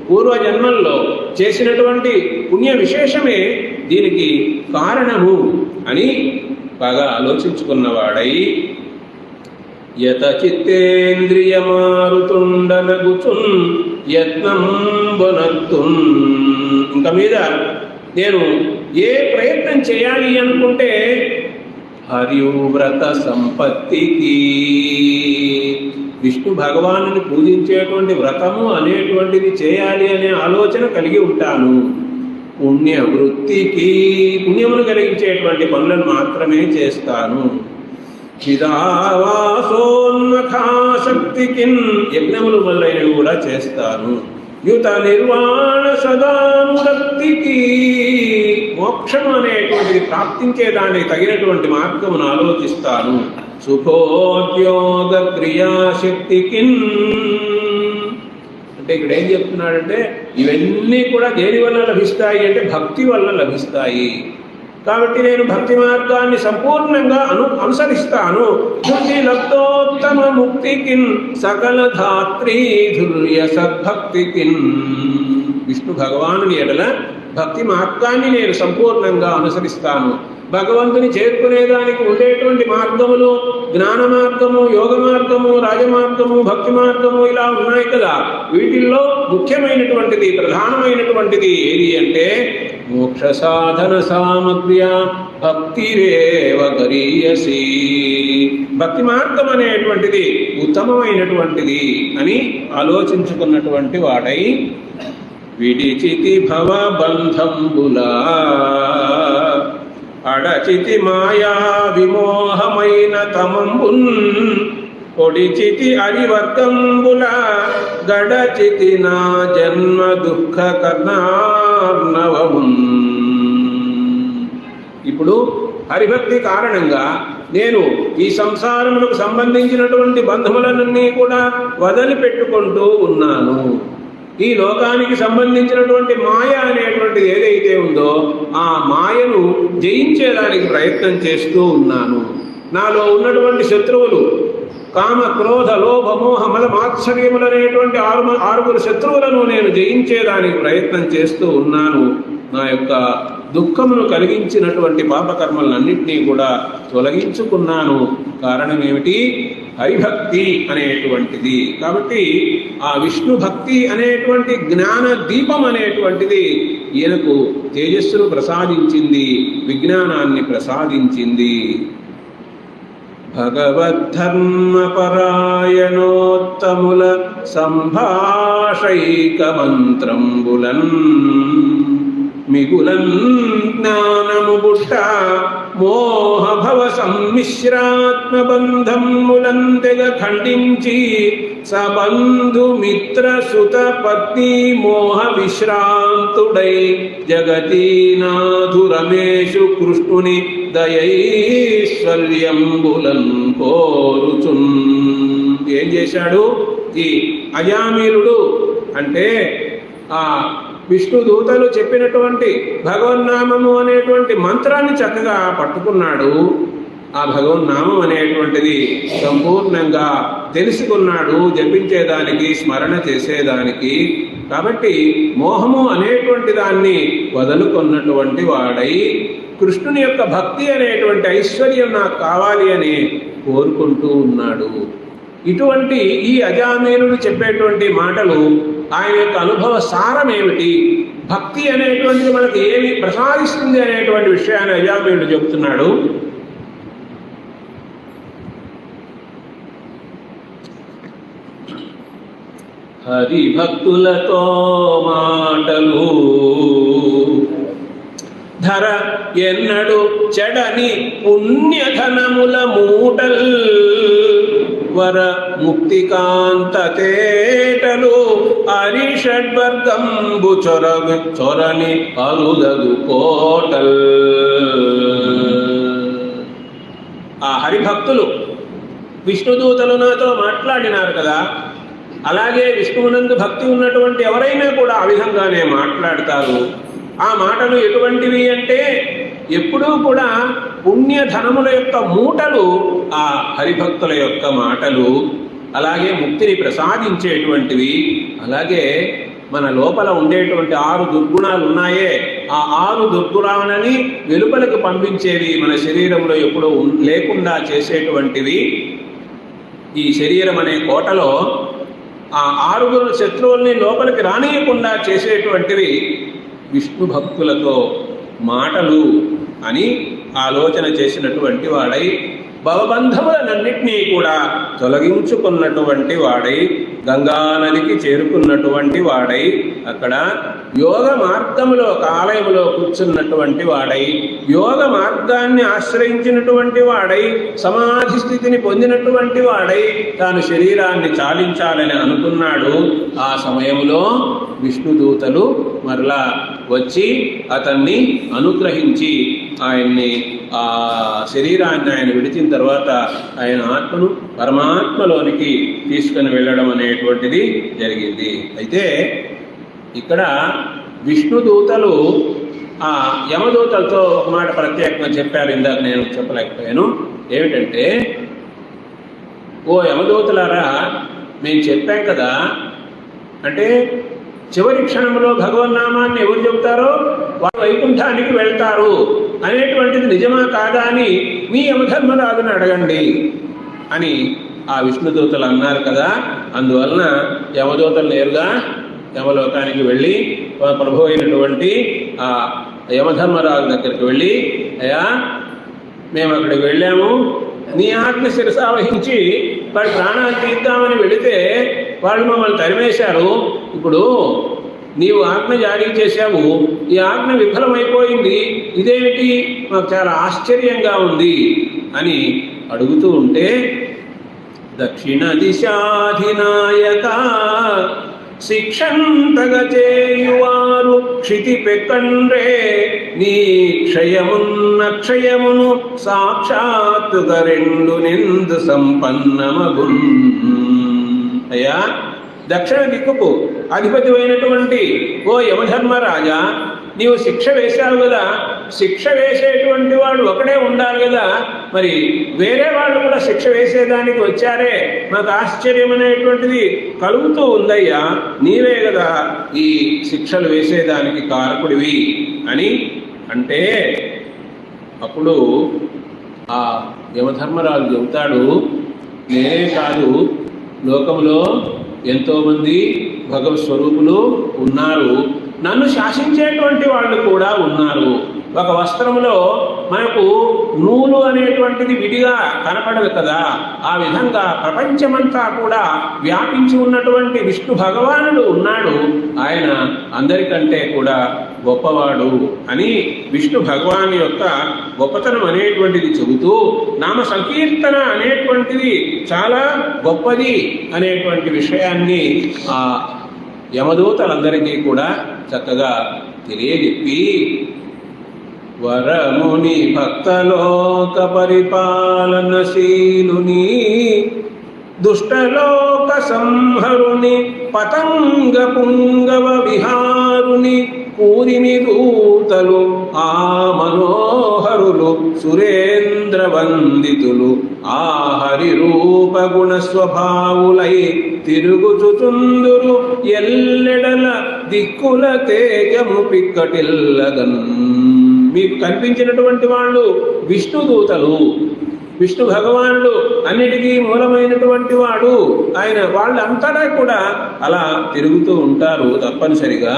S1: పూర్వజన్మల్లో చేసినటువంటి పుణ్య విశేషమే దీనికి కారణము అని బాగా ఆలోచించుకున్నవాడై యత చిత్తేంద్రియ మారుతుండనగుచున్ యత్నం బొనత్తున్. ఇంక మీద నేను ఏ ప్రయత్నం చేయాలి అనుకుంటే హరివ్రత సంపత్తికి, విష్ణు భగవానుని పూజించేటువంటి వ్రతము అనేటువంటిది చేయాలి అనే ఆలోచన కలిగి ఉంటాను. పుణ్యవృత్తికి, పుణ్యమును కలిగించేటువంటి పనులను మాత్రమే చేస్తాను. చిదావాసోన్మఖాశక్తికి, యజ్ఞములు మొదలైనవి కూడా చేస్తాను. యుత నిర్వాణ సదానురక్తికి, మోక్షం అనేటువంటిది ప్రాప్తించేదానికి తగినటువంటి మార్గమును ఆలోచిస్తాను. సుఖోద్యోగ క్రియాశక్తికి, అంటే ఇక్కడ ఏం చెప్తున్నాడంటే ఇవన్నీ కూడా దేని వల్ల లభిస్తాయి అంటే భక్తి వల్ల లభిస్తాయి. కాబట్టి నేను భక్తి మార్గాన్ని సంపూర్ణంగా అనుసరిస్తాను. ధృతి లబ్ధోత్తమ ముక్తికిన్ సకల ధాత్రీ ధుర్య సద్భక్తికిన్. విష్ణు భగవానుని ఎడల భక్తి మార్గాన్ని నేను సంపూర్ణంగా అనుసరిస్తాను. భగవంతుని చేరుకునేదానికి ఉండేటువంటి మార్గములు జ్ఞాన మార్గము, యోగ మార్గము, రాజమార్గము, భక్తి మార్గము ఇలా ఉన్నాయి కదా. వీటిల్లో ముఖ్యమైనటువంటిది, ప్రధానమైనటువంటిది ఏది అంటే మోక్ష సాధన సామగ్ర్య భక్తిరేవ గరీయసి. భక్తి మార్గం అనేటువంటిది ఉత్తమమైనటువంటిది అని ఆలోచించుకున్నటువంటి వాడై విడిచితి భవబంధంబులా అడచితి మాయా విమోహమైన తమంబున్ ఒడిచితి అరివర్గంబుల గడచితి నా జన్మ దుఃఖ కర్ణార్ణవమున్. ఇప్పుడు హరిభక్తి కారణంగా నేను ఈ సంసారములకు సంబంధించినటువంటి బంధములన్నీ కూడా వదిలిపెట్టుకుంటూ ఉన్నాను. ఈ లోకానికి సంబంధించినటువంటి మాయ అనేటువంటిది ఏదైతే ఉందో ఆ మాయను జయించేదానికి ప్రయత్నం చేస్తూ ఉన్నాను. నాలో ఉన్నటువంటి శత్రువులు కామ, క్రోధ, లోభ, మోహ, మద, మాత్సర్యములు అనేటువంటి ఆరుగురు శత్రువులను నేను జయించేదానికి ప్రయత్నం చేస్తూ ఉన్నాను. నా యొక్క దుఃఖమును కలిగించినటువంటి పాపకర్మలన్నింటినీ కూడా తొలగించుకున్నాను. కారణం ఏమిటి? హరిభక్తి అనేటువంటిది. కాబట్టి ఆ విష్ణు భక్తి అనేటువంటి జ్ఞాన దీపం అనేటువంటిది ఈయనకు తేజస్సును ప్రసాదించింది, విజ్ఞానాన్ని ప్రసాదించింది. భగవద్ధర్మపరాయణోత్తముల సంభాషైక మంత్రంబులన్ మిగులన్ జ్ఞానము బుట్ట మోహభవ సమ్మిశ్రాత్మబంధములంతెగ ఖండించి సబంధు మిత్ర సుత పత్ని మోహ విశ్రాంతుడై జగతీనాథు రమేషు కృష్ణుని దయైశ్వర్యంబులన్ కోరుచున్. ఏం చేశాడు ఈ అజామిలుడు అంటే ఆ విష్ణు దూతలు చెప్పినటువంటి భగవన్నామము అనేటువంటి మంత్రాన్ని చక్కగా పట్టుకున్నాడు. ఆ భగవన్నామం అనేటువంటిది సంపూర్ణంగా తెలుసుకున్నాడు, జపించేదానికి, స్మరణ చేసేదానికి. కాబట్టి మోహము అనేటువంటి దాన్ని వదులుకున్నటువంటి వాడై కృష్ణుని యొక్క భక్తి అనేటువంటి ఐశ్వర్యం నాకు కావాలి అని కోరుకుంటూ ఉన్నాడు. ఇటువంటి ఈ అజామీనుడు చెప్పేటువంటి మాటలు ఆయన యొక్క అనుభవ సారం ఏమిటి, భక్తి అనేటువంటిది మనకి ఏమి ప్రసాదిస్తుంది అనేటువంటి విషయాన్ని అజామీనుడు చెబుతున్నాడు. హరి భక్తులతో మాటలు ధర ఎన్నడు చెడని పుణ్యధనముల మూటల్ వర ముక్తికాంత తేటలు అరిషడ్వర్గంబు చొరని అరుదగు కోటల్. ఆ హరిభక్తులు విష్ణుదూతలు నాతో మాట్లాడినారు కదా, అలాగే విష్ణువునందు భక్తి ఉన్నటువంటి ఎవరైనా కూడా ఆ విధంగానే మాట్లాడతారు. ఆ మాటలు ఎటువంటివి అంటే ఎప్పుడూ కూడా పుణ్యధనముల యొక్క మూటలు ఆ హరిభక్తుల యొక్క మాటలు. అలాగే ముక్తిని ప్రసాదించేటువంటివి. అలాగే మన లోపల ఉండేటువంటి 6 దుర్గుణాలు ఉన్నాయే, ఆ 6 దుర్గుణాలని వెలుపలకు పంపించేవి, మన శరీరంలో ఎప్పుడూ లేకుండా చేసేటువంటివి. ఈ శరీరం అనే కోటలో ఆ 6 శత్రువుల్ని లోపలికి రానియకుండా చేసేటువంటివి విష్ణు భక్తులతో మాటలు అని ఆలోచన చేసినటువంటి వాడై భవబంధములన్నింటినీ కూడా తొలగించుకున్నటువంటి వాడై గంగానదికి చేరుకున్నటువంటి వాడై అక్కడ యోగ మార్గములో ఆలయములో కూర్చున్నటువంటి వాడై యోగ మార్గాన్ని ఆశ్రయించినటువంటి వాడై సమాధి స్థితిని పొందినటువంటి వాడై తాను శరీరాన్ని చాలించాలని అనుకున్నాడు. ఆ సమయంలో విష్ణుదూతలు మరలా వచ్చి అతన్ని అనుగ్రహించి ఆయన్ని ఆ శరీరాన్ని ఆయన విడిచిన తర్వాత ఆయన ఆత్మను పరమాత్మలోనికి తీసుకుని వెళ్ళడం అనేటువంటిది జరిగింది. అయితే ఇక్కడ విష్ణుదూతలు ఆ యమదూతలతో ఒక మాట ప్రత్యేకంగా చెప్పారు, ఇందాక నేను చెప్పలేకపోయాను. ఏమిటంటే, ఓ యమదూతలారా, మేము చెప్పాం కదా, అంటే చివరి క్షణంలో భగవన్నామాన్ని ఎవరు చెబుతారో వారు వైకుంఠానికి వెళ్తారు అనేటువంటిది నిజమా కాదా అని మీ యమధర్మరాజుని అడగండి అని ఆ విష్ణుదూతలు అన్నారు కదా. అందువలన యమదూతలు నేరుగా యమలోకానికి వెళ్ళి ప్రభు అయినటువంటి ఆ యమధర్మరాజు దగ్గరికి వెళ్ళి, అయ్యా మేము అక్కడికి వెళ్ళాము, నీ ఆజ్ఞ శిరసావహించి వాడి ప్రాణాలు తీద్దామని వెళితే వాళ్ళు మమ్మల్ని తరిమేశారు. ఇప్పుడు నీవు ఆజ్ఞ జారీ చేశావు, ఈ ఆజ్ఞ విఫలమైపోయింది, ఇదేమిటి, మాకు చాలా ఆశ్చర్యంగా ఉంది అని అడుగుతూ ఉంటే, దక్షిణ దిశాధినాయక శిక్షంతగ చేయువారు క్షితి పెక్కండ్రే నీ క్షయమున్న క్షయమును సాక్షాత్తుగా రెండు నిందు సంపన్నమగున్. అయ్యా, దక్షిణ దిక్కుకు అధిపతి అయినటువంటి ఓ యమధర్మరాజా, నీవు శిక్ష వేశావు కదా, శిక్ష వేసేటువంటి వాడు ఒకడే ఉండాలి కదా, మరి వేరే వాళ్ళు కూడా శిక్ష వేసేదానికి వచ్చారే, మాకు ఆశ్చర్యం అనేటువంటిది కలుగుతూ ఉందయ్యా, నీవే కదా ఈ శిక్షలు వేసేదానికి కారకుడివి అని అంటే, అప్పుడు ఆ యమధర్మరాజు చెబుతాడు, నేనే కాదు, లోకంలో ఎంతోమంది భగవత్ స్వరూపులు ఉన్నారు, నన్ను శాసించేటువంటి వాళ్ళు కూడా ఉన్నారు. ఒక వస్త్రంలో మనకు నూలు అనేటువంటిది విడిగా కనపడదు కదా, ఆ విధంగా ప్రపంచమంతా కూడా వ్యాపించి ఉన్నటువంటి విష్ణు భగవానుడు ఉన్నాడు, ఆయన అందరికంటే కూడా గొప్పవాడు అని విష్ణు భగవాను యొక్క గొప్పతనం అనేటువంటిది చెబుతూ, నామ సంకీర్తన అనేటువంటిది చాలా గొప్పది అనేటువంటి విషయాన్ని ఆ యమదూతలందరికీ కూడా చక్కగా తెలియజెప్పి, వరముని భక్తలోక పరిపాలనశీలుని దుష్టలోక సంహరుని పతంగ పుంగవ విహారుని కూరిమి దూతలు ఆ మనోహరులు సురేంద్ర వందితులు ఆ హరి రూప గుణ స్వభావులై తిరుగుచుతుందురు ఎల్లెడల దిక్కుల తేజము పిక్కటిల్లగన్. మీకు కనిపించినటువంటి వాళ్ళు విష్ణుదూతలు, విష్ణు భగవానుడు అన్నిటికీ మూలమైనటువంటి వాడు ఆయన. వాళ్ళంతటా కూడా అలా తిరుగుతూ ఉంటారు తప్పనిసరిగా.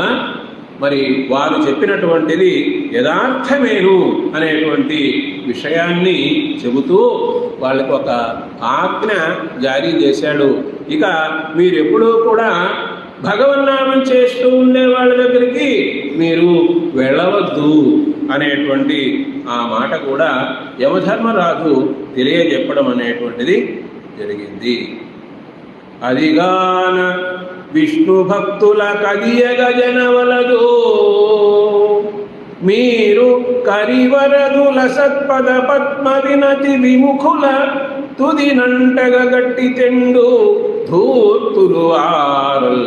S1: మరి వారు చెప్పినటువంటిది యథార్థమేను అనేటువంటి విషయాన్ని చెబుతూ వాళ్ళకి ఒక ఆజ్ఞ జారీ చేశాడు. ఇక మీరెప్పుడూ కూడా భగవన్నామం చేస్తూ ఉండే వాళ్ళ దగ్గరికి మీరు వెళ్ళవద్దు అనేటువంటి ఆ మాట కూడా యమధర్మరాజు తెలియజెప్పడం అనేటువంటిది జరిగింది. అదిగాన విష్ణు భక్తుల కదియగ జనవలదు, మీరు కరివరదుల సత్పద పద్మ వినతి విముఖుల తుదినంటగ గట్టి తెండు ధూర్తులు ఆరల్.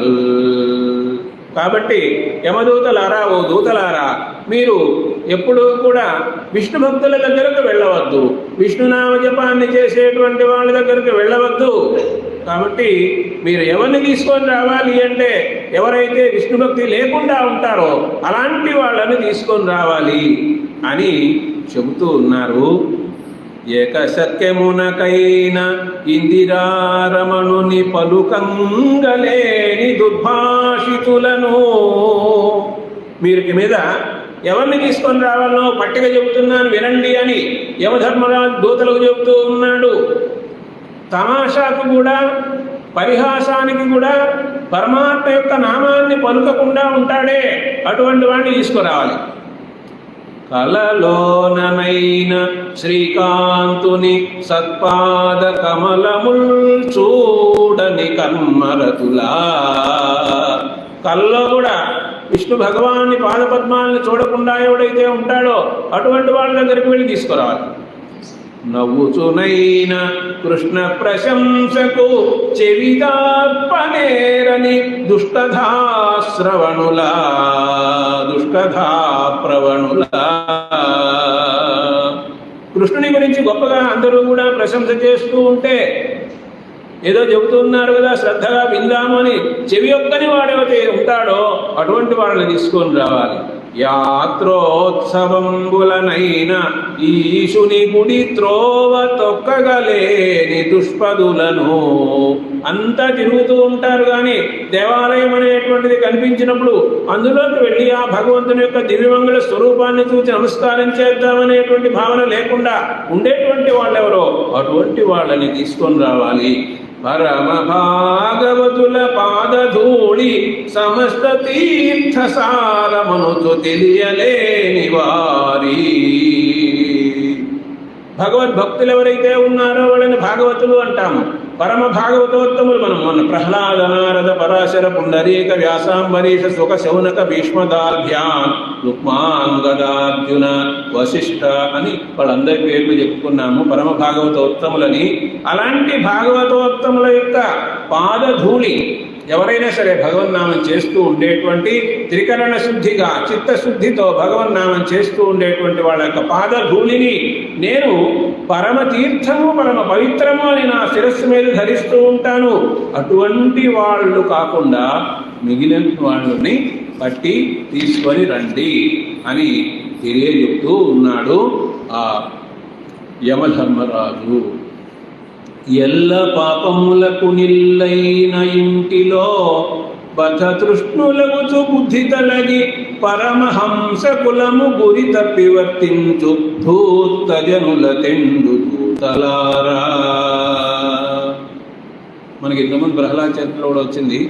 S1: కాబట్టి యమదూతలారా, ఓ దూతలారా, మీరు ఎప్పుడూ కూడా విష్ణు భక్తుల దగ్గరకు వెళ్ళవద్దు, విష్ణునామ జపాన్ని చేసేటువంటి వాళ్ళ దగ్గరకు వెళ్ళవద్దు. కాబట్టి మీరు ఎవరిని తీసుకొని రావాలి అంటే, ఎవరైతే విష్ణు భక్తి లేకుండా ఉంటారో అలాంటి వాళ్ళని తీసుకొని రావాలి అని చెబుతూ ఉన్నారు. ఏకసత్యమునకైన ఇందిరారమణుని పలుకంగలేని దుర్భాషితులను, మీరు మీద ఎవరిని తీసుకొని రావాలనో పట్టిక చెబుతున్నాను వినండి అని యమధర్మరాజు దూతలకు చెబుతూ ఉన్నాడు. తమాషాకు కూడా, పరిహాసానికి కూడా పరమాత్మ యొక్క నామాన్ని పలుకకుండా ఉంటాడే అటువంటి వాడిని తీసుకురావాలి. కలలోననైన శ్రీకాంతుని సత్పాద కమలముల్ చూడని కర్మరతులా, కల్లో కూడా విష్ణు భగవాన్ని పాదపద్మాలను చూడకుండా ఎవడైతే ఉంటాడో అటువంటి వాళ్ళ దగ్గరికి వెళ్ళి తీసుకురావాలి. నవ్వుచునైన కృష్ణ ప్రశంసకు చెవిదార్పనేర ఎరగని దుష్టధాశ్రవణులా దుష్టధా ప్రవణులా. కృష్ణుని గురించి గొప్పగా అందరూ కూడా ప్రశంస చేస్తూ ఉంటే ఏదో చెబుతున్నారు కదా, శ్రద్ధగా విందాము అని చెవి యొక్కని వాడెవతే ఉంటాడో అటువంటి వాళ్ళని తీసుకొని రావాలి. యాత్రోత్సవంబులనైన ఈశుని గుడి త్రోవ తొక్కగలేని దుష్పదులను. అంతా తిరుగుతూ ఉంటారు కానీ దేవాలయం అనేటువంటిది కనిపించినప్పుడు అందులోకి వెళ్ళి ఆ భగవంతుని యొక్క దివ్యమంగళ స్వరూపాన్ని చూసి నమస్కారం చేద్దామనేటువంటి భావన లేకుండా ఉండేటువంటి వాళ్ళెవరో అటువంటి వాళ్ళని తీసుకొని రావాలి. పరమ భాగవతుల పాదధూళి సమస్త తీర్థసారమనుచు తెలియలేని వారి. భగవద్భక్తులు ఎవరైతే ఉన్నారో వాళ్ళని భాగవతులు అంటాము. పరమ భాగవతోత్తములు మనం మొన్న ప్రహ్లాద నారద పరాశర పుండరీక వ్యాసాంబరీష సుఖ శౌనక భీష్మదాభ్యాన్ రుక్మాన్ గదార్జున వశిష్ఠ అని వాళ్ళందరి పేర్లు చెప్పుకున్నాము పరమ భాగవతోత్తములని. అలాంటి భాగవతోత్తముల యొక్క పాదధూళి ఎవరైనా సరే భగవన్నామం చేస్తూ ఉండేటువంటి త్రికరణ శుద్ధిగా చిత్తశుద్ధితో భగవన్నామం చేస్తూ ఉండేటువంటి వాళ్ళ యొక్క పాదధూళిని నేను పరమ తీర్థము పరమ పవిత్రము అని నా శిరస్సు మీద ధరిస్తూ ఉంటాను. అటువంటి వాళ్ళు కాకుండా మిగిలిన వాళ్ళని పట్టి తీసుకొని రండి అని తెలియజెప్తూ ఉన్నాడు ఆ యమధర్మరాజు. ఎల్ల పాపములకు నిల్లైన ఇంటిలో బద్ధతృష్ణులగుచు బుద్ధి తలగి పరమహంస కులము గురి తప్పి వర్తించు ధూర్త జనుల తెండు దూతలారా. మనకి ఇంతకుముందు ప్రహ్లాద చరిత్రలో కూడా వచ్చింది.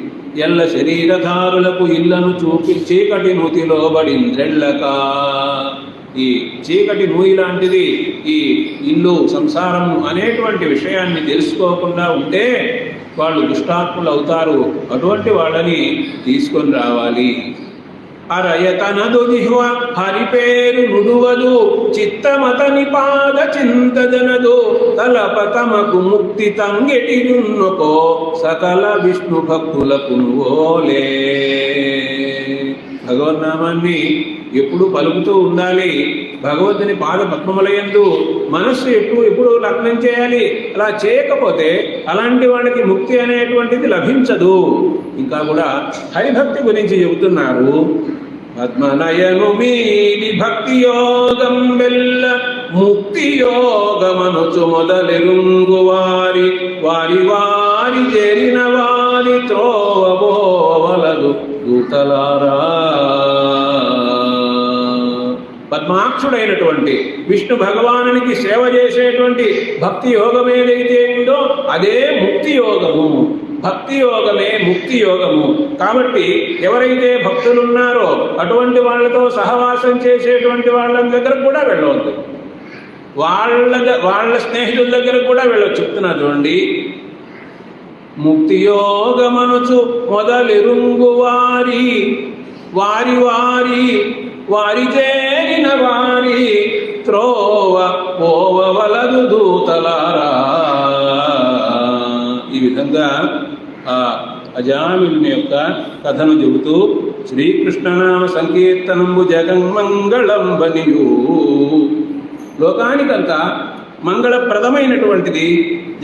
S1: ఎల్ల శరీరధారులకు ఇళ్లను చూపి చీకటి నూతిలో బడింద్రెళ్ళక. ఈ చీకటి నూయి లాంటిది ఈ ఇల్లు సంసారము అనేటువంటి విషయాన్ని తెలుసుకోకుండా ఉంటే వాళ్ళు దుష్టాత్ములు అవుతారు. అటువంటి వాళ్ళని తీసుకొని రావాలి. అరయతనదు జిహ్వ హరిపేరు నుడువదు చిత్తమతని పాద చింతజనదు తలపతమకు ముక్తి తంగెటియున్నకో సకల విష్ణు భక్తులకు ఓలే. భగవన్నామాన్ని ఎప్పుడు పలుకుతూ ఉండాలి. భగవంతుని పాద పద్మములయందు మనస్సు ఎప్పుడు లగ్నం చేయాలి. అలా చేయకపోతే అలాంటి వాళ్ళకి ముక్తి అనేటువంటిది లభించదు. ఇంకా కూడా హరిభక్తి గురించి చెబుతున్నారు. పద్మనయను మీది భక్తి యోగం వెల్ల ముక్తి యోగమనుచు మొదలెరుంగు వారి వారి వారి చేరిన వారి త్రోవబోవలదు దూతలారా. పద్మాక్షుడైనటువంటి విష్ణు భగవానునికి సేవ చేసేటువంటి భక్తి యోగం ఏదైతే ఉందో అదే ముక్తి యోగము. భక్తి యోగమే ముక్తి యోగము. కాబట్టి ఎవరైతే భక్తులు ఉన్నారో అటువంటి వాళ్ళతో సహవాసం చేసేటువంటి వాళ్ళ దగ్గరకు కూడా వెళ్ళవద్దు. వాళ్ళ స్నేహితుల దగ్గరకు కూడా వెళ్ళొచ్చు. చెప్తున్నా చూడండి. ముక్తి యోగమనుచు మొదలెరుంగు వారి వారి వారి వారి చేరిన వారి త్రోవ పోవలదు దూతలారా. ఈ విధంగా ఆ అజామిలుని యొక్క కథను చెబుతూ శ్రీకృష్ణనామ సంకీర్తనంబు జగన్మంగళం బనియు. లోకానికంతా మంగళప్రదమైనటువంటిది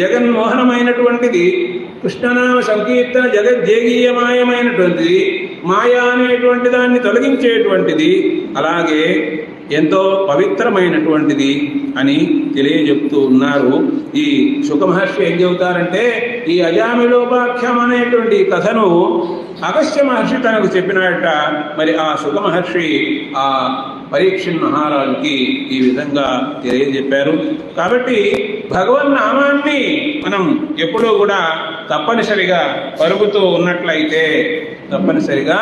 S1: జగన్మోహనమైనటువంటిది కృష్ణనామ సంకీర్తన జగజ్జేగీయమాయమైనటువంటిది మాయా అనేటువంటి దాన్ని తొలగించేటువంటిది అలాగే ఎంతో పవిత్రమైనటువంటిది అని తెలియజెప్తూ ఉన్నారు. ఈ శుకమహర్షి ఏం చెబుతారంటే ఈ అజామిలోపాఖ్యం అనేటువంటి కథను అగస్త్య మహర్షి తనకు చెప్పినట్ట. మరి ఆ శుకమహర్షి ఆ పరీక్షణ్ మహారాజుకి ఈ విధంగా తెలియజెప్పారు. కాబట్టి భగవన్నామాన్ని మనం ఎప్పుడూ కూడా తప్పనిసరిగా పలుకుతూ ఉన్నట్లయితే తప్పనిసరిగా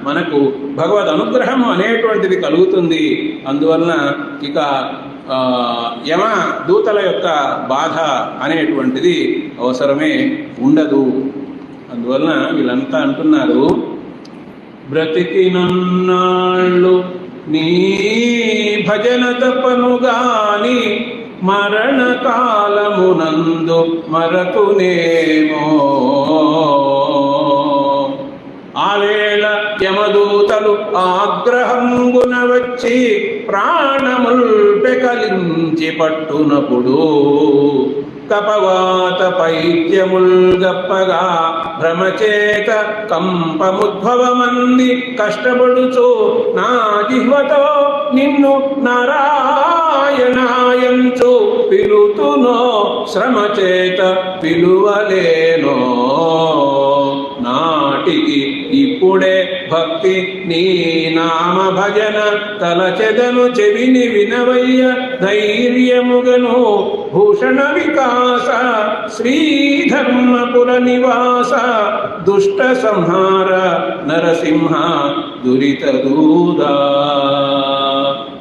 S1: మనకు భగవద్ అనుగ్రహం అనేటువంటిది కలుగుతుంది. అందువలన ఇక యమ దూతల యొక్క బాధ అనేటువంటిది అవసరమే ఉండదు. అందువలన వీళ్ళంతా అంటున్నారు, బ్రతికినన్నాళ్ళు నీ భజన తపను గాని మరణకాలమునందు మరతునేమో. ఆగ్రహంగున వచ్చి ప్రాణముల్ పెకలించి పట్టునప్పుడు కపవాత పైద్యముల్ గప్పగా భ్రమచేత కంపముద్భవమంది కష్టపడుచు నా జిహ్వతో నిన్ను నారాయణాయంచు పిలుతునో శ్రమచేత పిలువలేనో నాటికి ఇప్పుడే భక్తి నీ నామ భజన తలచెదను చెవిని వినవయ్య ధైర్యముగను భూషణ వికాస శ్రీధర్మపుర నివాస దుష్ట సంహార నరసింహ దురిత దూదా.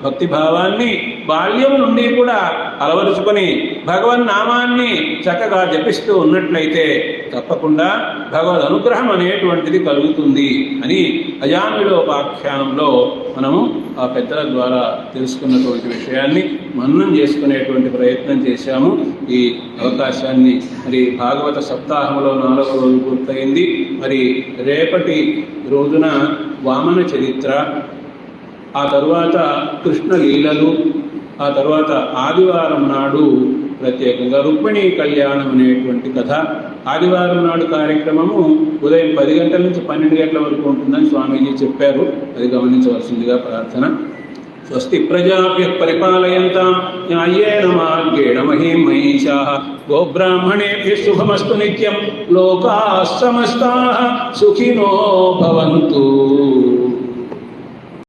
S1: భక్తి భావాన్ని బాల్యం నుండి కూడా అలవరుచుకొని భగవన్నామాన్ని చక్కగా జపిస్తూ ఉన్నట్లయితే తప్పకుండా భగవద్ అనుగ్రహం అనేటువంటిది కలుగుతుంది అని అజామిళోపాఖ్యానంలో మనము ఆ పెద్దల ద్వారా తెలుసుకున్నటువంటి విషయాన్ని మననం చేసుకునేటువంటి ప్రయత్నం చేశాము. ఈ అవకాశాన్ని మరి భాగవత సప్తాహంలో 4వ రోజు పూర్తయింది. మరి రేపటి రోజున వామన చరిత్ర, ఆ తరువాత కృష్ణ లీలలు, ఆ తరువాత ఆదివారం నాడు ప్రత్యేకంగా రుక్మిణీ కళ్యాణం అనేటువంటి కథ. ఆదివారం నాడు కార్యక్రమము ఉదయం 10 గంటల నుంచి 12 గంటల వరకు ఉంటుందని స్వామీజీ చెప్పారు. అది గమనించవలసిందిగా ప్రార్థన. స్వస్తి ప్రజాభ్యః పరిపాలయంతాం న్యాయేన మార్గేణ మహీం మహిషాః గోబ్రాహ్మణేభ్యः శుభమస్తు నిత్యం. లోకాః సమస్తాః సుఖినో భవంతు.